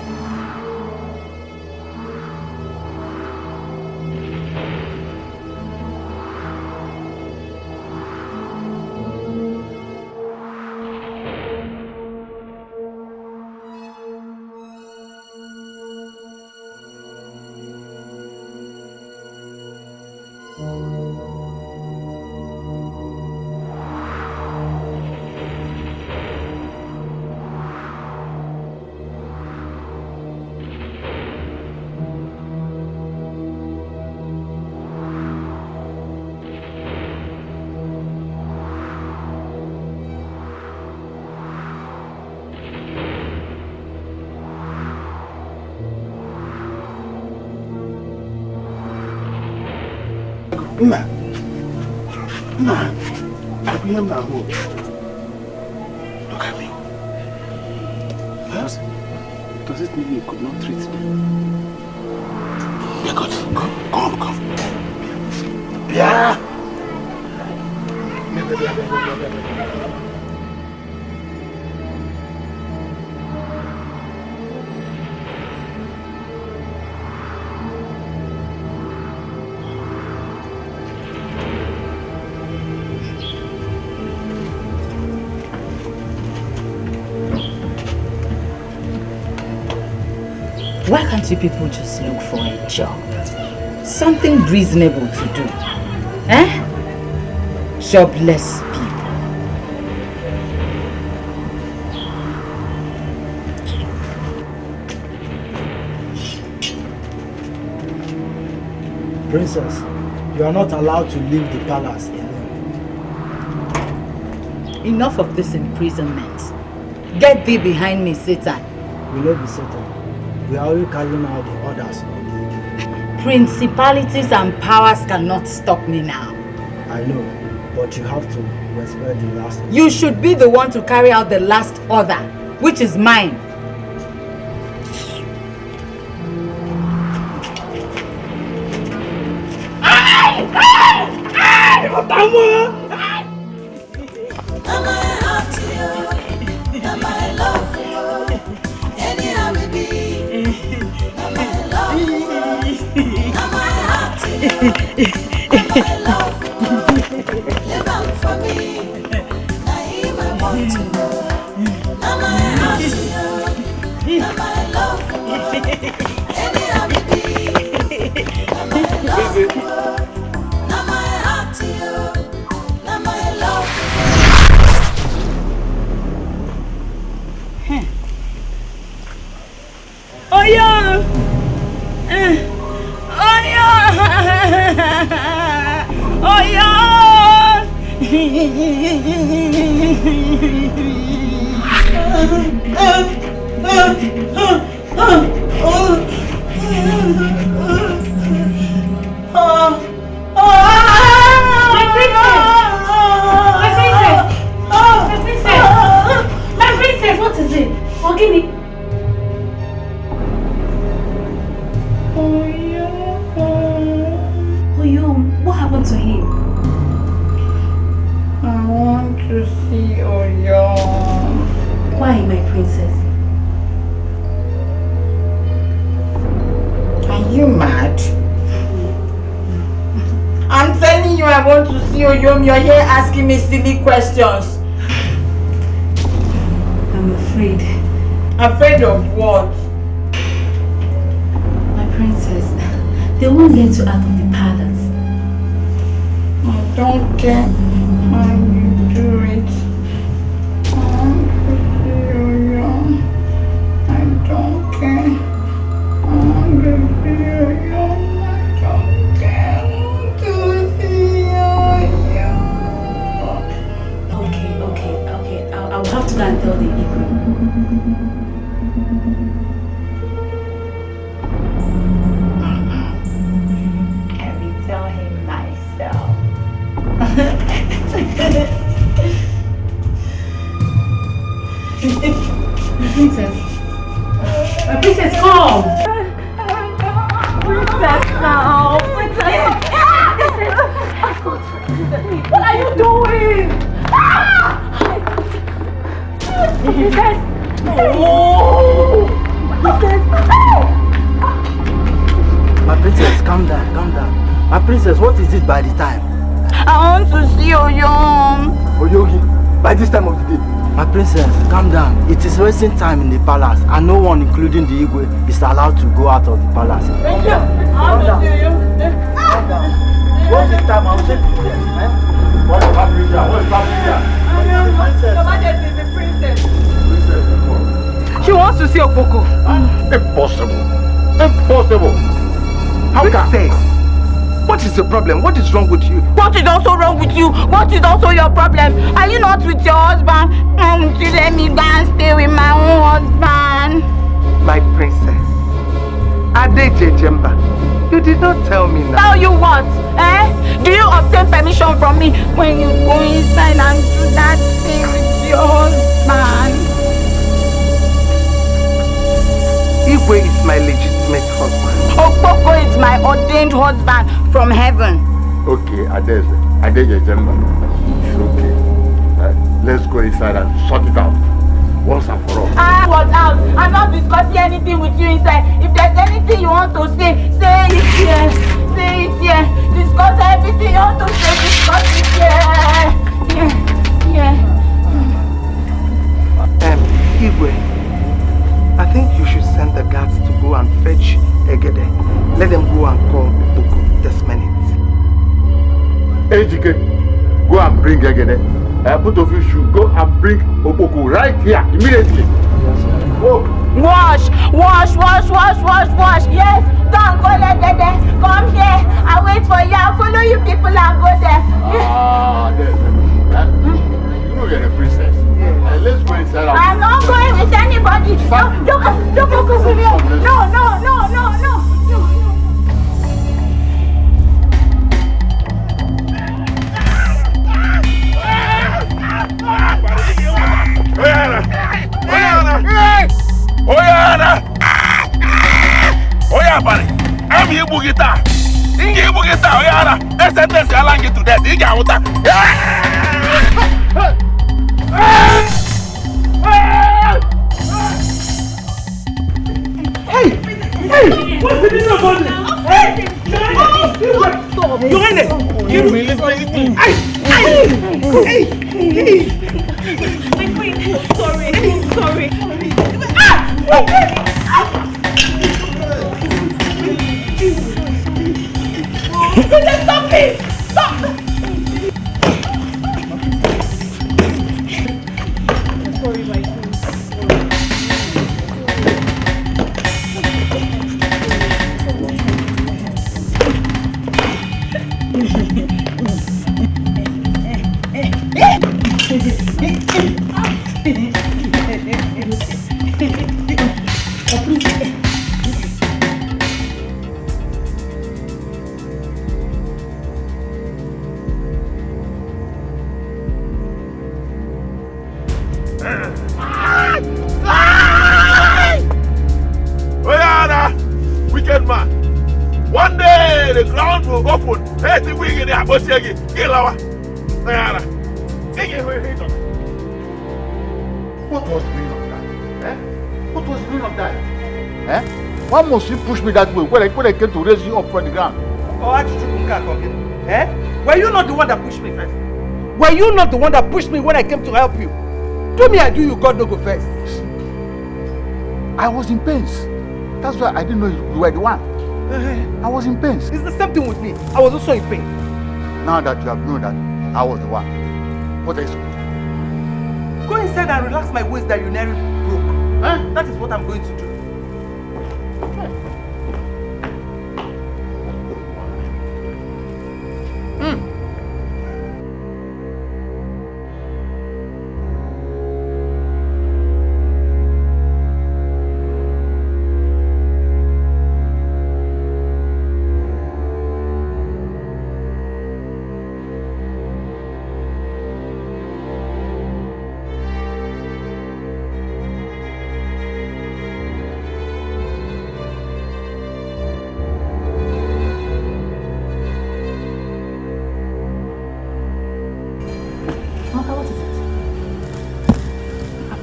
Nah. I blame my home. Look at me. Does it mean you could not treat me? Yeah, good. Come. Yeah. Why can't you people just look for a job? Something reasonable to do. Eh? Jobless people. Princess, you are not allowed to leave the palace alone. Enough of this imprisonment. Get thee behind me, Satan. We will not be Satan. We are only carrying out the orders. Principalities and powers cannot stop me now. I know, but you have to respect the last order. You should be the one to carry out the last order, which is mine. You're here asking me silly questions. I'm afraid. Afraid of what? My princess, they won't get you out of the palace. I don't care how you do it. I don't care. I'll have to go and tell the Igwe. I will tell him myself. My princess, come! Princess now! Princess! What are you doing? Princess! Oh! Princess! My princess, calm down. My princess, what is it by the time? I want to see Oyom. Oyogi, by this time of the day. My princess, calm down. It is wasting time in the palace and no one, including the Igwe, is allowed to go out of the palace. Calm down. What's the time? I'll take you there. What is Paprika? The princess. She wants to see Okpoko. Impossible. How can? What is the problem? What is wrong with you? What is also wrong with you? What is also your problem? Are you not with your husband? You let me go and stay with my own husband. My princess, Ade Jejemba, You did not tell me now. Tell you what? Eh? Do you obtain permission from me when you go inside and do that thing with your husband? Igwe is my legitimate husband. Okpoko is my ordained husband from heaven. Okay, Adeze Jemba. It's okay. Let's go inside and sort it out. Once and for all. What out? I'm not discussing anything with you inside. If there's anything you want to say it here. Say it here. Discuss everything you want to say. Discuss it here. Yeah. Igwe, I think you should send the guards to go and fetch Egede. Let them go and call Boko this minute. Ejike, go and bring Egede. Both of you should go and bring Oboko right here immediately. Go. Wash. Yes, don't go Egede. Come here. I'll wait for you. I'll follow you people and go there. You know you're a princess. Yeah. Let's go inside. I'm not going with anybody. Don't go with me. No. Oya bari, I'm you bugita. Ingi bugita, Oyana. Sentence allow you to death. Iga wuta. Hey! What's the meaning of all this? Hey! You're in it! You really Sorry. Stop it! Stop! Sorry, my friend. Wicked man. One day the ground will open. Hey, the wing in the Abosiagi. Gilawa. What was the meaning of that? Eh? What was the meaning of that? Eh? Why must you push me that way when I came to raise you up from the ground? Were you not the one that pushed me first? Were you not the one that pushed me when I came to help you? Do me, I do you, God no go first. I was in pains. That's why I didn't know you were the one. I was in pains. It's the same thing with me. I was also in pain. Now that you have known that I was the one, what are you supposed to do? Go inside and relax my waist that you nearly broke. That is what I'm going to do.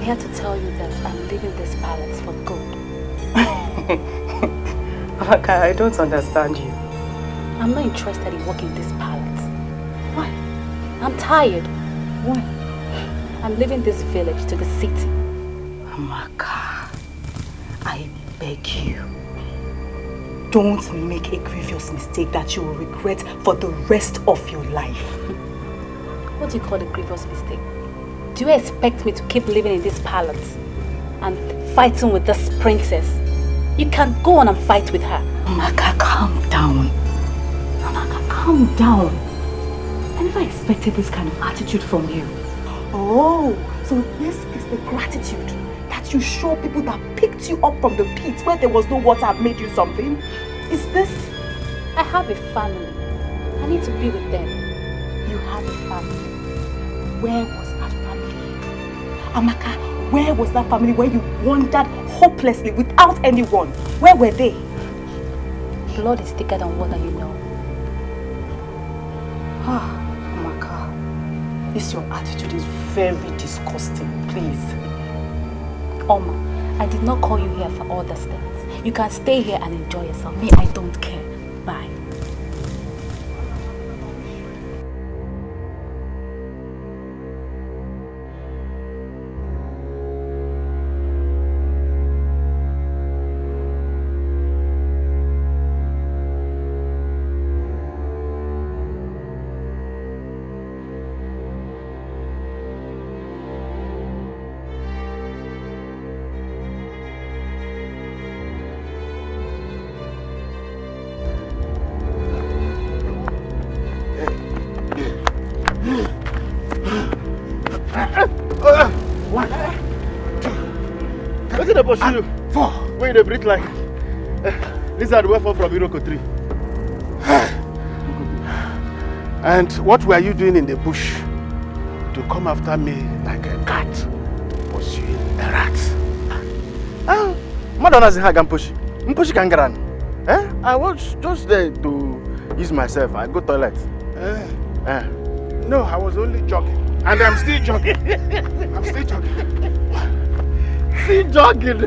To tell you that I'm leaving this palace for good. Amaka, I don't understand you. I'm not interested in working this palace. Why? I'm tired. Why? I'm leaving this village to the city. Amaka, I beg you. Don't make a grievous mistake that you will regret for the rest of your life. What do you call a grievous mistake? Do you expect me to keep living in this palace and fighting with this princess? You can go on and fight with her. Amaka, calm down. Amaka, calm down. I never expected this kind of attitude from you. Oh, so this is the gratitude that you show people that picked you up from the pit where there was no water and made you something? Is this I have a family. I need to be with them. You have a family. Where was that family? Amaka, where was that family where you wandered hopelessly without anyone? Where were they? Blood is thicker than water, you know. Ah, Amaka, this your attitude is very disgusting, please. Oma, I did not call you here for all these things. You can stay here and enjoy yourself. Me, I don't care. Bye. Pursue you. Where they breathe like lizard were fall from Iroko tree. And what were you doing in the bush to come after me like a cat pursuing a rat? Madonna doesn't have Gampushi. Mpushi Kangaran. I was just there to use myself. I go toilet. No, I was only jogging. And I'm still jogging. I'm still jogging. See jogging.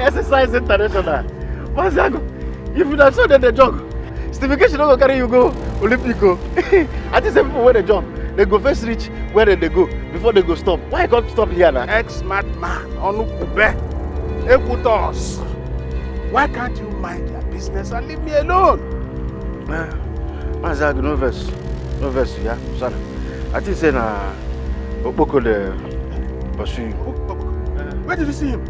Exercise international. Maziago, if you don't show them the jog, Stephen K. should not go carry you go Olympico. I think some people when they jump, they go first reach where they go before they go stop. Why you can't stop here now? Ex-mad man, Onukube, Ekutos. Why can't you mind your business and leave me alone? Maziago, no verse, yeah, sorry. I think say na Opoko the pursue you. Where did you see him?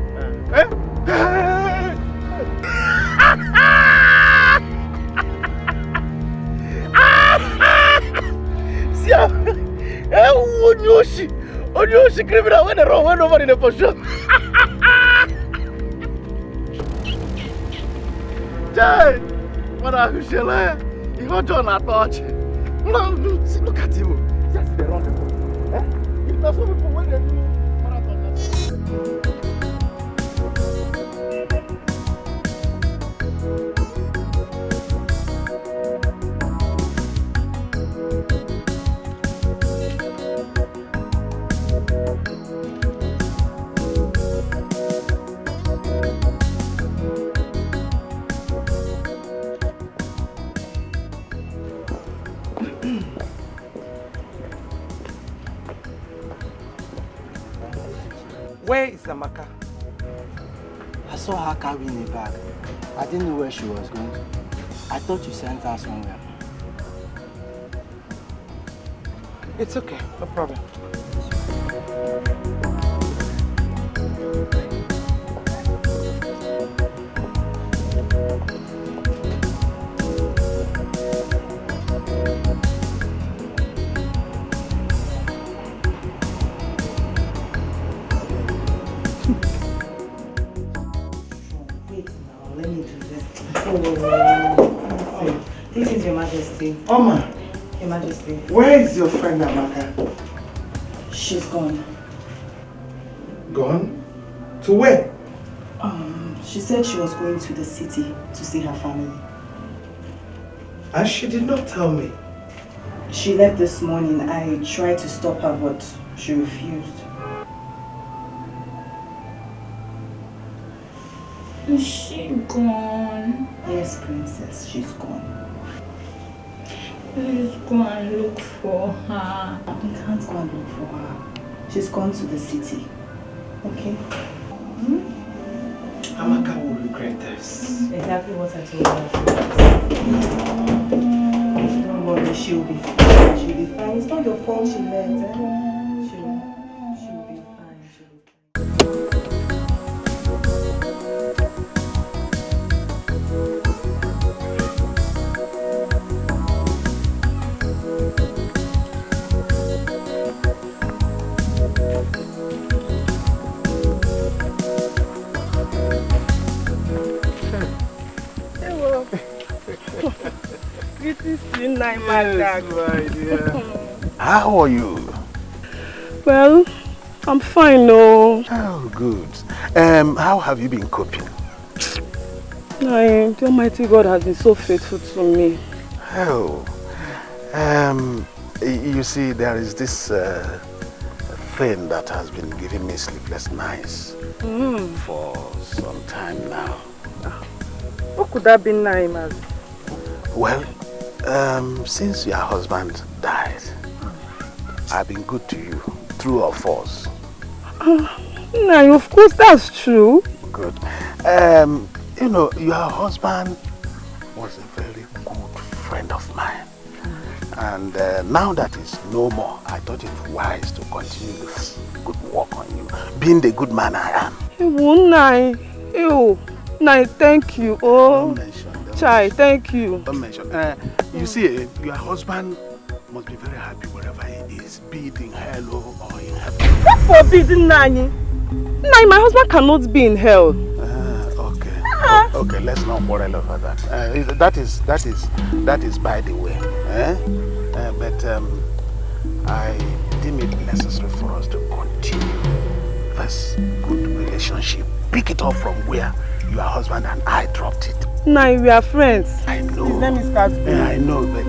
See how Onyoshi criminal when they run over in the pursue. Jai, what are you saying? You got John at touch. Look at him. Just the wrong people. If not some people when they do marathon. Where is Amaka? I saw her carrying a bag. I didn't know where she was going. I thought you sent her somewhere. It's okay, no problem. This is Your Majesty. Oma. Your Majesty. Where is your friend Amaka? She's gone. Gone? To where? She said she was going to the city to see her family. And she did not tell me. She left this morning. I tried to stop her, but she refused. Is she gone? Yes, Princess, she's gone. Please go and look for her. You can't go and look for her. She's gone to the city. Okay? Amaka will regret this. Exactly what I told her. Don't worry, she'll be fine. She'll be fine. It's not your fault she left. She'll be fine. She'll be fine. How are you? Well, I'm fine, no. Oh, good. How have you been coping? The Almighty God has been so faithful to me. Oh, you see, there is this thing that has been giving me sleepless nights for some time now. What could that be, Naima? Well, since your husband died, I've been good to you, true or false? No, of course that's true. Good. You know, your husband was a very good friend of mine. And now that he's no more, I thought it wise to continue this good work on you, being the good man I am. Nai, thank you. Oh, Chai, thank you. Don't mention. You see, your husband must be very happy wherever he is, be it in hell or in heaven. What forbidden, Nani? Nai, my husband cannot be in hell. Okay, let's not quarrel over that. That is by the way. But I deem it necessary for us to continue this good relationship. Pick it up from where your husband and I dropped it. Nai, we are friends. I know. His name is Katsu. I know, but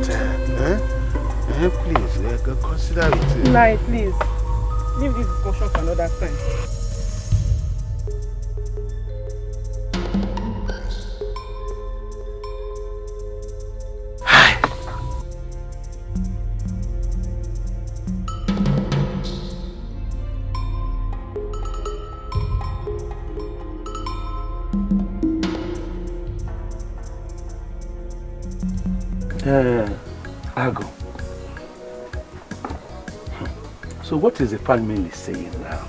please consider it. Nai, please. Leave this discussion for another time. Ago. So what is the family saying now?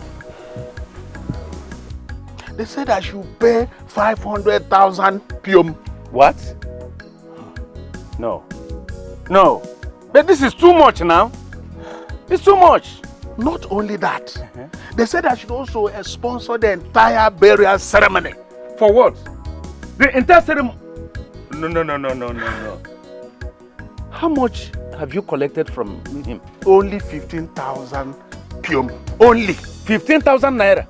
They said I should pay 500,000 pium. What? No. No. But this is too much now. It's too much. Not only that, they said I should also sponsor the entire burial ceremony. For what? The entire ceremony? No. How much have you collected from him? Only 15,000 pium. Only 15,000 naira.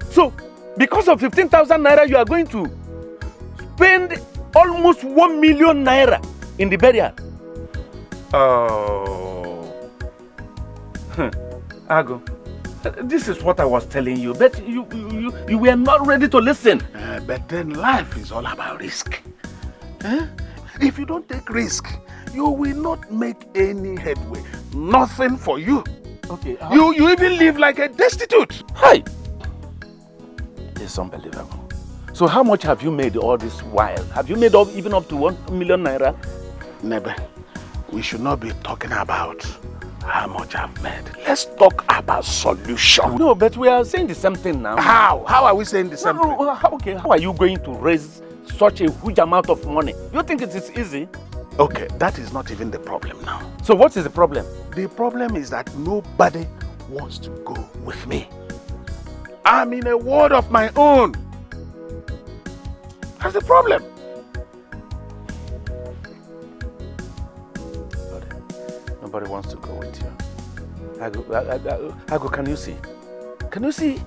So, because of 15,000 naira, you are going to spend almost 1 million naira in the burial. Oh. Ago, this is what I was telling you, but you were not ready to listen. But then life is all about risk. If you don't take risk, you will not make any headway. Nothing for you. Okay. You even live like a destitute. Hi. It's unbelievable. So how much have you made all this while? Have you made even up to 1 million naira? Never. We should not be talking about how much I've made. Let's talk about solution. No, but we are saying the same thing now. How? How are we saying the same thing? Okay, how are you going to raise such a huge amount of money? You think it is easy? Okay, that is not even the problem now. So what is the problem? The problem is that nobody wants to go with me. I'm in a world of my own. That's the problem. Nobody wants to go with you. Ago, can you see? Can you see?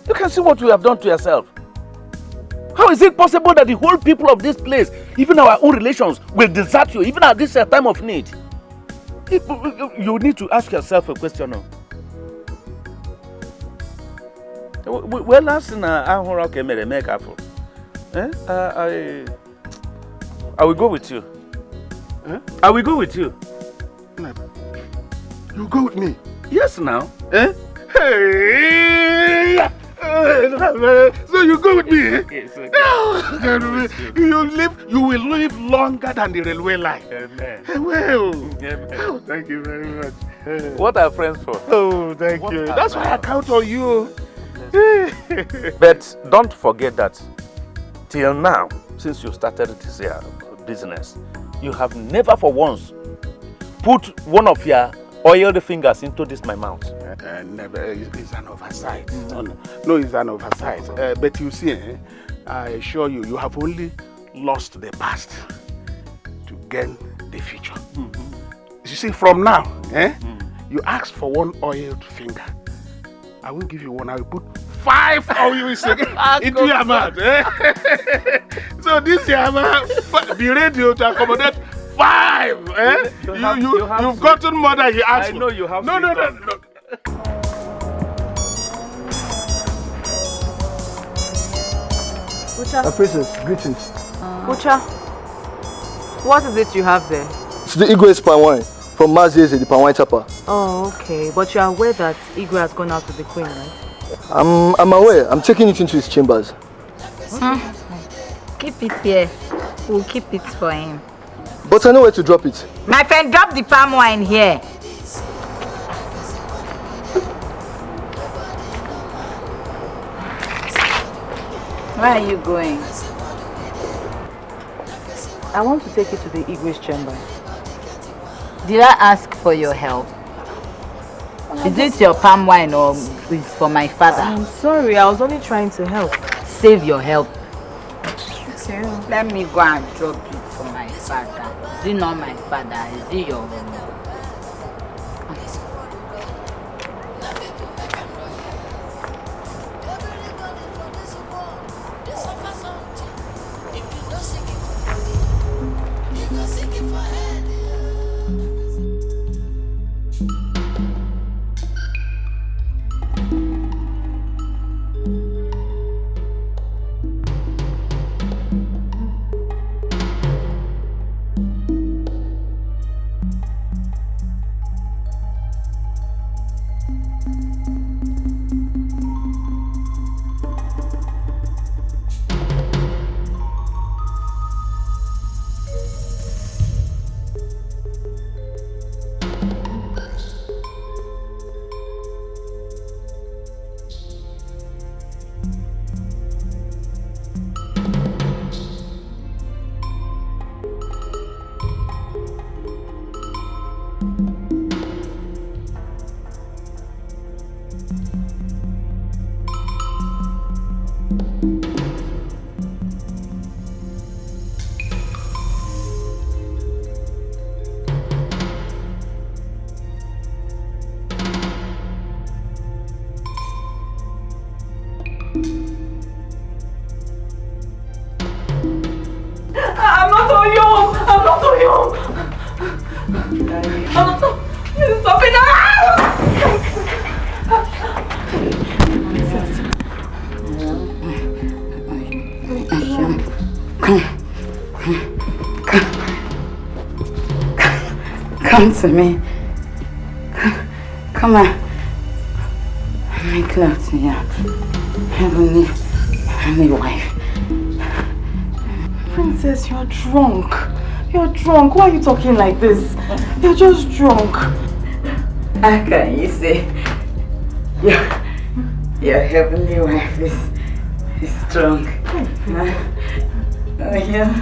You can see what you have done to yourself. How is it possible that the whole people of this place, even our own relations, will desert you, even at this time of need? You need to ask yourself a question. Well, last I will go with you. I will go with you. You go with me? Yes, now. Hey! So you go with me? Yes, okay. You will live longer than the railway line. Well, thank you very much. What are friends for? Oh, thank you. That's why I count on you. But don't forget that till now, since you started this business, you have never for once put one of your oiled fingers into this my mouth. Never. It's an oversight. No, it's an oversight. But you see, I assure you, you have only lost the past to gain the future. You see, from now, you ask for one oiled finger. I will give you one. I will put 5 oils into your mouth. So this year, be ready to accommodate 5. You've gotten more than you asked for. I know you have. No. Ucha. Princess, greetings. Ucha, what is it you have there? It's the Igwe's palm wine from Mazieze, the palm wine chopper. Oh, okay. But you are aware that Igwe has gone out with the queen, right? I'm aware. I'm taking it into his chambers. Keep it here. We'll keep it for him. But I know where to drop it. My friend, drop the palm wine here. Where are you going? I want to take you to the Igwe's chamber. Did I ask for your help? Is this your palm wine or is for my father? I'm sorry, I was only trying to help. Save your help. Okay. Let me go and drop it for my father. Is it not my father? Is it your own? Come to me. Come on. Make love to your heavenly wife. Princess, you're drunk. You're drunk. Why are you talking like this? You're just drunk. How can you say your heavenly wife is drunk? Oh, yeah.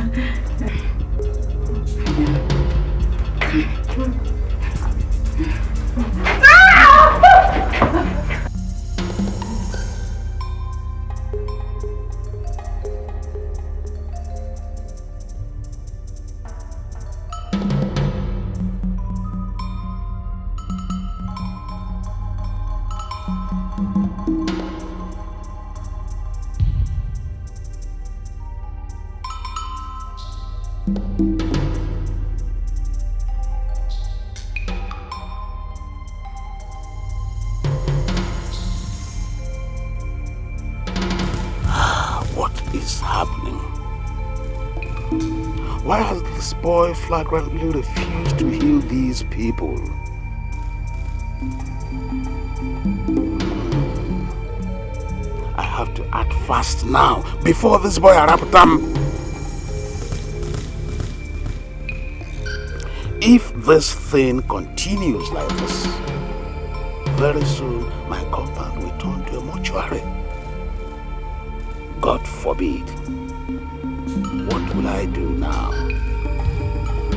Why has this boy flagrantly refused to heal these people? I have to act fast now, before this boy Araputam. If this thing continues like this, very soon my compound will turn to a mortuary. God forbid. What will I do now?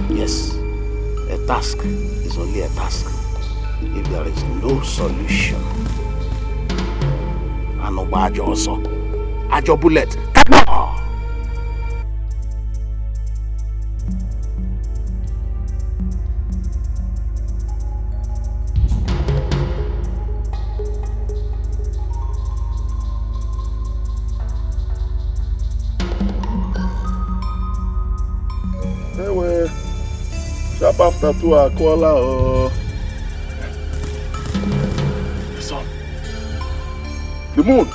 Yes, a task is only a task. if there is no solution, Anobajo also, Ajo bullet, no. Sharp after 2 Akola or the sun, the moon,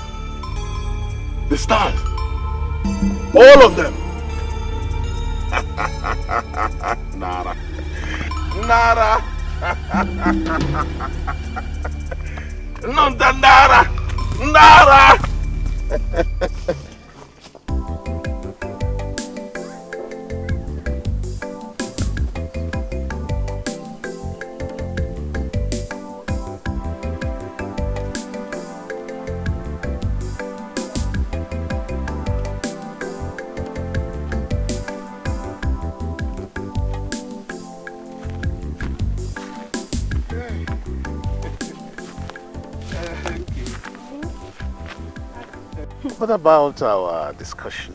the stars, all of them. Nara. Nara. Nonda Nara. Nara. What about our discussion?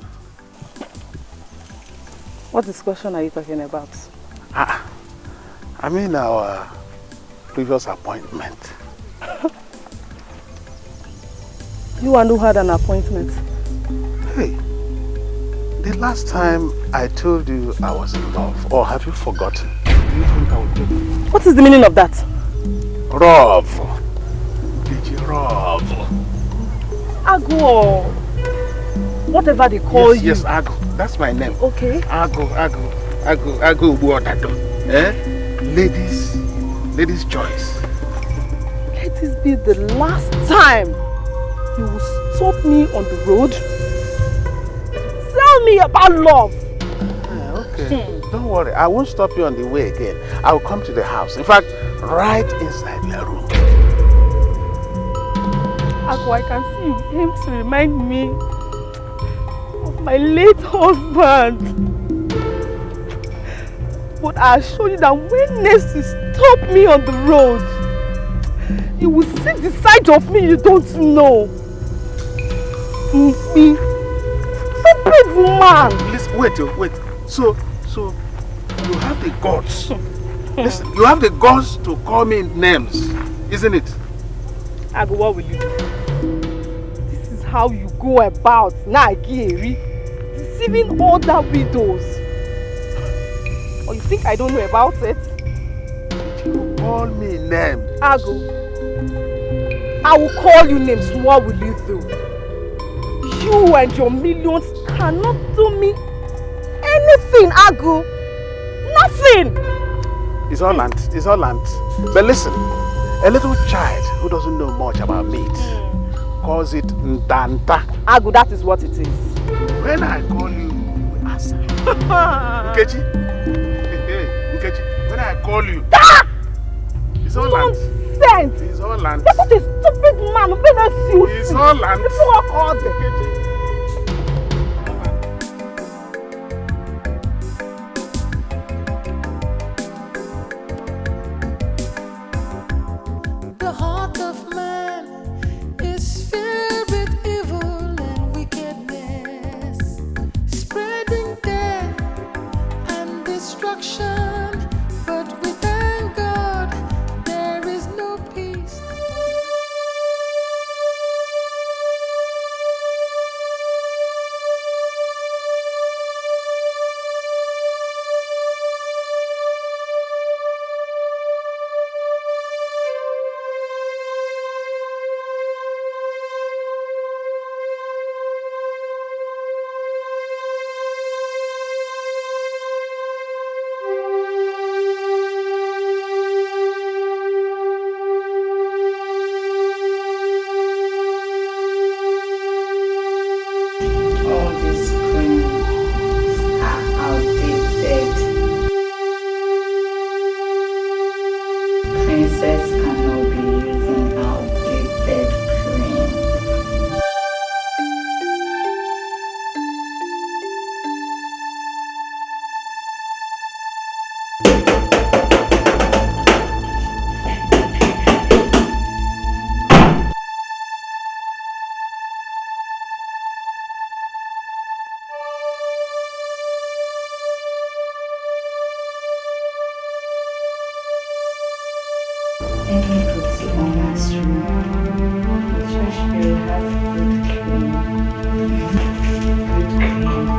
What discussion are you talking about? I mean our previous appointment. You and who had an appointment? Hey, the last time I told you I was in love, or have you forgotten? Do you think I would do it? What is the meaning of that? Rov. DJ Rov. Ago. Whatever they call you. Yes, Ago. That's my name. Okay. Ago Ubuotato. Ladies' choice. Let this be the last time you will stop me on the road. Tell me about love. Okay. Don't worry. I won't stop you on the way again. I will come to the house. In fact, right inside your room. Ago, I can see you aim to remind me of my late husband. But I assure you that when next you stop me on the road, you will see the side of me you don't know. Me, stupid woman. Listen, wait. So you have the guts. Listen, you have the guts to call me names, isn't it? Ago, what will you do? This is how you go about Nigerian, deceiving other widows. Or you think I don't know about it? You call me name. Ago, I will call you names. What will you do? You and your millions cannot do me anything, Ago. Nothing. It's all land. It's all land. But listen, a little child who doesn't know much about meat calls it Ndanta. Ago, that is what it is. When I call you, you answer. Nkechi. Nkechi. When I call you, it's all land. Nonsense. It's all land. You're such a stupid man. It's all land. People are called Nkechi. The heart of man is filled with evil and wickedness, spreading death and destruction. But we thank God there is no peace. Let me go to Oma's room. The church will have good cream. Good cream.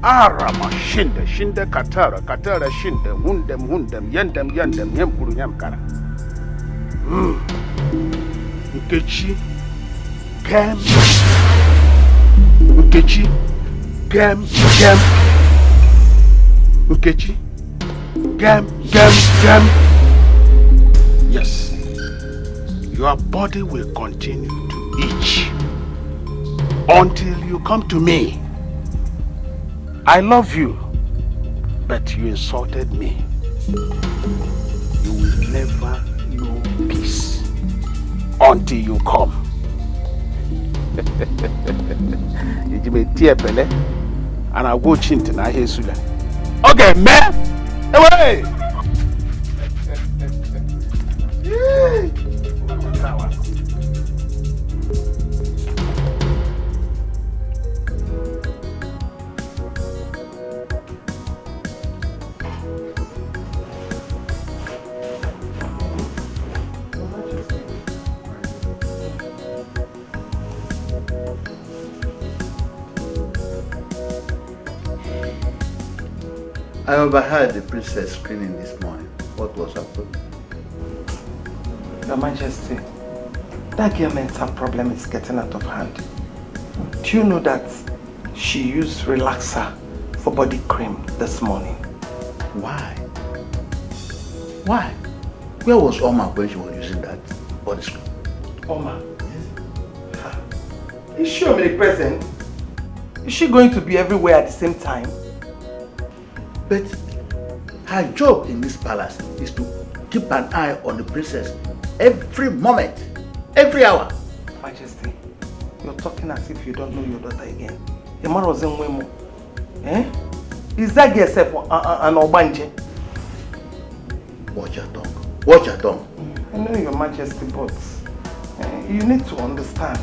Arama shinde katara shinde hundem yendem yempuru nyamkara. Nkechi gem. Nkechi gem. Nkechi gem. Yes, your body will continue to itch until you come to me. I love you, but you insulted me. You will never know peace until you come. You may tear pele, and I'll go chint and I hear Sula. Okay, man! Away! I overheard the princess screaming this morning. What was her problem? Your Majesty, that girl mental problem is getting out of hand. Do you know that she used relaxer for body cream this morning? Why? Why? Where was Oma when she was using that body cream? Oma? Yes. Is she omnipresent? Is she going to be everywhere at the same time? But her job in this palace is to keep an eye on the princess every moment, every hour. Majesty, you're talking as if you don't know your daughter again. The man was in Wemo. Eh? Is that girl yourself an Obanje? Watch your tongue. Watch your tongue. I know, Your Majesty, but you need to understand.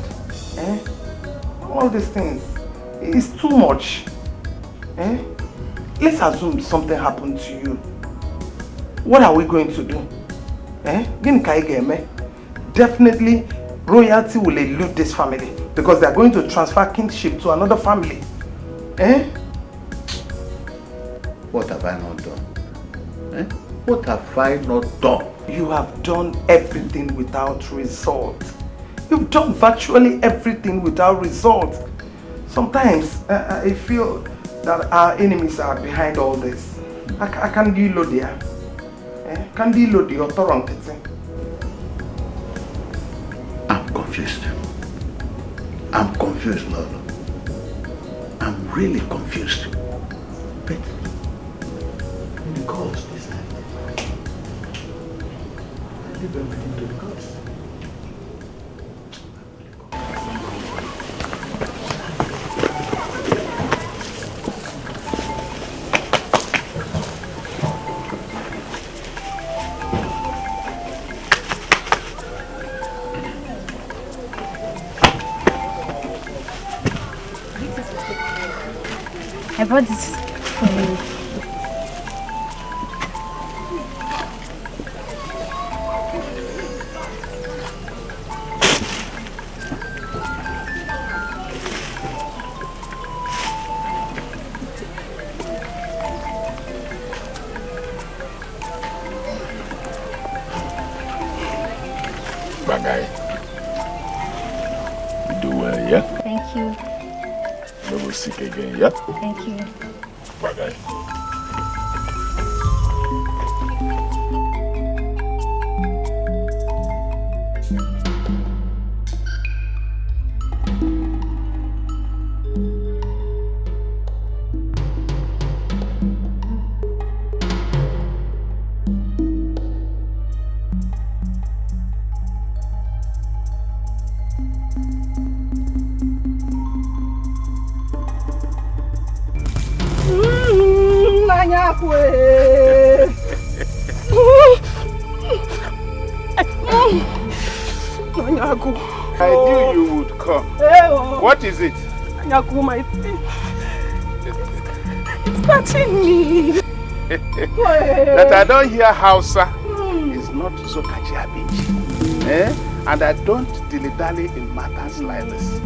All these things. It's too much. Let's assume something happened to you. What are we going to do? Definitely, royalty will elude this family because they are going to transfer kingship to another family. What have I not done? What have I not done? You have done everything without result. You've done virtually everything without result. Sometimes I feel that our enemies are behind all this. I can't deal with them. Can't deal with the authority. I'm confused. I'm confused, Lolo. I'm really confused. But the gods decide. I leave everything to the gods. I brought this for you. Bagay. You do well, yeah? Thank you. Never sick again, yeah? Thank you. Bagay. I knew you would come. What is it? My teeth. It's scratching me. That I don't hear Hausa is not Zokaji Abinji. And I don't dilly-dally in matters like this.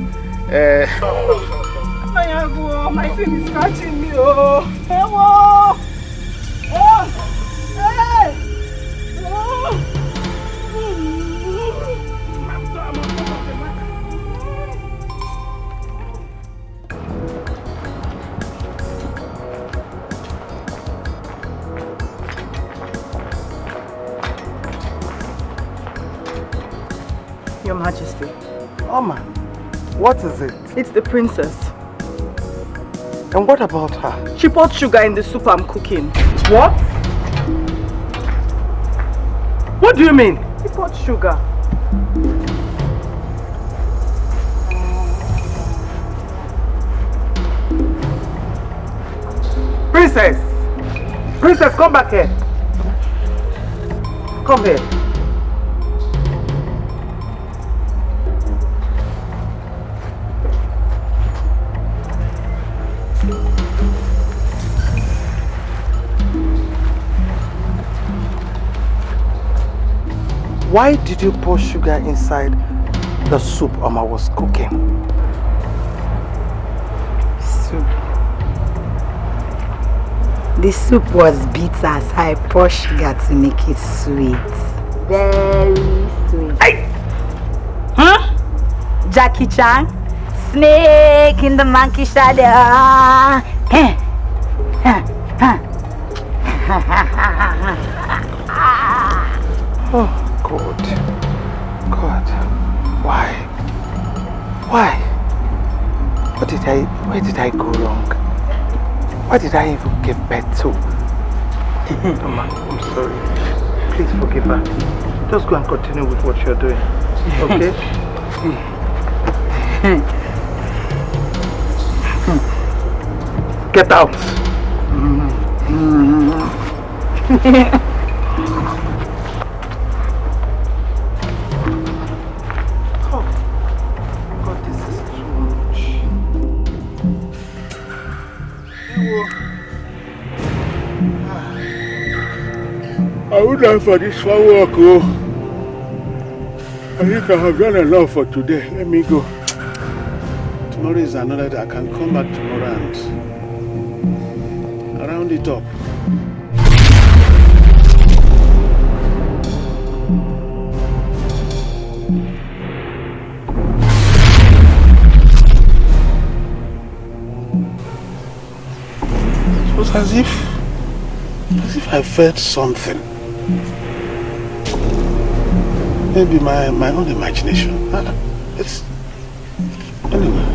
My teeth is scratching me. Hey! Your Majesty. Oma, what is it? It's the princess. And what about her? She poured sugar in the soup I'm cooking. What? What do you mean? She poured sugar. Princess! Princess, come back here. Come here. Why did you pour sugar inside the soup Oma was cooking? Soup. The soup was bitter, so I poured sugar to make it sweet. Very sweet. Hey! Huh? Jackie Chan? Snake in the monkey shadow. Oh, God. God. Why? Why? Where did I go wrong? Why did I even give birth to? Mama, I'm sorry. Please forgive her. Just go and continue with what you're doing. Okay? Get out. Oh, God, this too done for this far walk, oh. I think I have done enough for today. Let me go. Tomorrow is another day. I can come back tomorrow and round it up. It was as if I felt something. Maybe my own imagination. It's anyway.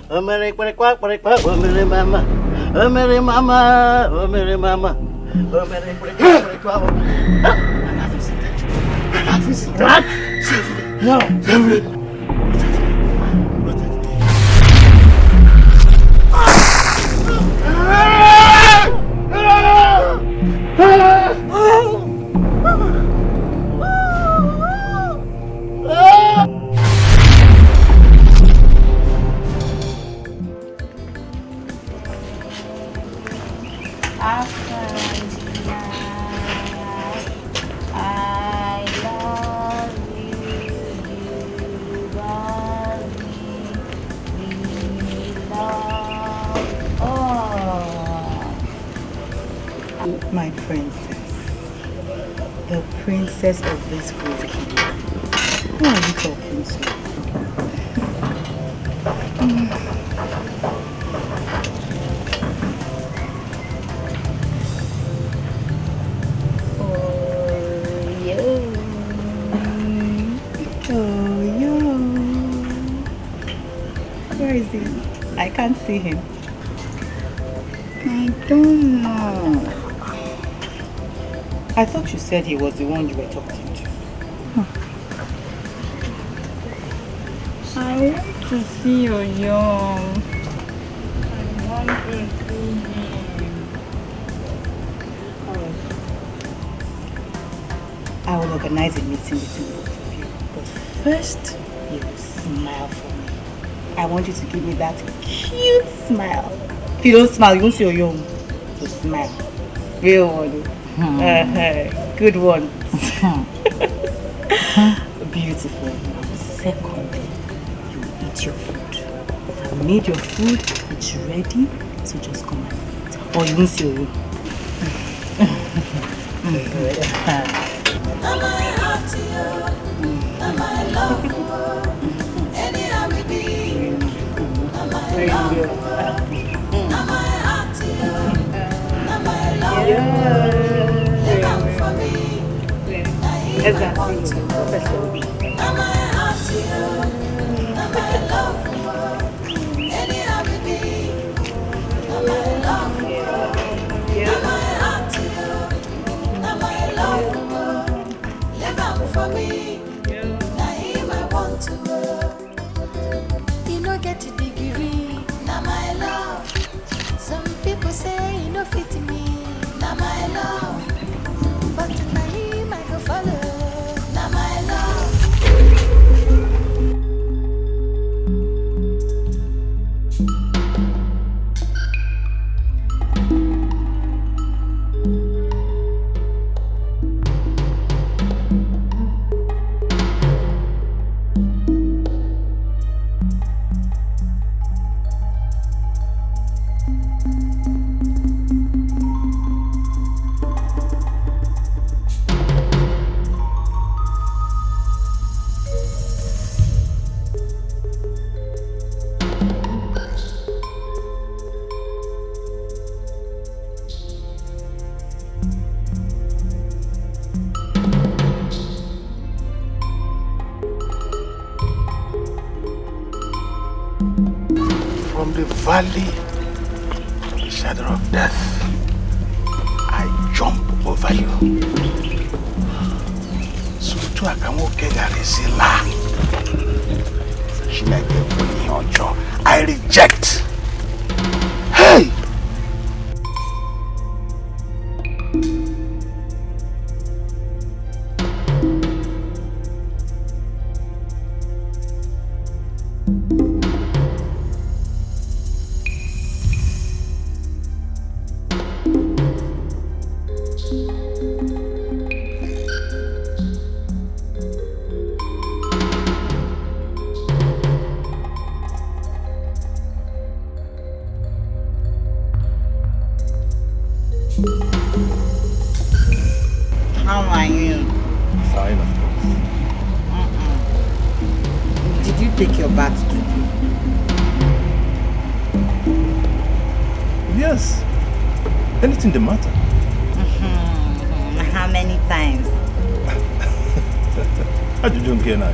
Oh Mary quack quack quack quack, oh Mary mama, oh Mary mama, oh Mary mama, oh Mary quack quack quack. What? No. My princess, the princess of this great kingdom. Who are you talking to? Oh, yo. Where is he? I can't see him. I don't know. I thought you said he was the one you were talking to. I want to see your young. I want to see him. I will organize a meeting between both of you. But first, you will smile for me. I want you to give me that cute smile. If you don't smile, you won't see your young. So smile. Real one. Good one. Beautiful. Secondly, you eat your food. I've made your food, it's ready, so just come and eat. Or you won't see your Am I hot to you? Am I love you? Anyhow we be. Am I love you? Am I hot to you? Am I love you? Live out for me. Am I hot to you? Am I love you? Anyhow we be. Am I love you? Am I hot to you? Am I love you? Live out for me. Now him I want to. You know get a degree. Now my love. Some people say you know fit me. Now my love. But now him I go follow. Now my love. from the valley of the shadow of death, I jump over you. So to akamoke garisila. I reject. Hey! How are you? Fine, of course. Did you take your bath today? Yes. Anything the matter? How many times? How did you get now?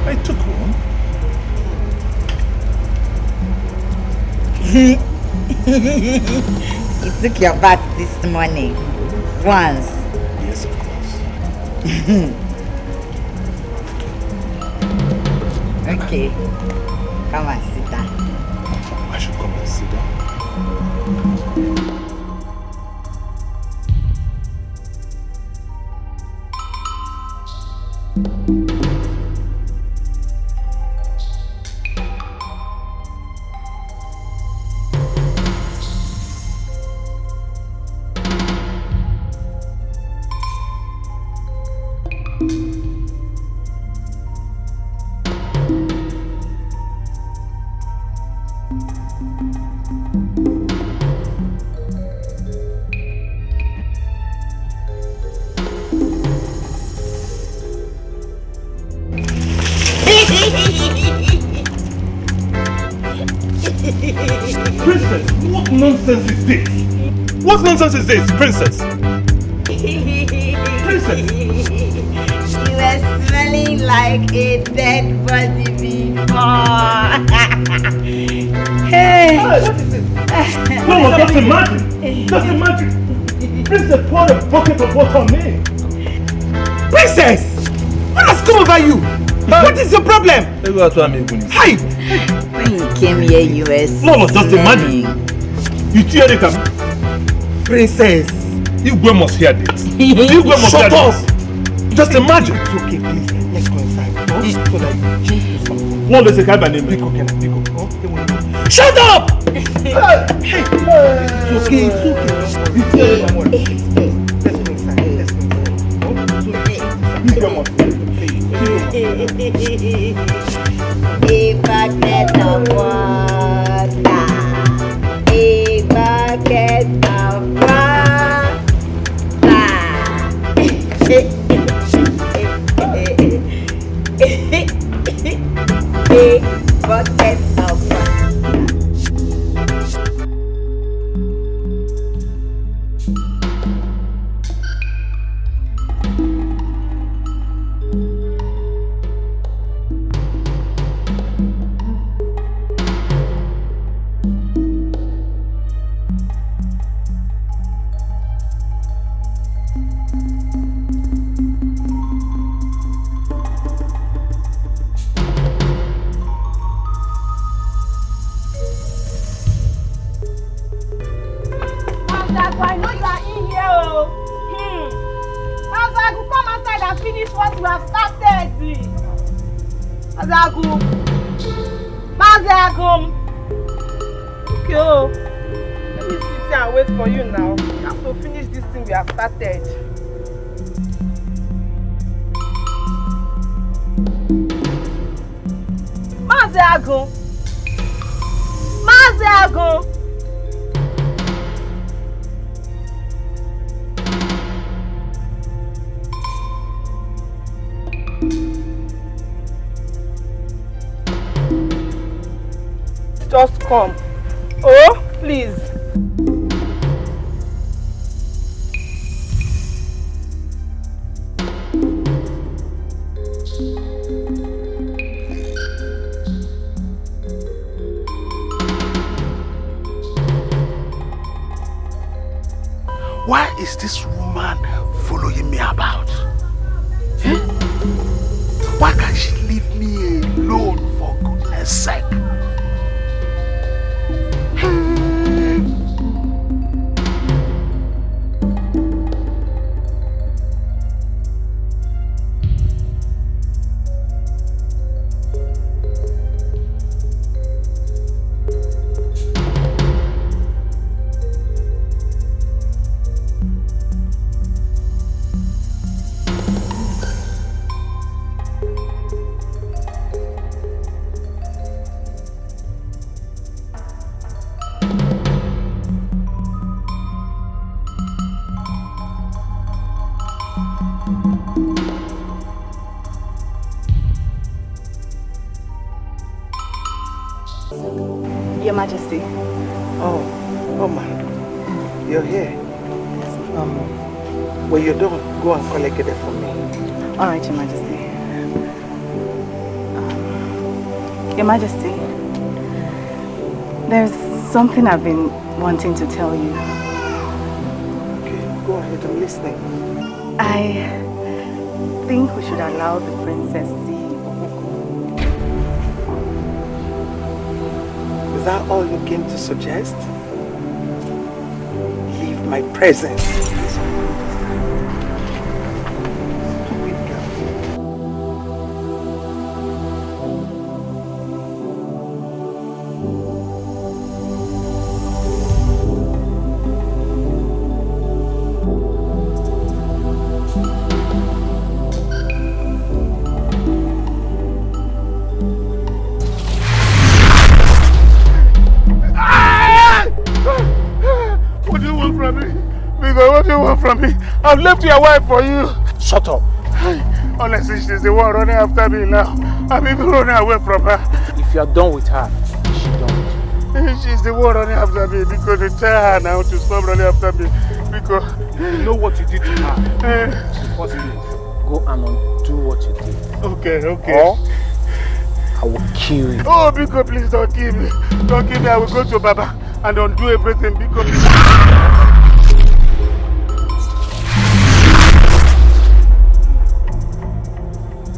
I took one. You took your bath this morning. Once. Yes, of course. Okay. Come and sit down. I should come and sit down. Princess, what nonsense is this? What nonsense is this, Princess? Princess! You were smelling like a dead body before. Hey! What is it? No, just imagine! Just imagine! Princess poured a bucket of water on me! Princess! What has come over you? What is your problem? Hi! When you came here, you were No, just imagine! You hear it come? Princess! Igwe must hear this! Igwe must hear this! Just imagine! It's okay, please. Let's go inside. So that you change to something. One day, I name Pick up. Shut up! It's okay, it's okay. Don't worry. Let's go inside. Let's go inside. A bucket of water. A bucket of water. A bucket of water. I know you are in here, oh. Mazagu, come outside and finish what you have started. Mazagu. Okay, oh. Let me sit here and wait for you now. We have to finish this thing we have started. Mazagu. Just come. Oh, please. is this woman following me about? Eh? Why can't she leave me alone, for goodness sake? Your Majesty. Oh man, you're here. When you're done, go and collect it for me. All right, Your Majesty. Your Majesty, there's something I've been wanting to tell you. Okay, go ahead, I'm listening. I think we should allow the princess see. Is that all you came to suggest? Leave my presence. From me. I've left your wife for you. Shut up. Honestly, she's the one running after me now. I'm even running away from her. If you are done with her, she don't. She's the one running after me because they tell her now to stop running after me. Because you know what you did to her. The first thing, go and undo what you did. Okay. Or I will kill you. Oh, because please don't kill me. Don't kill me. I will go to Baba and undo everything because.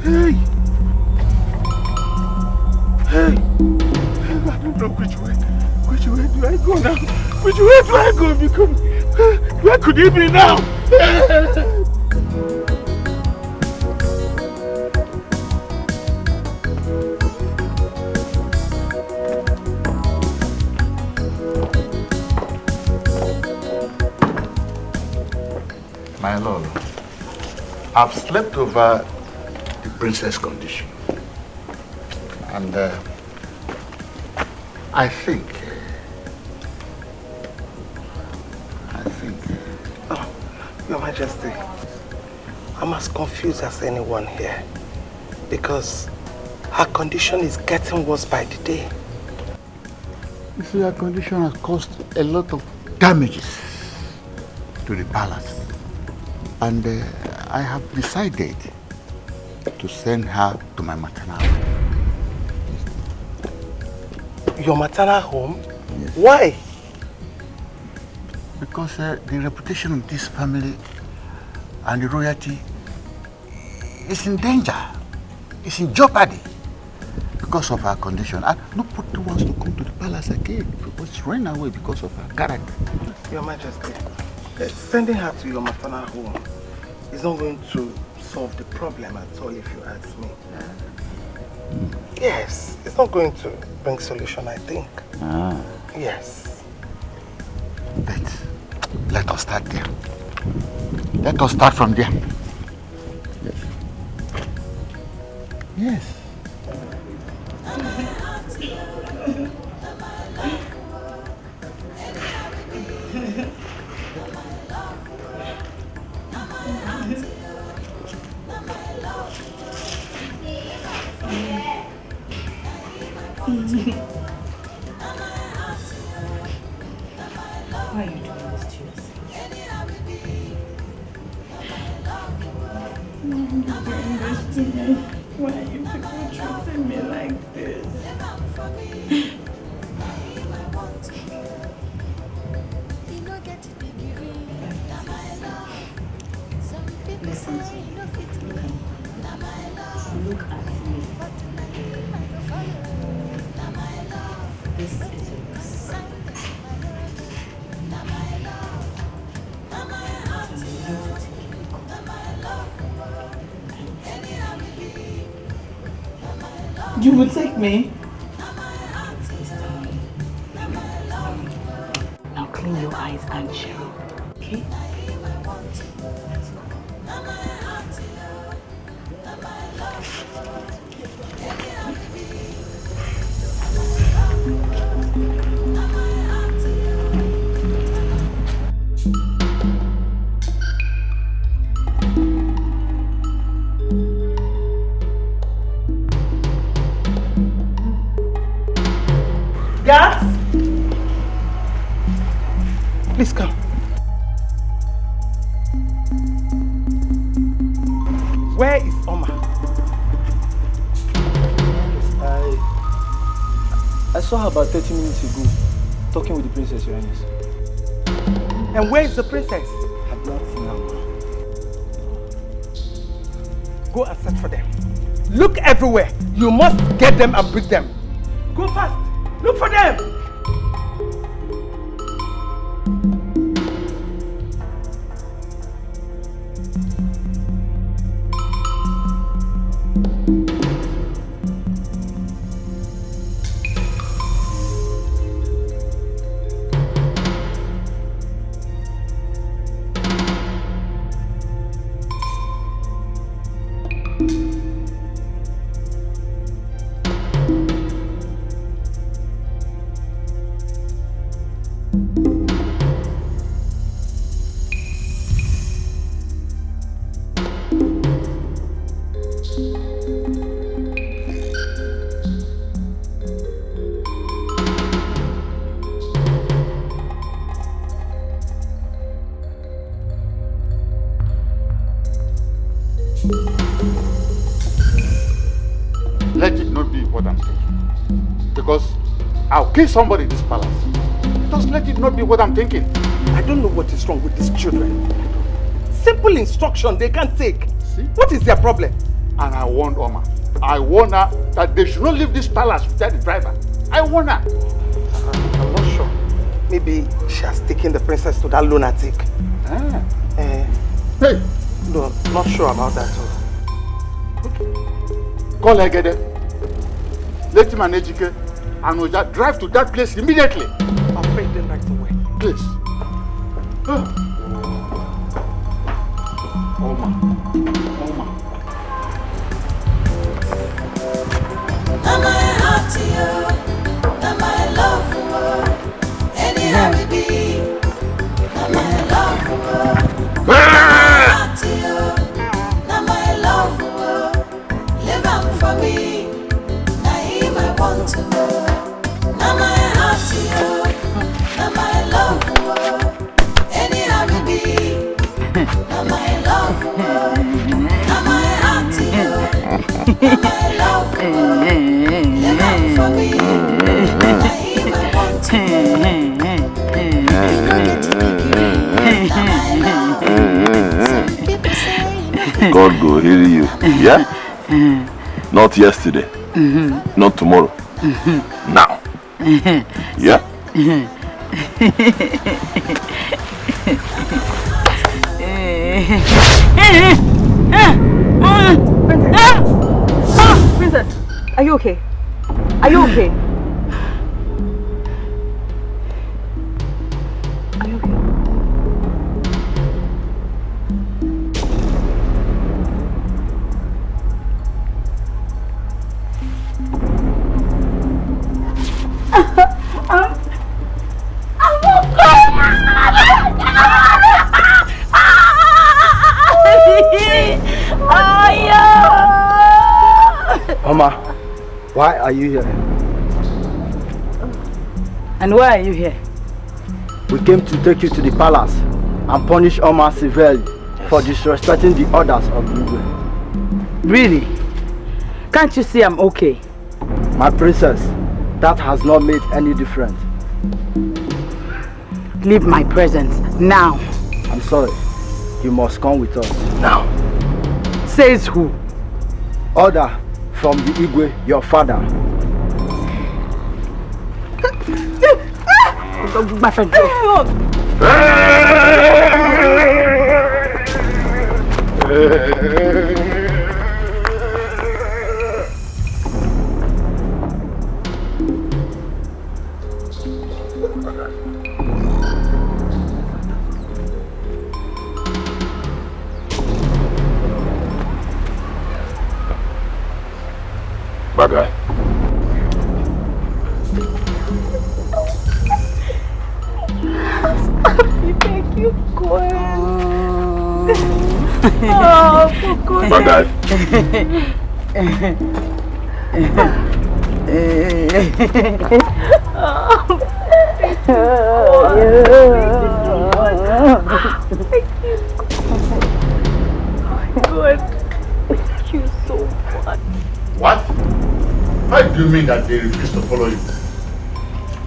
Hey! I don't know which way do I go now? Which way do I go? Because where could he be now? My lord, I've slept over the princess' condition. And I think... Oh, Your Majesty, I'm as confused as anyone here. Because her condition is getting worse by the day. You see, her condition has caused a lot of damages to the palace. And I have decided to send her to my maternal home. Your maternal home? Yes. Why? Because the reputation of this family and the royalty is in danger. It's in jeopardy because of her condition. And nobody wants to come to the palace again because it's run away because of her character. Your Majesty, sending her to your maternal home is not going to solve the problem at all, if you ask me. Yes, it's not going to bring solution, I think. Yes. But let us start there. Let us start from there. Yes. Yes. Why are you doing this to yourself? Why are you people treating me like this? look at me. This is a risk. You will take me? Now clean your eyes and chill, okay? Guards! Please come. Where is Oma? I saw her about 30 minutes ago, talking with the princess, Your Highness. And where is the princess? I've not seen her. Go and search for them. Look everywhere. You must get them and bring them. Go fast. Look for them. Let it not be what I'm thinking. Because I'll kill somebody in this palace. Just let it not be what I'm thinking. I don't know what is wrong with these children. Simple instruction they can't take. See? What is their problem? And I warned Oma. I warned her that they should not leave this palace without the driver. I warned her. I'm not sure. Maybe she has taken the princess to that lunatic. Hey! No, not sure about that. Call Egede. Let him and Ejike and Oja drive to that place immediately. I'll pay them right away. Please. Oma. Now my heart to you, now my love for you. Anyhow we be, now my love for you. Now my heart to you, now my love for you. Live on for me, now him I want to know. Now my heart to you, now my love for you. Anyhow we be, now my love for you. Now my heart to you, now my love for you. Live on for me, now him I want to know. God go heal you. Yeah? Not yesterday. Not tomorrow. Now. Yeah? Princess, are you okay? Are you okay? Are you okay? Oma, why are you here? And why are you here? We came to take you to the palace and punish Oma severely for disrespecting the orders of the Igwe. Really? Can't you see I'm okay? My princess, that has not made any difference. Leave my presence now. I'm sorry. You must come with us. Now. Says who? Order from the Igwe, your father. My friend. Bad guy. Thank you, God. Oh, for goodness. Bad guy. Good. Thank you so much. What? How do you mean that they refused to follow you?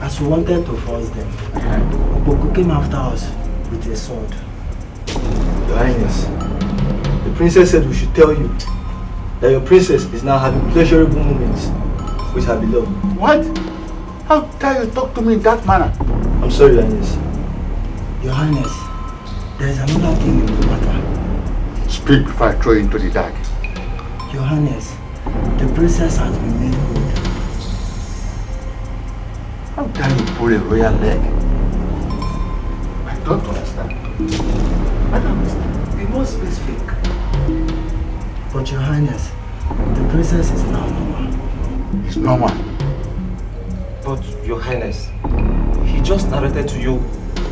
As we wanted to force them, Boko came after us with a sword. Your Highness, the princess said we should tell you that your princess is now having pleasurable moments with her beloved. What? How dare you talk to me in that manner? I'm sorry, Your Highness. Your Highness, there is another thing in the matter. Speak before I throw you into the dark. Your Highness, the princess has been made good. How dare you pull a royal leg? I don't understand. I don't understand. Be more specific. But Your Highness, the princess is now normal. It's normal. But Your Highness, he just narrated to you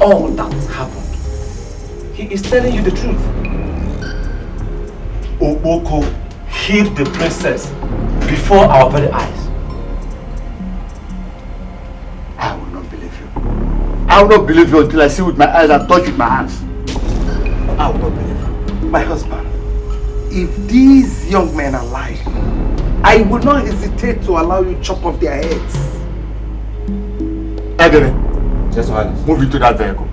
all that happened. He is telling you the truth. Oboko hid the princess before our very eyes. I will not believe you. I will not believe you until I see with my eyes and touch with my hands. I will not believe you. My husband, if these young men are lying, I will not hesitate to allow you to chop off their heads. Edere, Yes, Your Highness. move into that vehicle.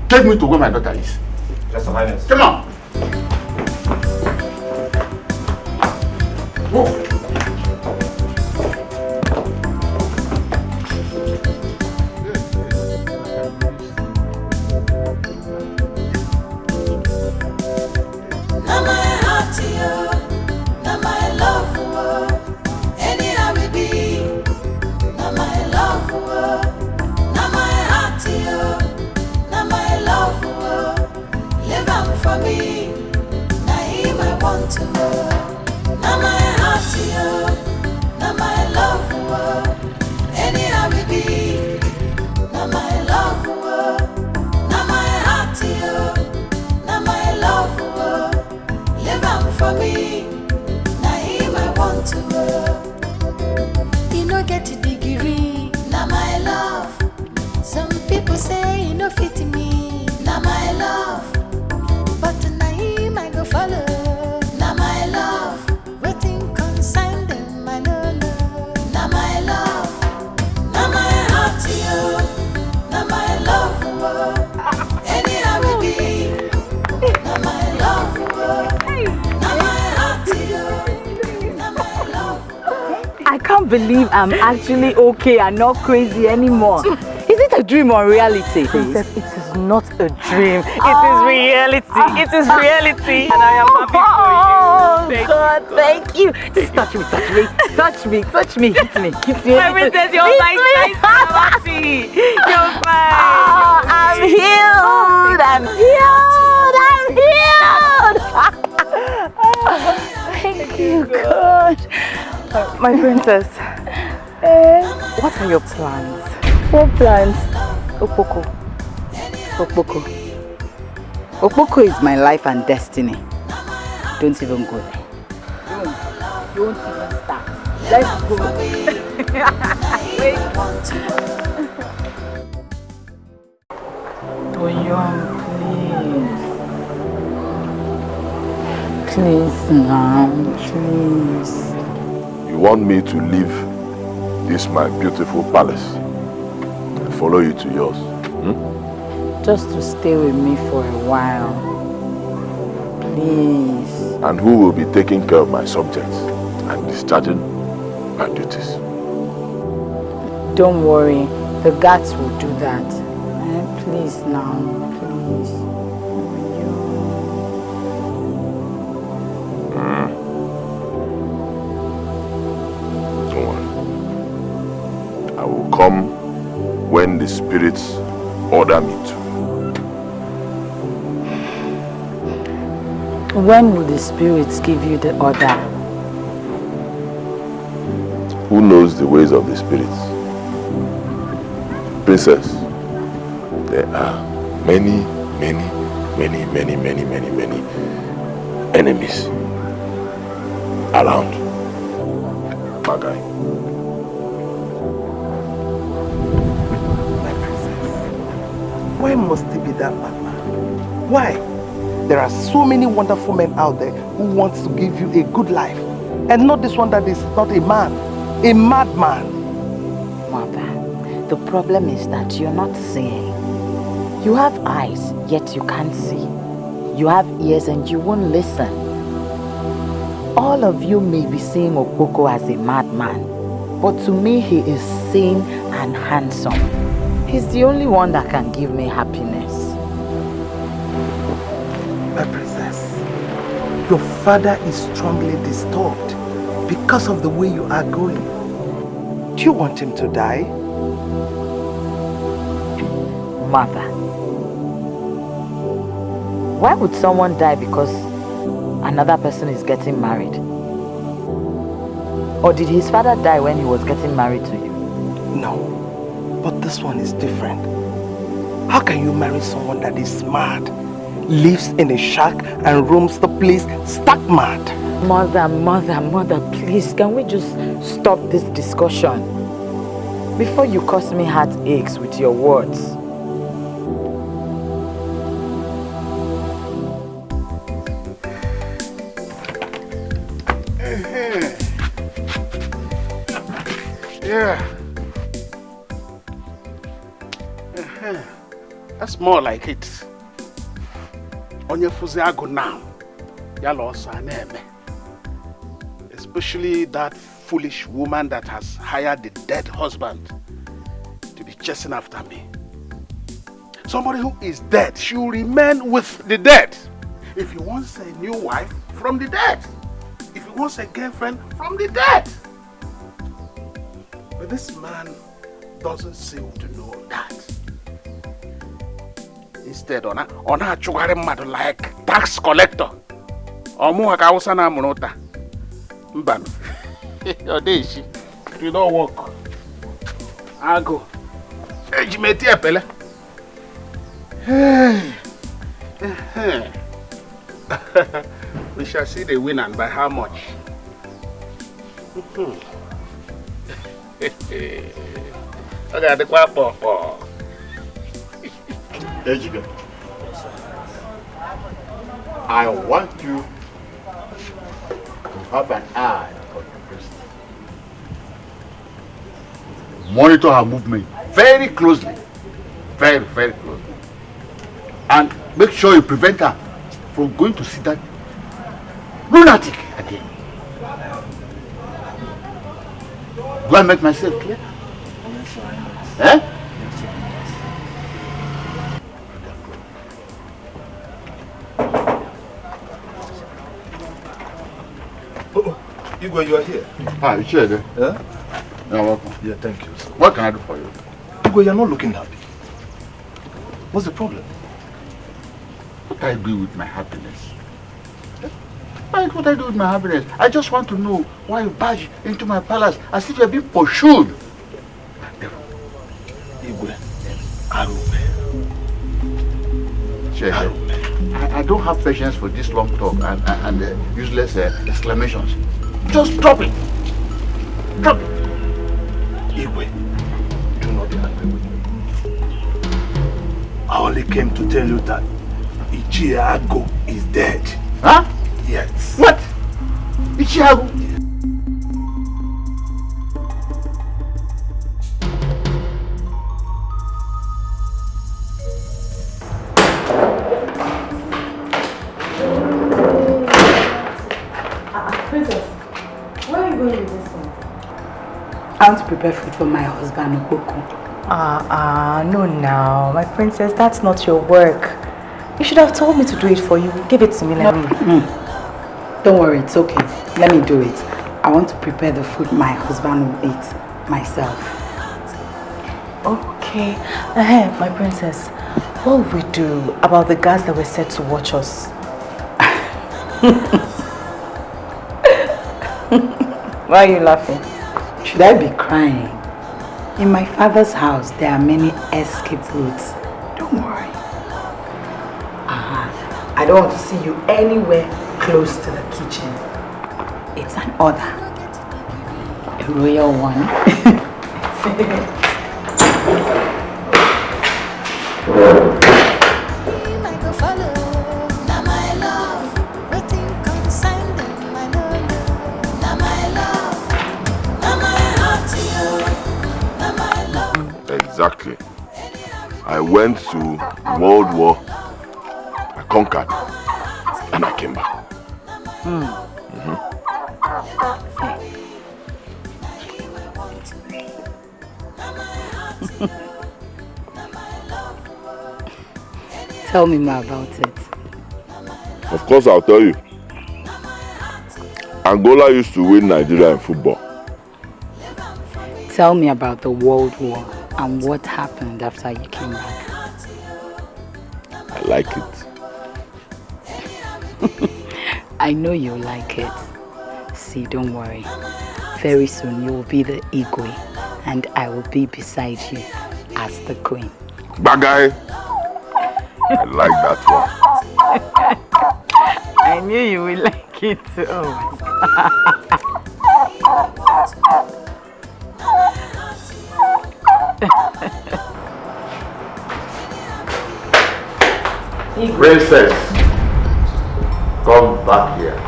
Take me to where my daughter is. Yes, Your Highness. Come on. Move. Now my heart to you, now my love for you. Anyhow we be, now my love for you. Now my heart to you, now my love for you. Live on for me, now him I want to know. Now my heart to you, now my love for you. Anyhow we be, now my love for you. Now my heart to you, now my love for you. Live on for me, now him I want to know. You no get a degree, now my love. Some people say you no fit me, now my love. But now him I go follow, now my love. Waiting consign them, I know love. Now my love, now my heart to you, now my love for you. Anyhow we be, now my love for you. Now my heart to you, now my love for you. I can't believe I'm actually okay and not crazy anymore. Is it a dream or reality? Princess, it is not a dream. It is reality. It is reality. And I am happy for you. Oh, God, thank you. Just touch me, touch me, touch me, touch me, hit me, hit me. Princess, you're my happy. You're fine. Oh, I'm healed. I'm healed. I'm healed. Thank you, God. My princess, what are your plans? What plans? Okpoko. Okpoko. Okpoko is my life and destiny. Don't even go there. Don't even start. Let's go. Wait. Toyon, please. Please now, please. You want me to leave this my beautiful palace and follow you to yours? Just to stay with me for a while. please. And who will be taking care of my subjects and discharging my duties? Don't worry, the guards will do that. Please now, please. Don't worry. I will come when the spirits order me to. When will the spirits give you the order? Who knows the ways of the spirits? Princess, there are many enemies around. Magai. My princess, why must it be that madman? Why? There are so many wonderful men out there who want to give you a good life. And not this one that is not a man, a madman. Mother, the problem is that you're not seeing. You have eyes, yet you can't see. You have ears and you won't listen. All of you may be seeing Okpoko as a madman, but to me he is sane and handsome. He's the only one that can give me happiness. My princess, your father is strongly disturbed because of the way you are going. Do you want him to die? Mother, why would someone die because another person is getting married? Or did his father die when he was getting married to you? No, but this one is different. How can you marry someone that is mad, lives in a shack and roams the place stark mad? Mother, please, can we just stop this discussion? Before you cause me heartaches with your words. Yeah. That's more like it. Onye fuzi agu now. Yalo also aneme. Especially that foolish woman that has hired the dead husband to be chasing after me. Somebody who is dead should remain with the dead. If he wants a new wife, from the dead. If he wants a girlfriend, from the dead. But this man doesn't seem to know that. Instead, on a chugare mad like tax collector. Omu hakausa na munota. Mbano. Odeshi. It don't work. I go. Ejimeti epele. We shall see the winner and by how much. Okay, the quapo. Edochie, I want you to have an eye on your priest. Monitor her movement very closely. Very, very closely. And make sure you prevent her from going to see that lunatic again. Do I make myself clear? Eh? Igwe, you are here. Hi, you here? Yeah? You're welcome. Yeah, thank you. What can I do for you? Igwe, you're not looking happy. What's the problem? What do I do with my happiness? What I do with my happiness? I just want to know why you barge into my palace as if you're being pursued. Igwe, Arube. I don't have patience for this long talk and useless exclamations. Just drop it. Drop it. Igwe, do not be angry with me. I only came to tell you that Ichiago is dead. Huh? Yes. What? Ichiago? you going with this thing? I want to prepare food for my husband, Okoko. No now. My princess, that's not your work. You should have told me to do it for you. Give it to me, let me. Don't worry, it's okay. Let me do it. I want to prepare the food my husband will eat myself. Okay. My princess, what will we do about the guards that were set to watch us? Why are you laughing? Should I be crying? In my father's house, there are many escape routes. Don't worry. I don't want to see you anywhere close to the kitchen. It's an order. A royal one. Exactly. I went to World War, I conquered, and I came back. Tell me more about it. Of course I'll tell you. Angola used to win Nigeria in football. Tell me about the World War and what happened after you came back. I like it. I know you like it. See, don't worry. Very soon you will be the Igwe and I will be beside you as the queen. Bagay! I like that one. I knew you would like it too. Oh my God. Princess, come back here.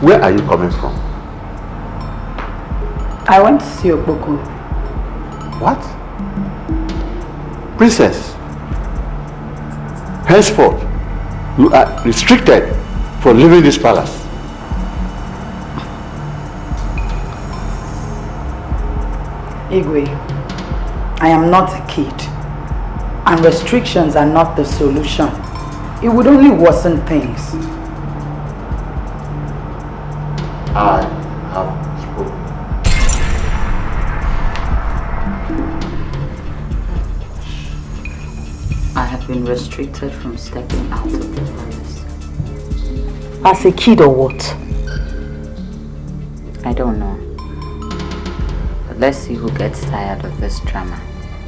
Where are you coming from? I went to see Okoko. What? Princess, henceforth, you are restricted from leaving this palace. Igwe, I am not a kid, and restrictions are not the solution. It would only worsen things. I have spoken. I have been restricted from stepping out of the palace. As a kid or what? I don't know. But let's see who gets tired of this drama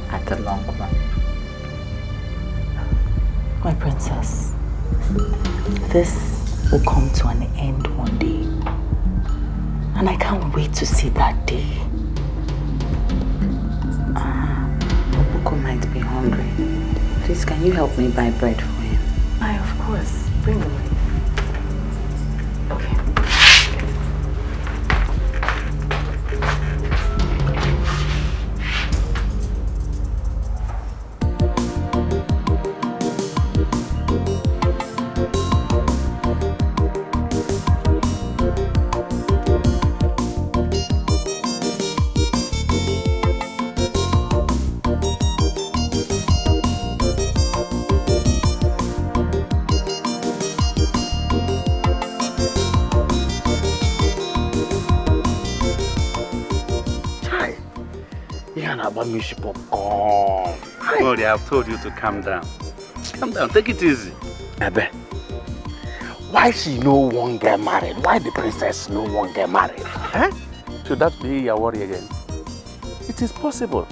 at the long run. My princess, this will come to an end one day. And I can't wait to see that day. Okoko might be hungry. Please, can you help me buy bread for him? Aye, of course. Bring the bread. Okay. Sorry, I've told you to calm down. Calm down, take it easy. Ebe, why she no one get married? Why the princess no one get married? Eh? Should that be your worry again? It is possible.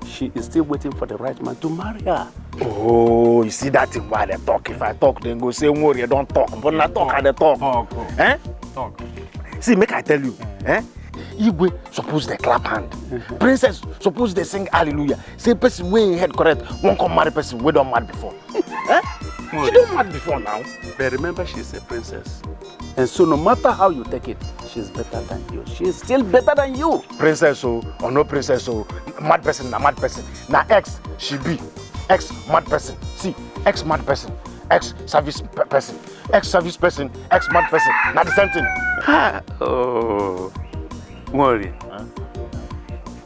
She is still waiting for the right man to marry her. Oh, you see that thing why they talk? If I talk, then go say worry, don't talk. But not talk, I talk. Talk. Eh? Talk. See, make I tell you, eh? Igwe suppose they clap hand. Princess suppose they sing hallelujah. Say person way in head correct, won't come marry person we don't mad before. Eh? She don't mad before now. But remember, she's a princess. And so no matter how you take it, she's better than you. She's still better than you. Princess or no princess or mad person, na mad person. Now ex, she be. Ex mad person. See, ex mad person. ex-service person, ex-service person, ex-mad person. Not the same thing. Oh, worry. Huh?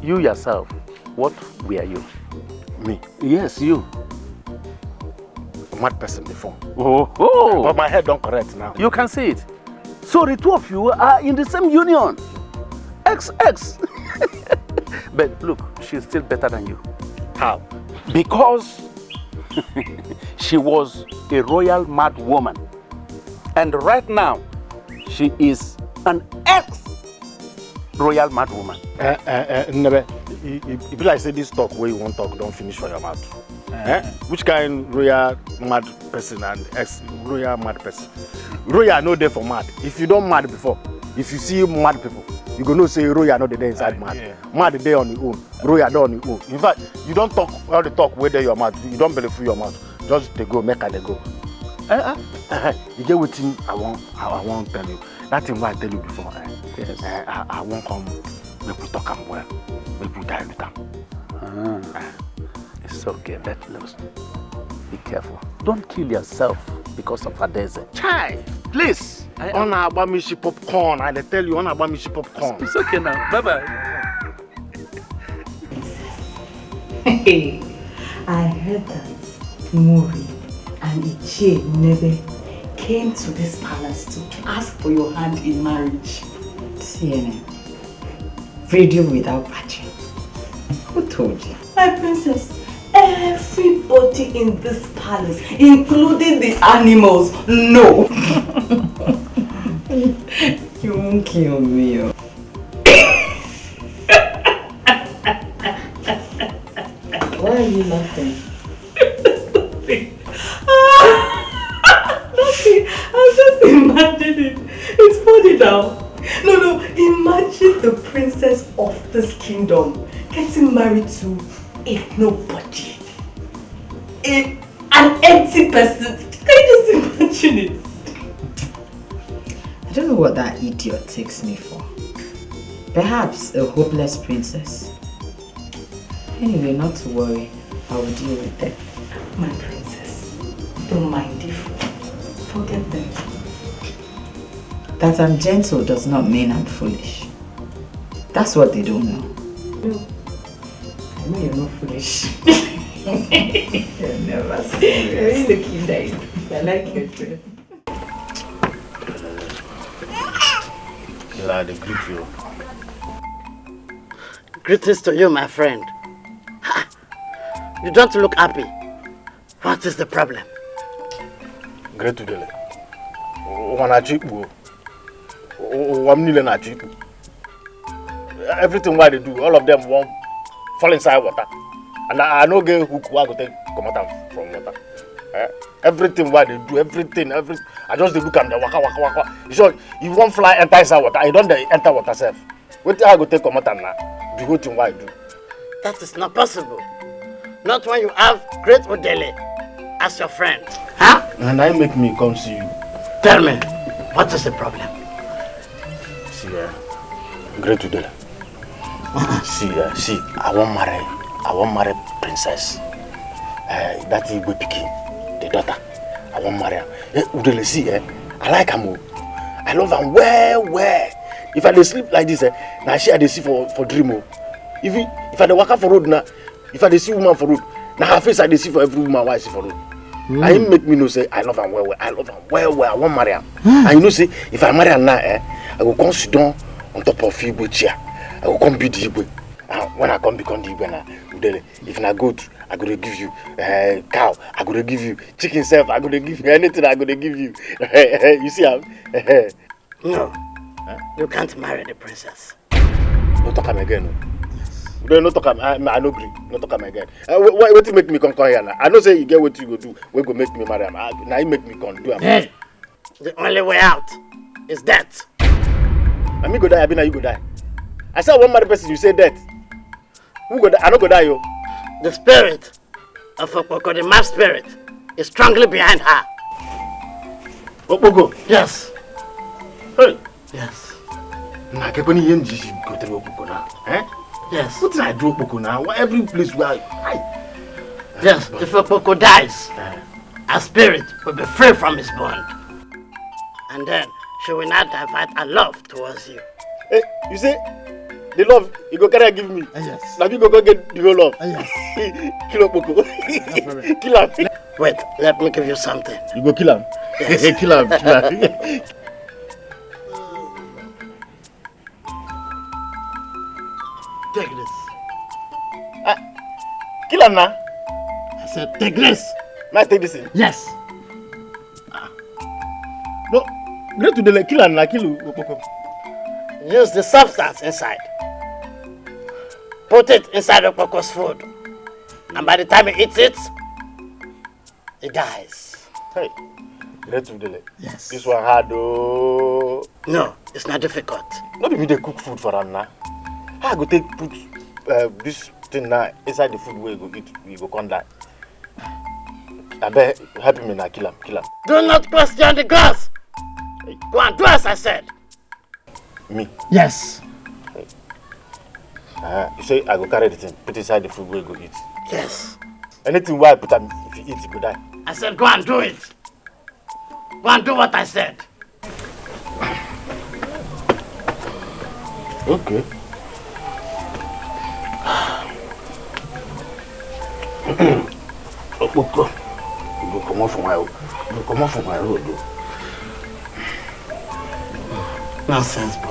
You yourself, what were you? Me? Yes, you. Mad person before. Oh. But my head don't correct now. You can see it. So the two of you are in the same union. XX. But look, she's still better than you. How? Because she was a royal mad woman. And right now, she is an ex-royal mad woman. Never. If you like say this talk where you won't talk, don't finish for your mouth. Which kind royal mad person and ex-royal mad person? Royal no there for mad. If you don't mad before, if you see mad people, you go know say royal no there inside mad. Mad there on your own, royal there on your own. In fact, you don't talk all the talk where there your mouth. You don't believe through your mouth. Just they go, make they go. You get what thing I won't tell you. That thing what I tell you before. Yes. I won't come. Make we talk am well. Make we die with them. It's okay, let loose. Be careful. Don't kill yourself because of a desert. Chai, please. On about me she popcorn. I tell you on about me she popcorn. It's okay now. Bye-bye. Hey, I heard that Mori and Ichie never came to this palace to ask for your hand in marriage. CNN. Radio without battery. Who told you? My princess, everybody in this palace, including the animals, know. You won't kill me. Why are you laughing? Nothing. I'm just imagining. It's funny now. No, imagine the princess of this kingdom getting married to a nobody. An empty person. Can you just imagine it? I don't know what that idiot takes me for. Perhaps a hopeless princess. Anyway, not to worry. I will deal with them. My princess, don't mind if forget them. That I'm gentle does not mean I'm foolish. That's what they don't know. No, I know you're not foolish. You're never serious. You're looking nice. I like your dress. I greet you. Greetings to you, my friend. Ha! You don't look happy. What is the problem? Great to Dele. Everything what they do, all of them won't fall inside water. And I know get hook who go take come out from water. Everything what they do, everything. I just look at them waka. You sure you won't fly enter inside water, you don't enter water self. What I go take come out now? The whole thing what I do. That is not possible. Not when you have Great Odele as your friend. Huh? And I make me come see you. Tell me, what is the problem? See, Great Odele. See, I won't marry princess. That Igbo Pikin, the daughter. I won't marry her. Udele, see, I like her. I love her well. If I dey sleep like this, now she I dey see for dream. If I dey walk for road now, if I dey see woman for road, now her face I dey see for every woman why I see for road. I make me know say I love her well. I love her well. I won't marry her. And you know say if I marry her now, I will come sit down on top of Igbo chair. I will come be the Igbo. When I come become the Igbo now, if I goat, I go to give you cow. I go to give you chicken self. I go to give you anything. I go to give you. You see how? No, you can't marry the princess. No talk am again. No talk am. I no agree. No talk am again. What you make me come here now? I know say you get what you go do. We go make me marry am. Now you make me come do am. The only way out is death. I me go die. I be now you go die. I saw one married person. You say death. Who go die? I no go die yo. The spirit of Okpoko, the mad spirit, is strongly behind her. Okpoko? Yes. Hey. Yes. Nah, can you go to Okpoko now? Yes. What did I do Okpoko now? Every place where Yes, if Okpoko dies, her spirit will be free from his bond. And then she will not divert her love towards you. Hey, you see, the love you go carry give me. Yes. Now you go get the whole love. Yes. Kill up, Boko. Kill him. Wait, let me give you something. You go kill him. Yes. Kill him. Take this. Kill him now. I said take this. May I take this in? Yes. No, great to the kill him now. Kill him. Use the substance inside. Put it inside the Poco's food. And by the time he eats it, he dies. Hey, great to the Yes. This one hard though. No, it's not difficult. Not be they cook food for him now. How I go take put this thing now inside the food where you go eat, you go come die. I bet help me now, kill him. Do not question the grass. Hey. Go and do as I said. Me? Yes. Hey. You say I go carry the thing, put inside the food where you go eat. Yes. Anything where I put them, if you eat, you go die. I said go and do it. Go and do what I said. Okay. Okpoko, you go come off from my road. Nonsense, boy.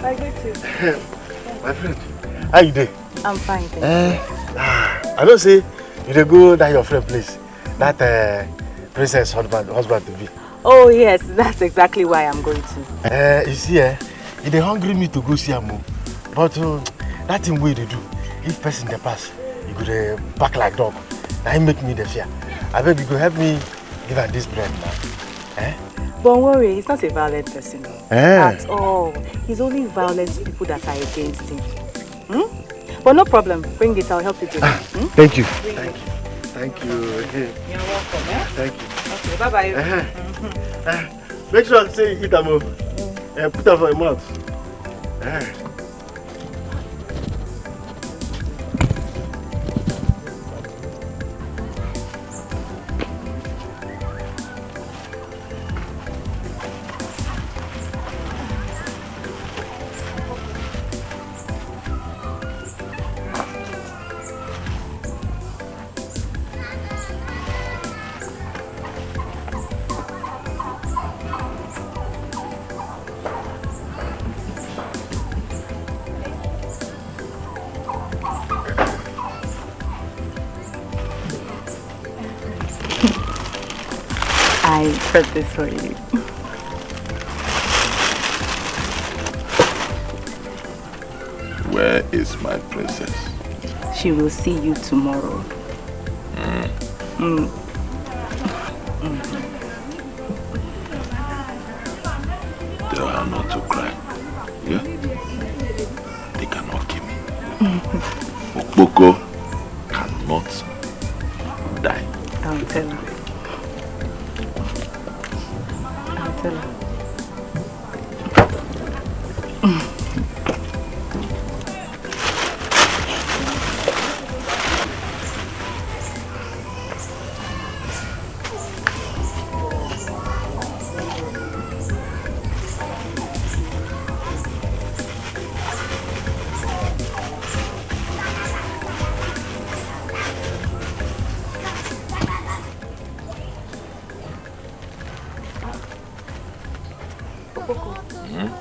I greet you. My friend, how you doing? I'm fine, thank you. I don't say you dey go that your friend place. That princess husband to be. Oh yes, that's exactly why I'm going to. You see, he dey hungry me to go see him. But that thing wey they do, if person dey pass, you go dey back like dog. That make me the fear. I beg you go help me give her this bread now. Don't worry, he's not a violent person at all. He's only violent to people that are against him. But no problem, bring it, I'll help you do it. Thank you. Thank you. You're welcome, eh? Thank you. Okay, bye-bye. Make sure say you eat them and put them for your mouth. I brought this for you. Where is my princess? She will see you tomorrow. Tell her not to cry. Yeah? They cannot kill me. Okpoko cannot die. I'll tell her. I'll tell her.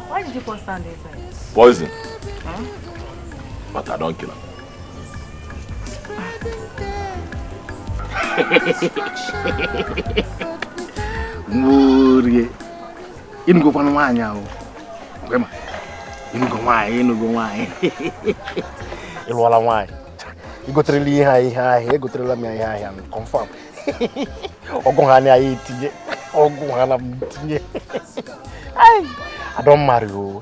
Why did you put sand inside? Poison. But I don't kill her. Murie. Inugo kwa nwanya o. Kwema. Inugo nwanya. Ilwala nwanya. Igotreli ihe igotrela mi ihe confirm. Ogun ha ni ayi tinye. Ogun ha na tinye. I don't marry you.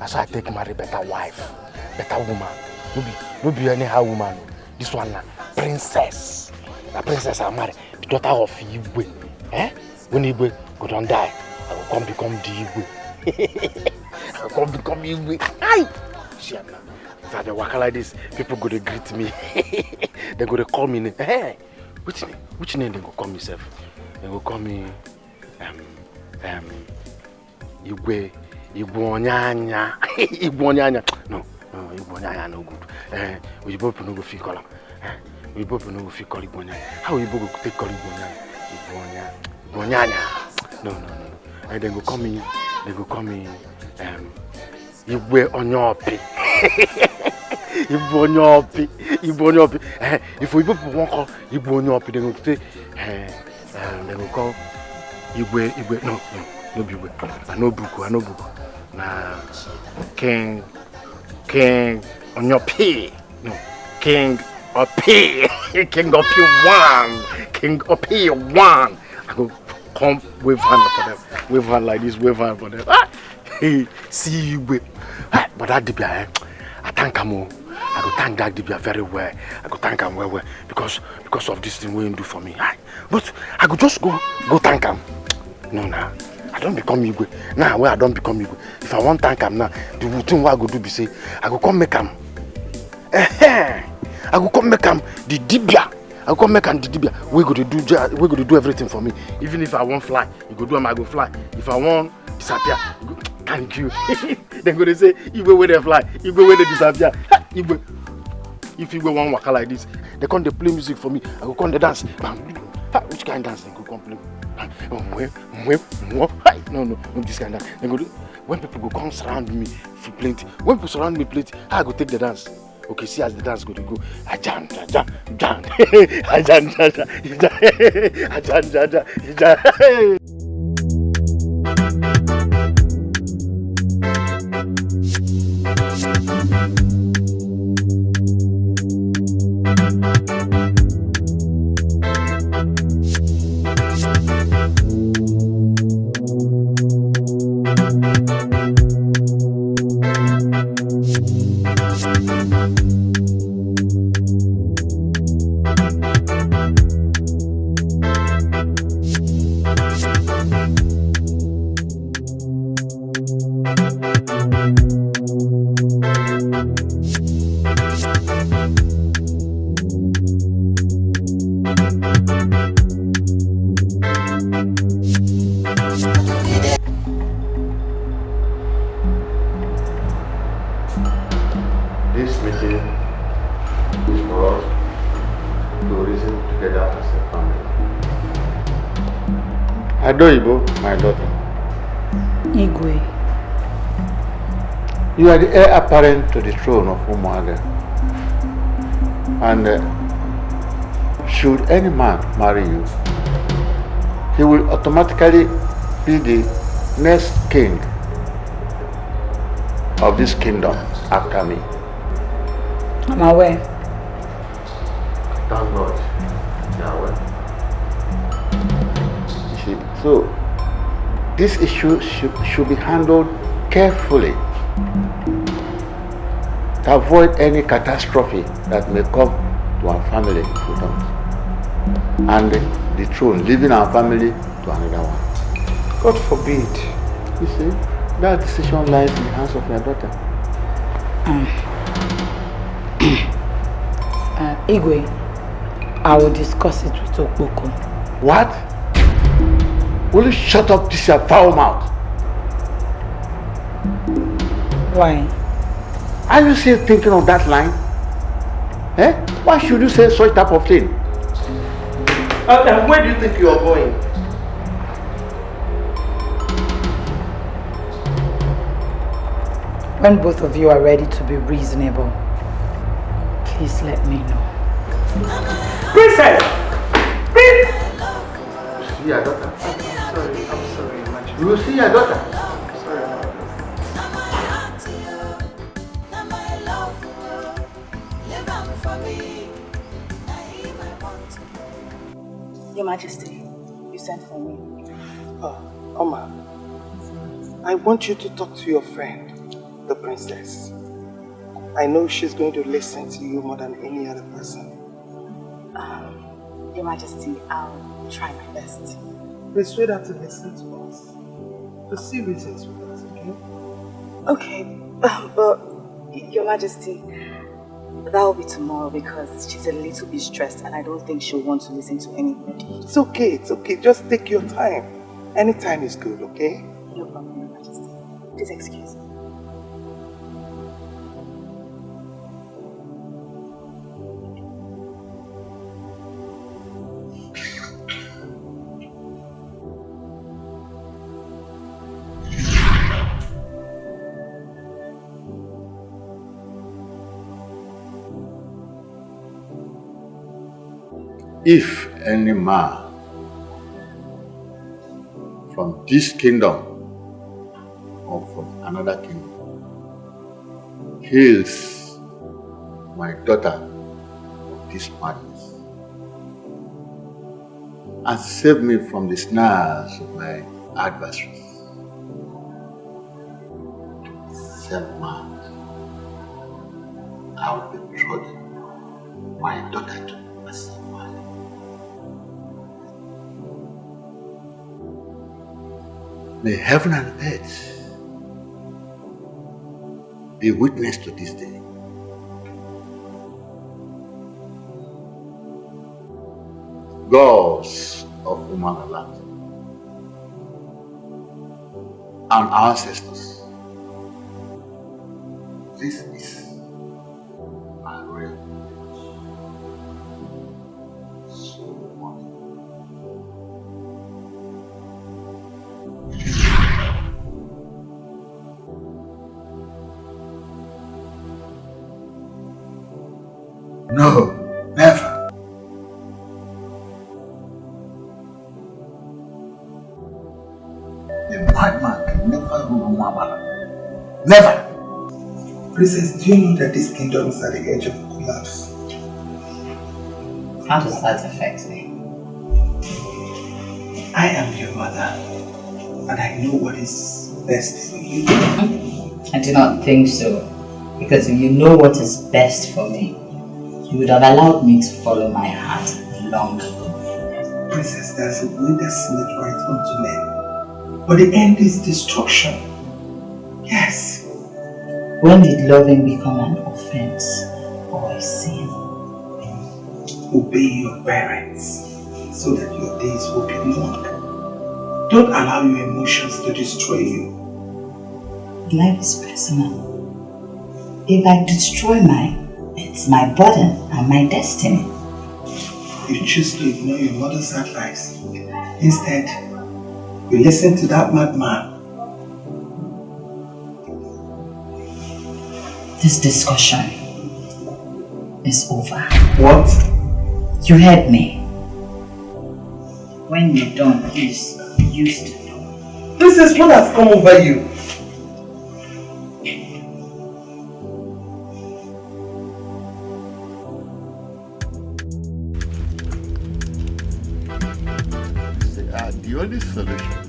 That's why I take marry better wife, better woman. No be anyhow woman. This one na princess. The princess I marry, the daughter of Igwe. When Igwe go don die, I will come become the Igwe. Come Igwe. Aye! Shiana. If I walk like this, people go to greet me. They go to call me. Hey! Which name they go call me, self? They go call me Igwe Onyanya. Igwe Onyanya. No, Igwe Onyanya no good. We both no go fit call. We both no go fit call Igwe Onyanya. How we both go take call Igwe Onyanya? Igwe Onyanya. No. And they go call me Igwe Onyopi. Igwe Onyopi. If we both won't call Igwe Onyopi, they go say they go call Igwe. No Igwe. I know Buku. Na King Onyopi. No, King Opi. King Opi 1. I go come wave hand for them. Wave hand like this, wave hand for them. See you, but that Dibia, I thank him. I go thank that Dibia very well. I go thank him well because of this thing we do for me. But I go just go thank him. No, I don't become Igwe. Now where I don't become Igwe. If I want thank him now, the thing what I go do be say, I go come make him. I go come make him the Dibia. I come make him the Dibia. We go to do everything for me. Even if I want fly, you go do him, I go fly. If I want disappear, you go, thank you. Then go to say, Igwe where they fly, Igwe where they disappear. Igwe. If Igwe want waka like this, they come they play music for me. I go come they dance. Which kind of dance they go come play? No, this kind of dance. They go do, when people go come surround me for plenty. When people surround me plenty, I go take the dance. Okay, see as the dance go to go. Ajan. Adoibo, my daughter. Igwe. You are the heir apparent to the throne of Umuada. And should any man marry you, he will automatically be the next king of this kingdom after me. I'm aware. Thank God. So, this issue should be handled carefully to avoid any catastrophe that may come to our family if we don't. And the throne, leaving our family to another one. God forbid. You see, that decision lies in the hands of your daughter. Igwe, I will discuss it with Okpoko. What? Will you shut up this your foul mouth? Why? Are you still thinking of that line? Why should you say such type of thing? And where do you think you are going? When both of you are ready to be reasonable, please let me know. Princess! See your daughter. I'm sorry, Majesty. You will see your daughter. Sorry about Your Majesty, you sent for me. Oma, I want you to talk to your friend, the princess. I know she's going to listen to you more than any other person. Your Majesty, I'll try my best. Persuade her to listen to us. To see reasons with us, okay? Okay, but Your Majesty, that will be tomorrow because she's a little bit stressed and I don't think she'll want to listen to anybody. It's okay. Just take your time. Any time is good, okay? No problem, Your Majesty. Please excuse me. If any man from this kingdom or from another kingdom kills my daughter of this madness and save me from the snares of my adversaries, same man, I will betroth my daughter to my son. May heaven and earth be witness to this day. Gods of human land and ancestors, this is my real No, never. A madman can never rule Mabala. Never! Princess, do you know that this kingdom is at the edge of collapse? How does that affect me? I am your mother, and I know what is best for you. I do not think so, because if you know what is best for me, you would have allowed me to follow my heart long ago. Princess, there's a way that seemeth right unto men, but the end is destruction. Yes. When did loving become an offense or a sin? Obey your parents so that your days will be long. Don't allow your emotions to destroy you. Life is personal. If I destroy mine, it's my burden and my destiny. You choose to ignore your mother's advice. Instead, you listen to that madman. This discussion is over. What? You heard me. When you're done, please, used to know. This is what has come over you. The only solution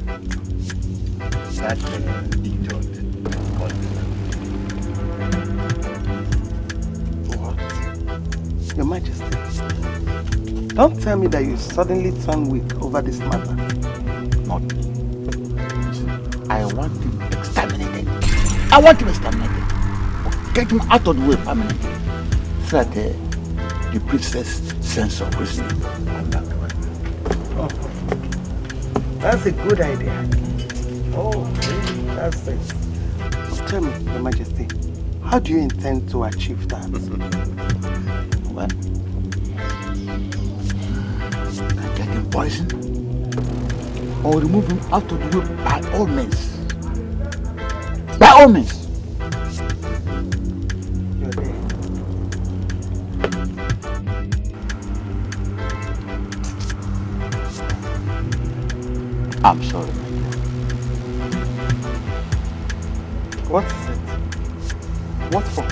that Idiot got. What? Your Majesty, don't tell me that you suddenly turn weak over this matter. Not. I want him exterminated. I want him exterminated. Get him out of the way permanently. So that the princess' sense of reasoning comes back to her. Oh. That's a good idea. Oh, really? That's it. Tell me, Your Majesty, how do you intend to achieve that? Well, I get him poisoned or remove him out of the way by all means. By all means. You're dead. I'm sorry. What is it? What for?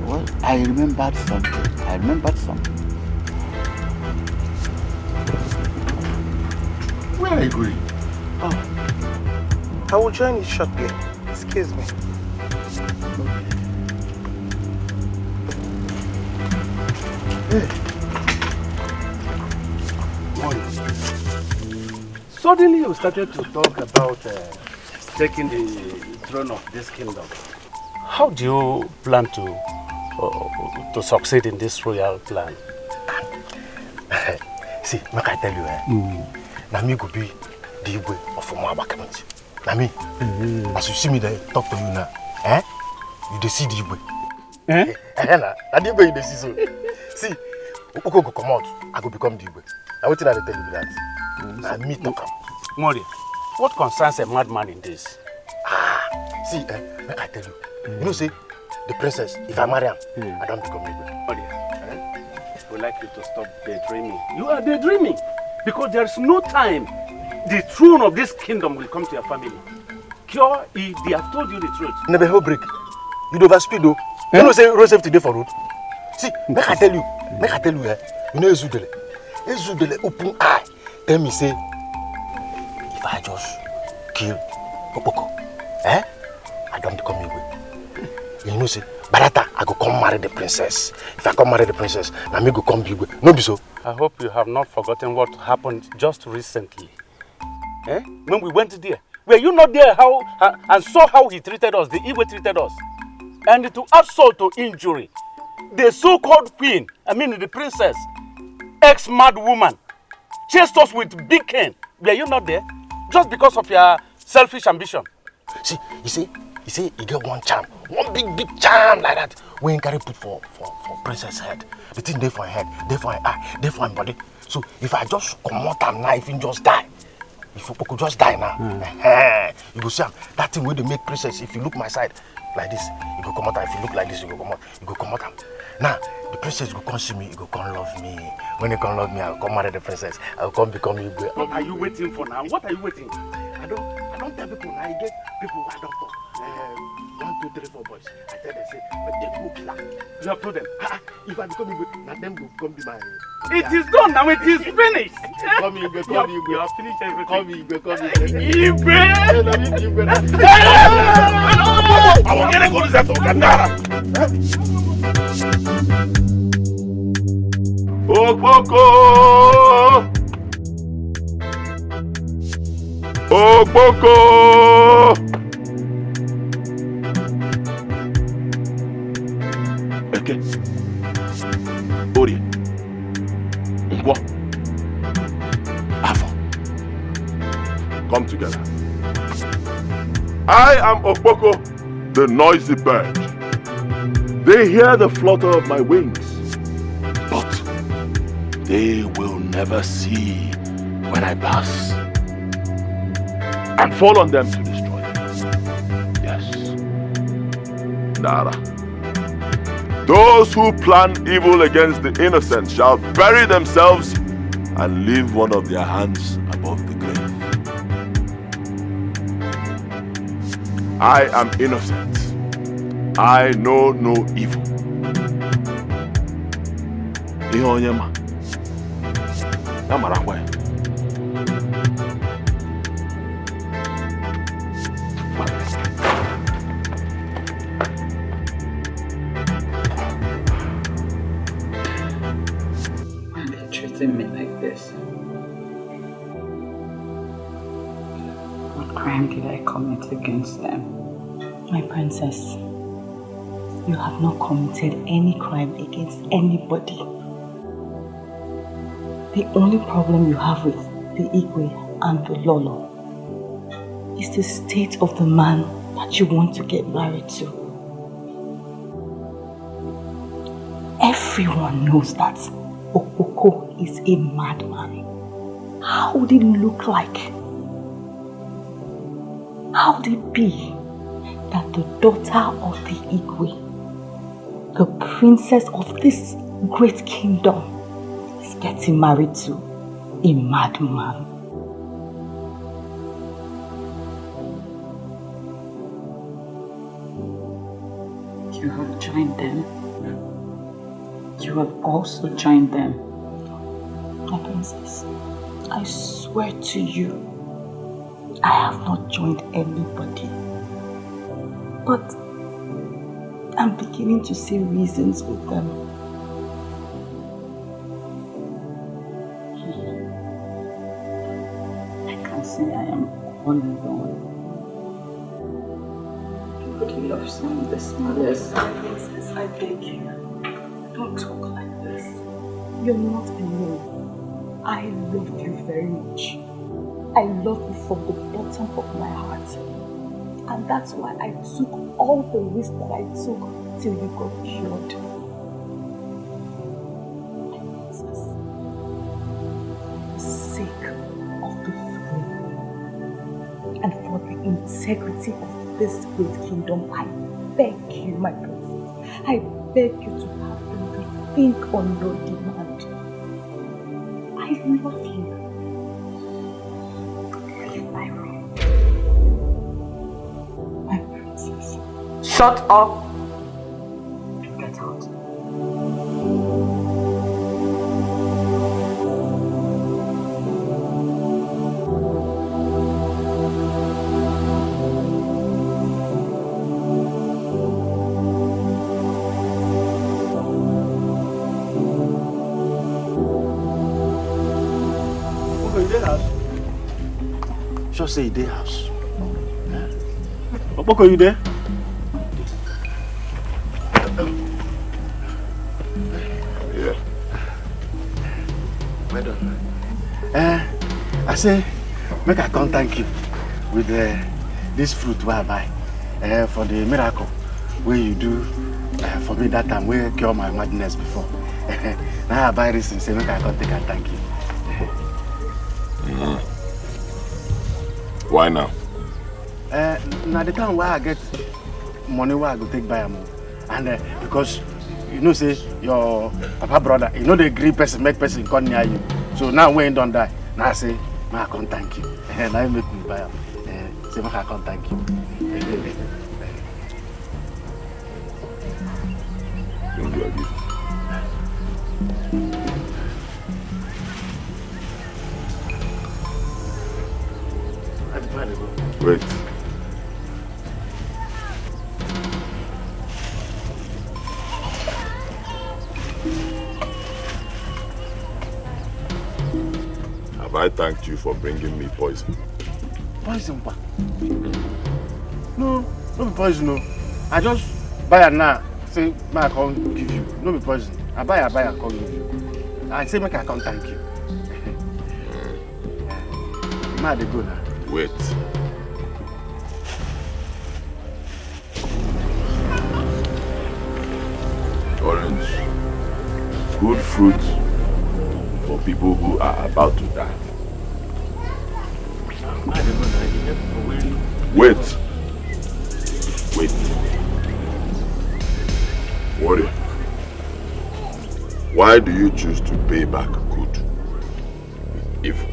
Well, I remembered something. Where are you going? Oh, I will join you shortly. Excuse me. Hey. Suddenly you started to talk about taking the throne of this kingdom, how do you plan to succeed in this royal plan? See, make I tell you, now me go be the Igwe of Umaba Community. Now me, as you see me there, talk to you now, you dey see the Igwe. Now the Igwe you dey see so. See, Oko go come out, I go become the Igwe. Now what did I tell you with that? Now me talk am. Mori, what concerns a madman in this? See, make I tell you, you know say, the princess, if I marry her, I don't become Igwe. Mori, I would like you to stop daydreaming. You are daydreaming because there is no time the throne of this kingdom will come to your family. Cure, they have told you the truth. Never hold break. You don't overspeed though. You know say road safety day for road. See, make I tell you, you know Ezudele open eye. Tell me say, if I just kill Opoko, I don't become Igwe. You know say, Barata, I go come marry the princess. If I come marry the princess, now me go come Igwe. No be so. I hope you have not forgotten what happened just recently. When we went there, were you not there and saw how he treated us, the Igwe treated us? And to assault to injury, the so-called queen, the princess, ex-mad woman, chased us with big cane. Were you not there? Just because of your selfish ambition. See, you see, you get one charm, one big charm like that. We ain't carry put for princess head. The thing there for her head, there for her eye, there for her body. So if I just come out and knife and just die, if you could just die now, you go see that thing where they make princess. If you look my side like this, you go come out. If you look like this, you go come out. Now the princess go come see me, you go come love me. When you come love me, I'll come marry the princess. I'll come become Igwe. What are you waiting for now? What are you waiting? I don't tell people now. I get people who I don't talk. 1, 2, 3, 4 boys. I tell them say, but they go killer. You have told them. If I become Igwe, now them will come be my. It is done now. It is finished. Come Igwe, come Igwe. You have finished everything. Come Igwe, come Igwe. Igwe. I want to go to that Okandara. Okpoko! Okpoko! Eke, Orie, Ngwo, Afo, come together. I am Okpoko, the noisy bird. They hear the flutter of my wings, but they will never see when I pass and fall on them to destroy them. Yes, Nara. Those who plan evil against the innocent shall bury themselves and leave one of their hands above the grave. I am innocent. I know no evil. Ihe onye ma, ya mara kwa ya. Me like this? What crime did I commit against them? My princess, you have not committed any crime against anybody. The only problem you have with the Igwe and the Lolo is the state of the man that you want to get married to. Everyone knows that Okpoko is a madman. How would it look like? How would it be that the daughter of the Igwe, the princess of this great kingdom, is getting married to a madman? You have joined them. You have also joined them. My princess, I swear to you, I have not joined anybody. But I'm beginning to see reasons with them. I can see I am all alone. nobody loves me this much. Yes. Princess, I beg you. Don't talk like this. You're not alone. I love you very much. I love you from the bottom of my heart. And that's why I took all the risks that I took till you got cured. Princess, for the sake of the throne and for the integrity of this great kingdom, I beg you, my princess, I beg you to have a rethink on your demand. I love you. Shut up! Get out. Boko, you dey house? Sure say you dey house. Boko, you there? Yeah. Well done. I say, make I come thank you with this fruit where I buy for the miracle where you do for me that time where cure my madness before. Now I buy this and say, make I come take and thank you. Why now? Now the time where I get money where I go take buy them. And because you know say your papa brother, you know the agree person make person come near you. So now when you don't die, now I say, I can't thank you. Now you make me buy them. Say I can't thank you. Don't do again. Wait. Have I thanked you for bringing me poison? Poison, pa? No, no be poison, no. I just buy it now. Say, I can't give you. No be poison. I buy, I can't give you. I say, make I can't thank you. Now they go now. Wait. Orange. Good fruit for people who are about to die. Wait. Wait. Worry. Why do you choose to pay back good with evil?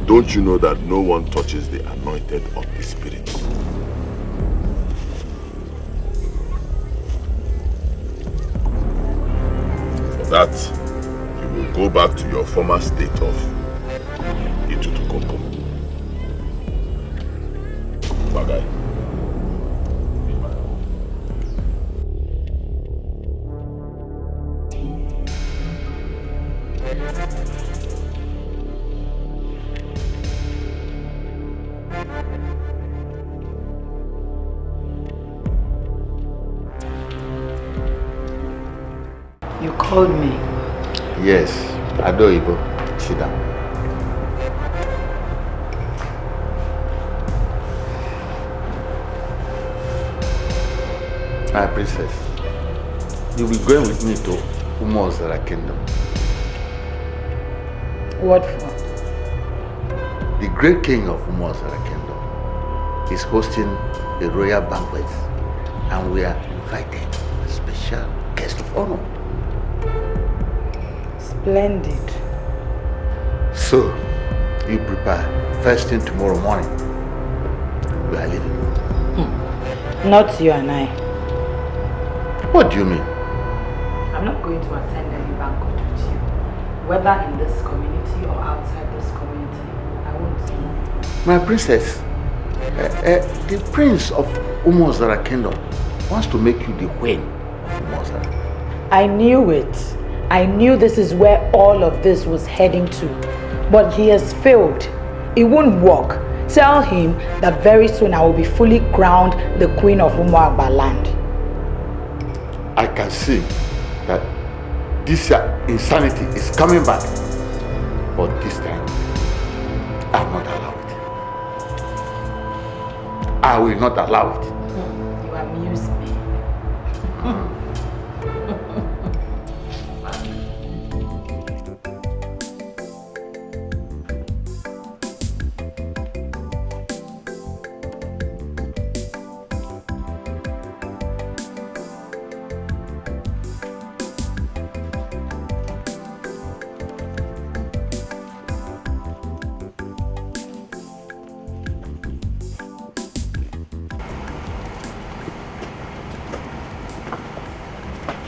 Don't you know that no one touches the anointed of the Spirit? For that, you will go back to your former state of Itutukoko. Bagay. You called me. Yes, Adoibo. Sit down. My princess, you'll be going with me to Umozara Kingdom. What for? The great king of Umozara Kingdom is hosting a royal banquet, and we are invited as special guest of honor. Splendid. So, you prepare first thing tomorrow morning. We are leaving. Not you and I. What do you mean? I'm not going to attend any banquet with you. Whether in this community or outside this community, I won't. My princess, the prince of Umozara Kingdom wants to make you the queen of Umozara. I knew it. I knew this is where all of this was heading to. But he has failed. It won't work. tell him that very soon I will be fully crowned the Queen of Umuagba land. I can see that this insanity is coming back, but this time I will not allow it. I will not allow it. You amuse me.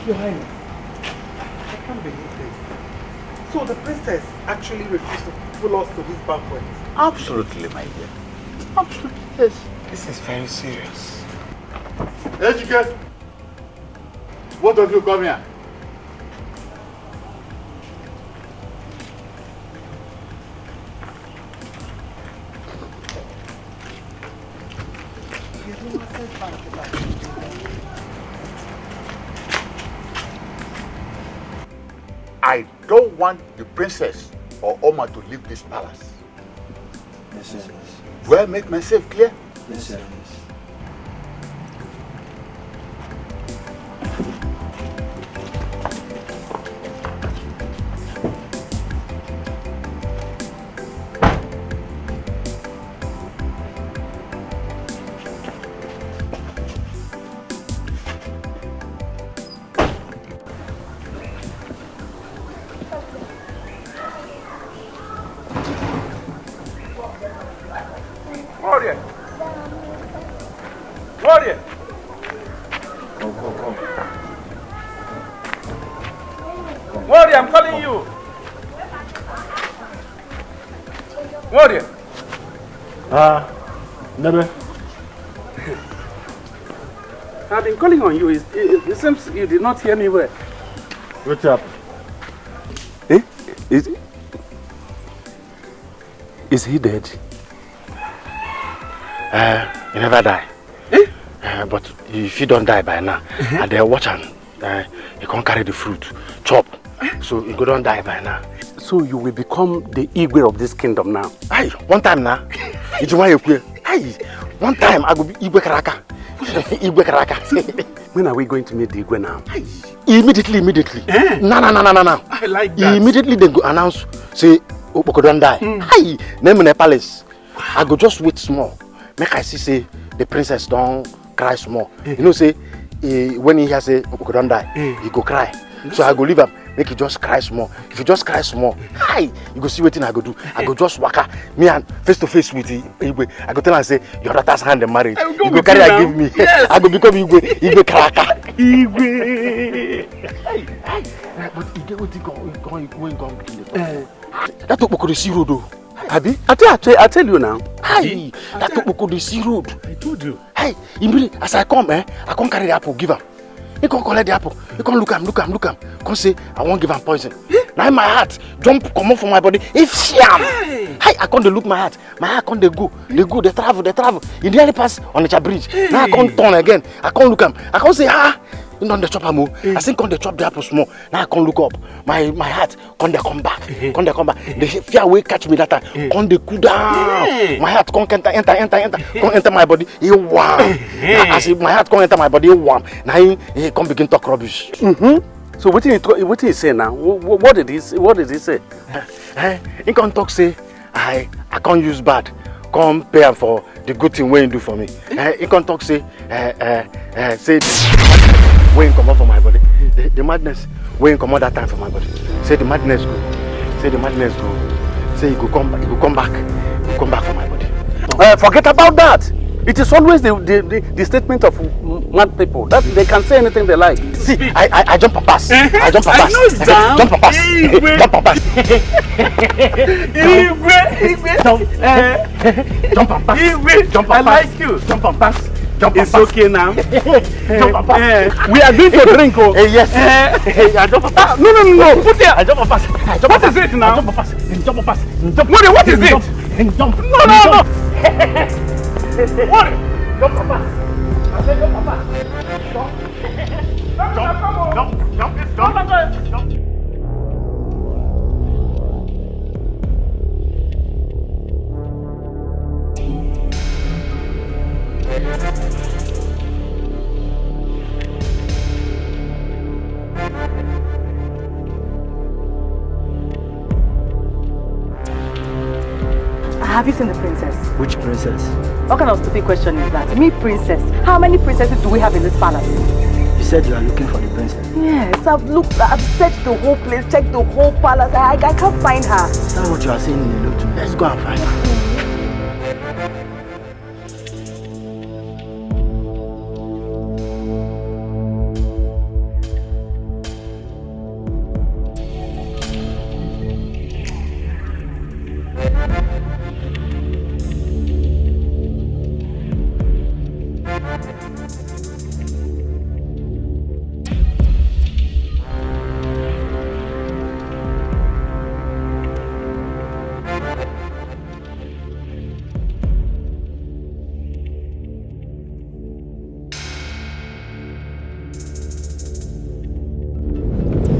Your Highness, I can't believe this. So the princess actually refused to follow us to this banquet? Absolutely, my dear. Absolutely, yes. This is very serious. Edochie, both of you come here. I don't want the princess or Oma to leave this palace. Yes, sir. Do I make myself clear? Yes, sir. I'm calling you. Warrior. Never. I've been calling on you. It seems you did not hear me well. What's up? Eh? Is he dead? He never die. Eh? But if he don't die by now, and they watch him, he can't carry the fruit, chop. So he don't die by now. So you will become the Igwe of this kingdom now? Aye, one time now. Aye, one time I go be Igwe Karaka. Igwe Karaka. When are we going to meet the Igwe now? Aye. Immediately. Eh? No. I like that. Immediately they go announce, say, Opoko don't die. Aye, name in the palace. I go just wait small. Make I see, say, the princess don't cry small. You know, say, when he hears say, Opoko don't die, he go cry. So I go leave him, make he just cry small. If he just cry small, hi, you go see what I go do. I go just waka, me and face to face with Igwe. I go tell her say, your daughter's hand in marriage. You go carry her give me. Yes. I go become Igwe Karaka. Igwe. But you get what he going between the that Opoko the sea road though. Abi? I tell you now. Hi, that Opoko the sea road. I told you. Hey, immediately as I come, I can't carry the apple, give him. He can't collect the apple. He can't look him. Can't say, I won't give him poison. Now my heart jump come off from my body. If sham. Hey, I can't look my heart. My heart can't go. They travel. He nearly pass on the bridge. Now I can't turn again. I can't look him. I can't say, you know the chop am. I think can't chop the apple small. Now I can't look up. My heart can't come back. The fear will catch me that time. Can't they cool down. My heart can't enter my body. He warm. As if my heart can't enter my body, he warm. Now he can't begin to talk rubbish. So what did he say now? What did he say? He can't talk say I can't use bad. Come pay him for the good thing when you do for me. He can't talk say say when come out from my body. The madness when come out that time from my body. Say the madness go. Say you go come back from my body. Forget about that. It is always the statement of mad people that they can say anything they like. See, I jump a pass. I know that. Jump a pass. I like you. Jump a pass. It's okay now. We are going to drink. Yes. I jump a pass. No. Put there. I jump a pass. What is it now? Jump a pass. What is it? Jump. No. What? Your papa. I said your papa. Jump. Have you seen the princess? Which princess? What kind of stupid question is that? Me, princess. How many princesses do we have in this palace? You said you are looking for the princess. Yes, I've searched the whole place, checked the whole palace. I can't find her. Is that what you are saying in the note? Let's go and find her.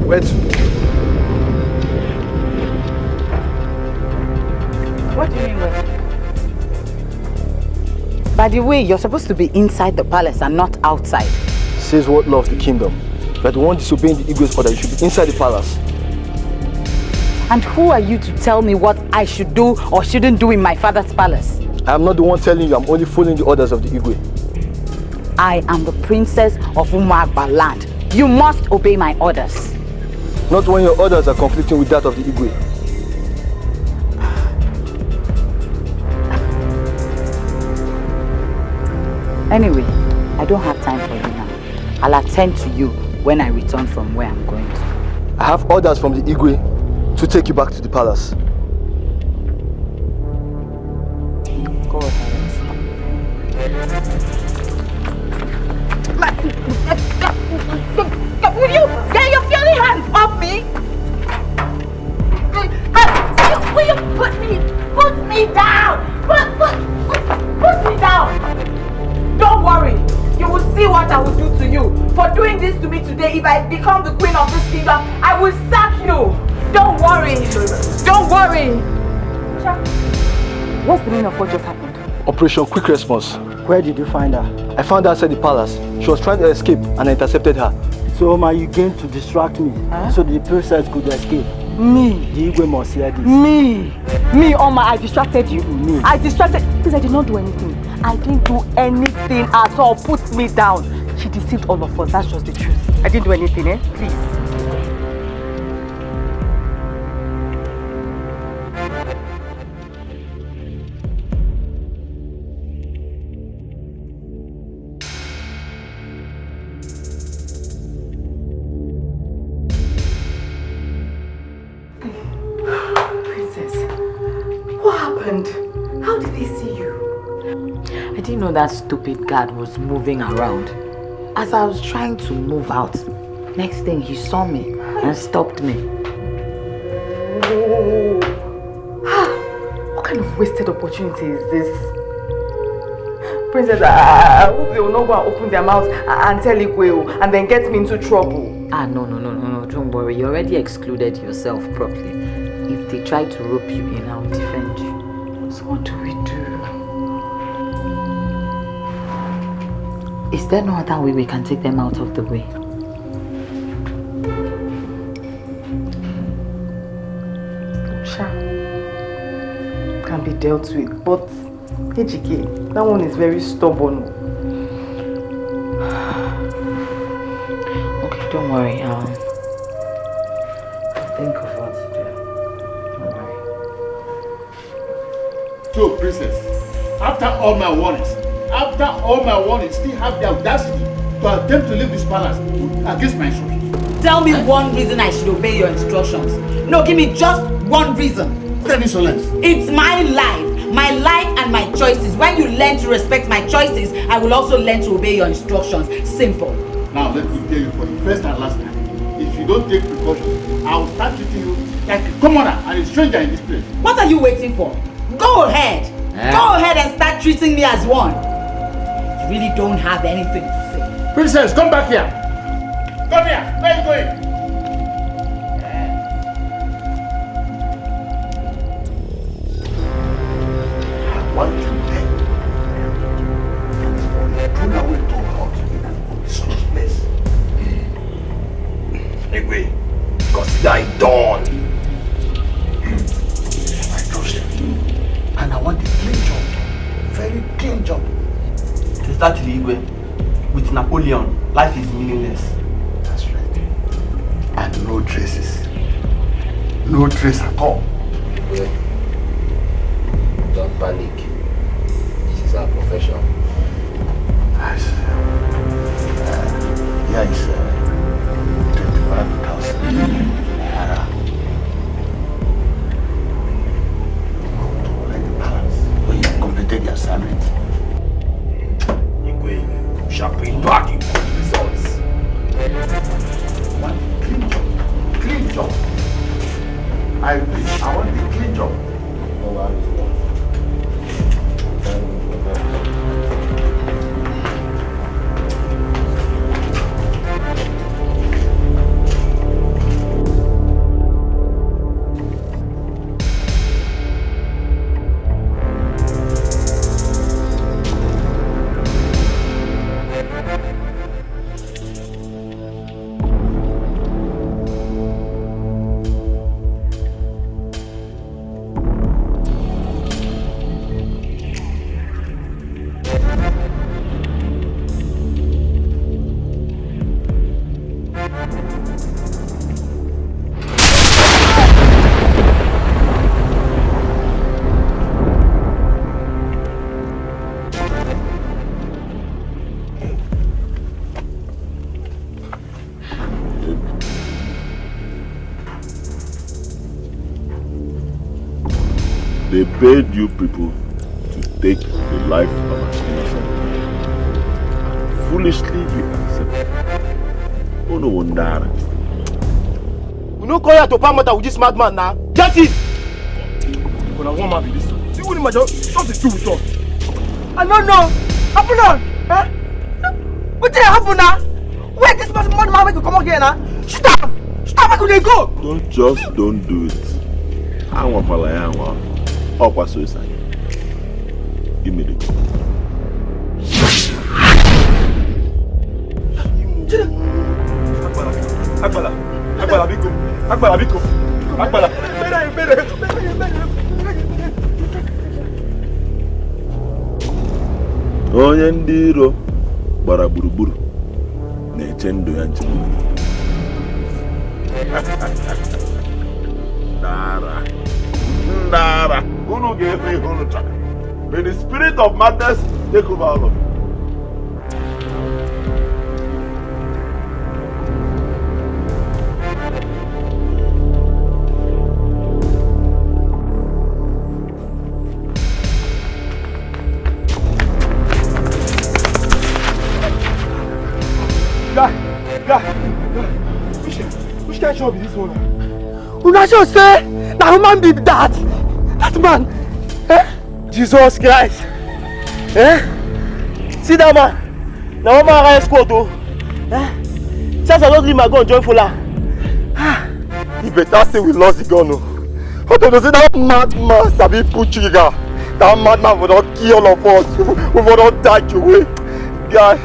Where to? What do you mean where? By the way, you're supposed to be inside the palace and not outside. Says what law of the kingdom? That the one disobeying the Igwe's order, you should be inside the palace. And who are you to tell me what I should do or shouldn't do in my father's palace? I am not the one telling you, I'm only following the orders of the Igwe. I am the princess of Umagba land. You must obey my orders. Not when your orders are conflicting with that of the Igwe. Anyway, I don't have time for you now. I'll attend to you when I return from where I'm going to. I have orders from the Igwe to take you back to the palace. Go ahead and stop. Will you get your filthy hands off me? Will you put me down? Put me down. Don't worry. You will see what I will do to you. For doing this to me today, if I become the queen of this kingdom, I will sack you. Don't worry. Don't worry. What's the meaning of what just happened? Operation Quick Response. Where did you find her? I found her outside the palace. She was trying to escape and I intercepted her. So Oma, you came to distract me so the princess could escape. Me? The Igwe must hear this. Me, Oma, I distracted you. Me. I distracted. Please, I did not do anything. I didn't do anything at all. Put me down. She deceived all of us. That's just the truth. I didn't do anything, eh? Please. How did they see you? I didn't know that stupid guard was moving around. As I was trying to move out, next thing he saw me and stopped me. Oh. What kind of wasted opportunity is this? Princess, I hope they will not go and open their mouths and tell Igwe and then get me into trouble. No, don't worry. You already excluded yourself properly. If they try to rope you in, I'll defend you. So what do we do? Is there no other way we can take them out of the way? Sure. Can be dealt with, but Edochie, that one is very stubborn. Okay, don't worry. I'll think of what to do. Don't worry. So, princess, after all my warnings, still have the audacity to attempt to leave this palace against my instructions. Tell me one reason I should obey your instructions. No, give me just one reason. What an insolence. It's my life and my choices. When you learn to respect my choices, I will also learn to obey your instructions. Simple. Now, let me tell you for the first and last time, if you don't take precautions, I will start treating you like a commoner and a stranger in this place. What are you waiting for? Go ahead. Go ahead and start treating me as one. You really don't have anything to say. Princess, come back here. Come here. Where are you going? I want you dead. Put away to out in an unsolved place. Anyway, consider it done. I trust him. And I want a clean job. Very clean job. To start Igwe, with Napoleon, life is meaningless. That's right. And no traces. No trace at all. Igwe, don't panic. This is our profession. Here is 25,000 naira. When you have completed your assignment. Igwe, we shall pay back in good results. One clean job. Clean job. I want a clean job. They paid you people to take the life of an innocent man. Foolishly, you accept. Oh no wonder. We no call here to palm matter with this madman now. Get it! When I want man be this. See what my job? Something to do with us. I don't know. Happen on. What did happen now? Where this man make you come out here now? Shoot up! Where could they go? Don't do it. I want to oh, what's suicide? Give me the gun. Akbala. Onye ndị iro gbara gburugburu na-eche ndụ ya nche. Ndara, unu ga-efe ihe unu chọrọ. May the spirit of madness take over all of you. Guy, which kind of job is this one? Una sure say na human being that man. Jesus Christ. See that man. Now one man I squad though. Since I don't leave my gun join Fola. He better say we lost the gun. How to say that madman sabi put trigger. That madman will not kill all of us. We will not die away. Guy,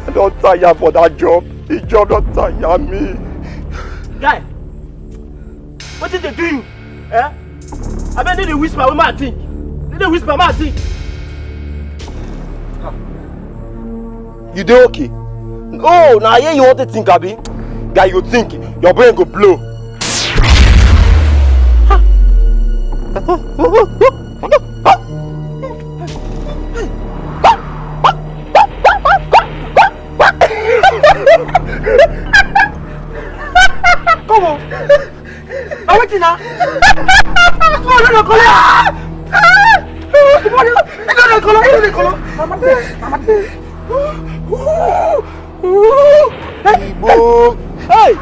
I don't tire for that job. The job don't tire me. Guy, what did they do you? I bet they whisper with my thing. They whisper my thing. You dey okay? Oh, now here you want to think, Abi? Guy, you think your brain go blow. Come on. I'm waiting now. Hey!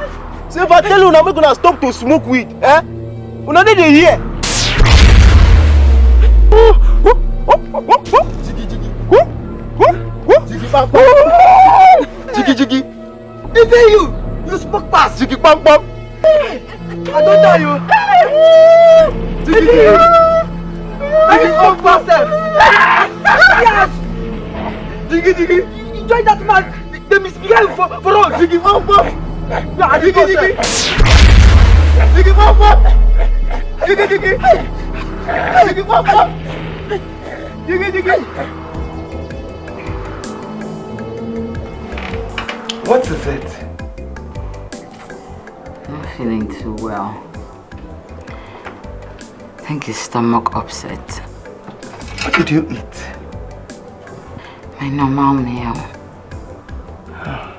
See if I tell you now, we're gonna stop to smoke weed, Una dey hear. Jiggy Jiggy. Is it you? You spoke past. Jiggy Pom Pom. I don't tell you. Jiggy Jiggy. I spoke past them. Yes. Jiggy Jiggy. You join that man. They misbehave for us. Jiggy Pom Pom. Yeah, Jiggy Jiggy. Jiggy Pom Pom. Jiggy Jiggy. Jiggy Pom Pom. Jiggy Jiggy. What is it? I'm not feeling too well. I think his stomach upset. What did you eat? My normal meal. Oh,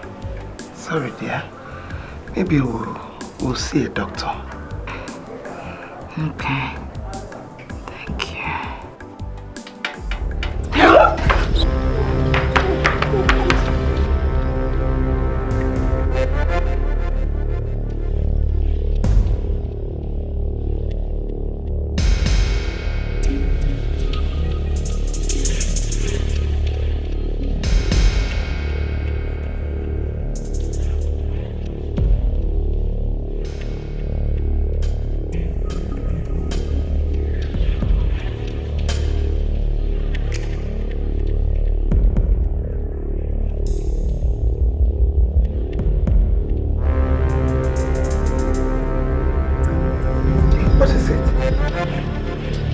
sorry, dear. Maybe we'll see a doctor. Okay. Thank you.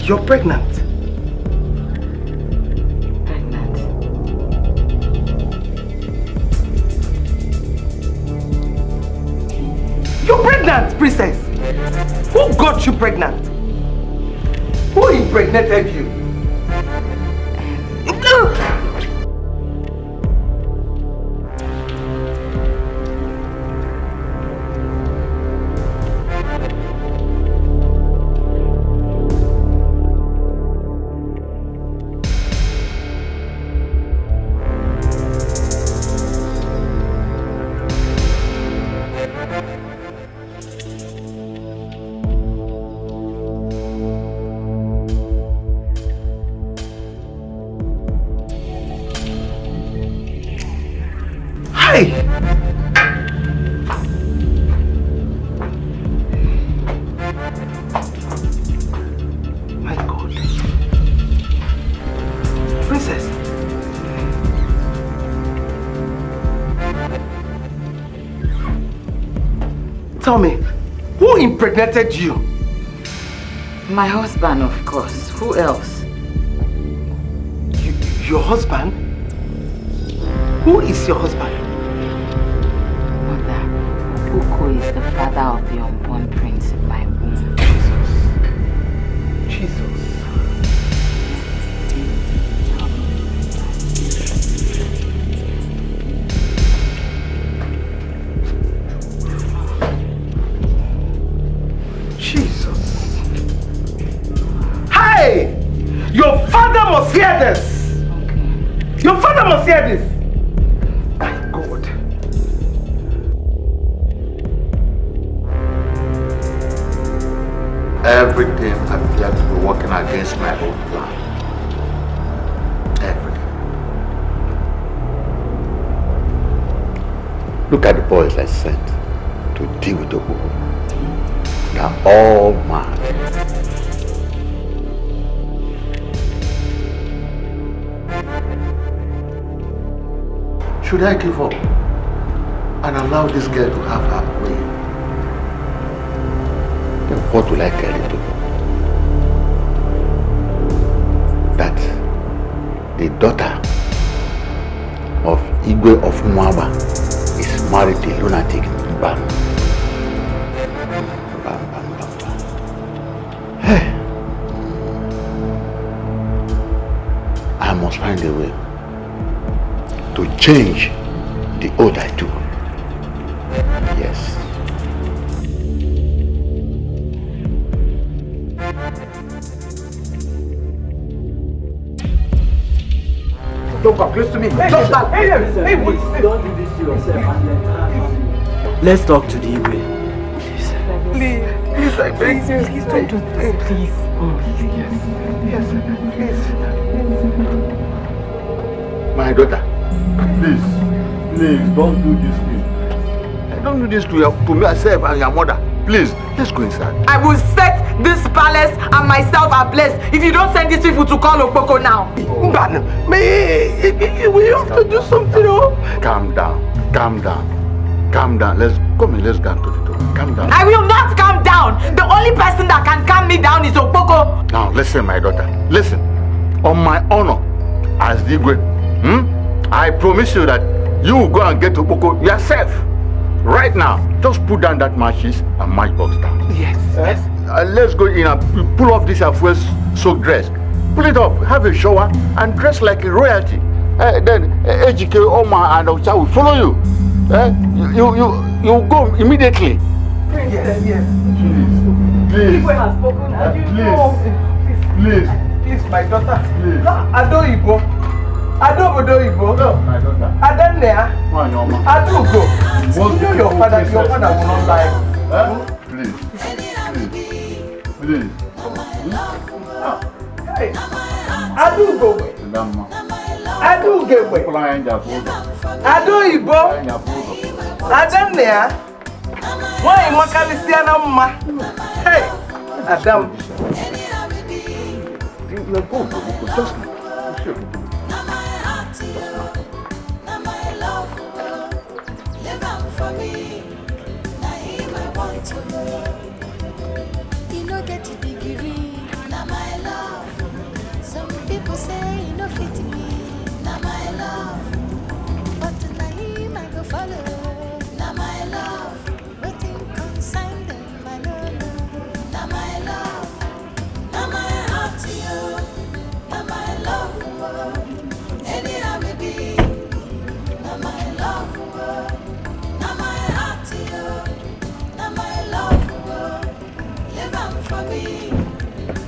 You're pregnant. You're pregnant, princess. Who got you pregnant? Who impregnated you? My God. Princess. Tell me, who impregnated you? My husband, of course. Who else? Your husband? Who is your husband? Mother, Uko is the father of the unborn prince in my womb. Jesus. Jesus. Hey! Your father must hear this! Okay. Your father must hear this! My God. Everything appeared to be working against my own plan. Everything. Look at the boys I sent to deal with Okoko. They are all mad. Should I give up and allow this girl to have her way? Then what will I tell you to? That the daughter of Igwe of Mwaba is married to a lunatic. Bam. Bam, bam, bam, bam. Hey. I must find a way to change the oath I took. Yes. Don't come close to me. Hey, Don't stand. hey, wait. Don't do this to yourself. Let's talk to the Igwe. Please, I beg you. Please don't do this, please. Yes, please. My daughter, Please, don't do this to me. Don't do this to myself and your mother. Please, let's go inside. I will set this palace and myself ablaze if you don't send these people to call Okpoko now. But we have to do something. Calm down. Let's go to the door. Calm down. I will not calm down. The only person that can calm me down is Okpoko. Now listen, my daughter. Listen. On my honor as the Igwe, I promise you that you will go and get Okpoko yourself. Right now, just put down that matches and matchbox down. Yes. Let's go in and pull off this first soaked dress. Pull it off, have a shower, and dress like a royalty. Then Ejike, Oma, and Ocha will follow you. You go immediately. Yes. Please. Igwe has spoken. Please, my daughter. Please. Adoibo. No, my daughter. Adanea. Adugo. You know your father will not lie. Please. Hey. Adugo. Adoibo. Adanea. Why Makalisiana Ma? Hey. Adam. You know get a degree, now my love. Some people say you know fit me, now my love. But tonight I go follow, now my love. Waiting consign them, I know, now my love. Now my heart to you, now my love. Anyhow we be, now my love. Now my heart to you, now my love. For me,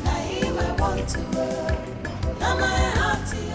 now him I want to go. Now my heart to you.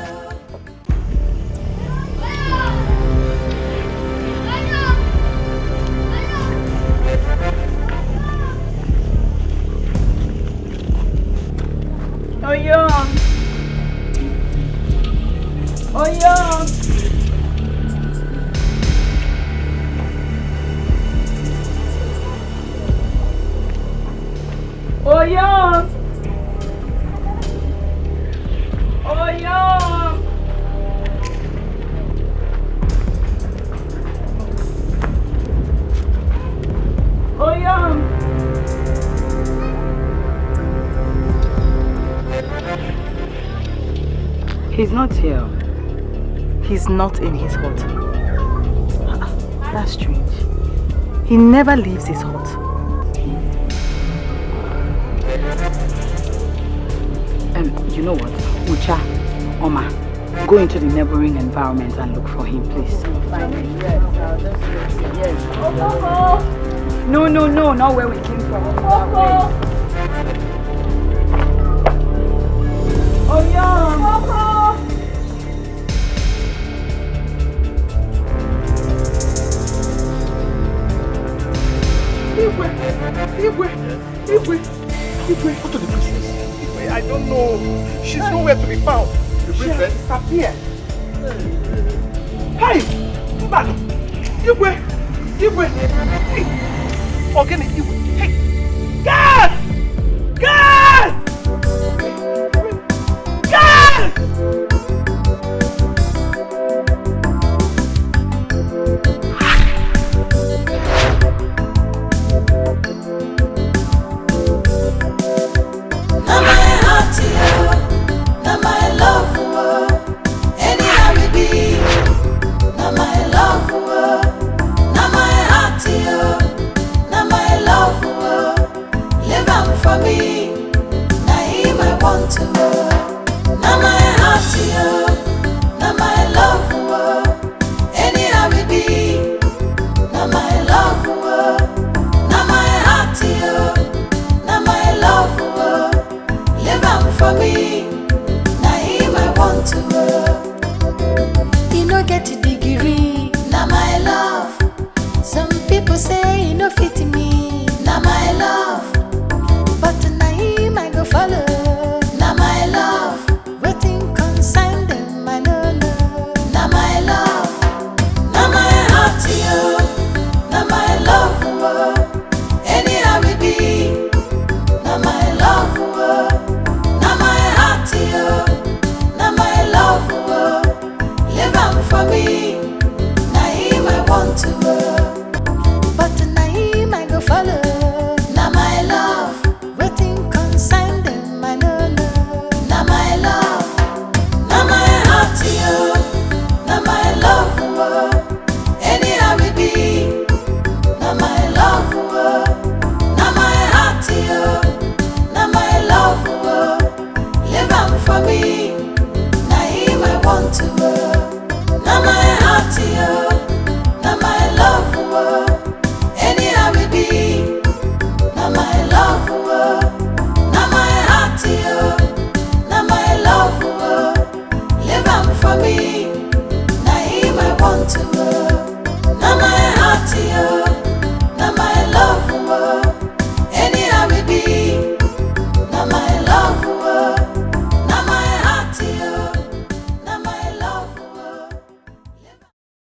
He's not here. He's not in his hut. That's strange. He never leaves his hut. You know what? Ucha, Oma, go into the neighboring environment and look for him, please. Yes, I'll just look. Yes. No, not where we came from. Igwe, go to the princess. Igwe, I don't know. She's nowhere to be found. The princess disappeared. Hey! Mbano! Igwe! Hey! Organic Igwe! Hey! God! to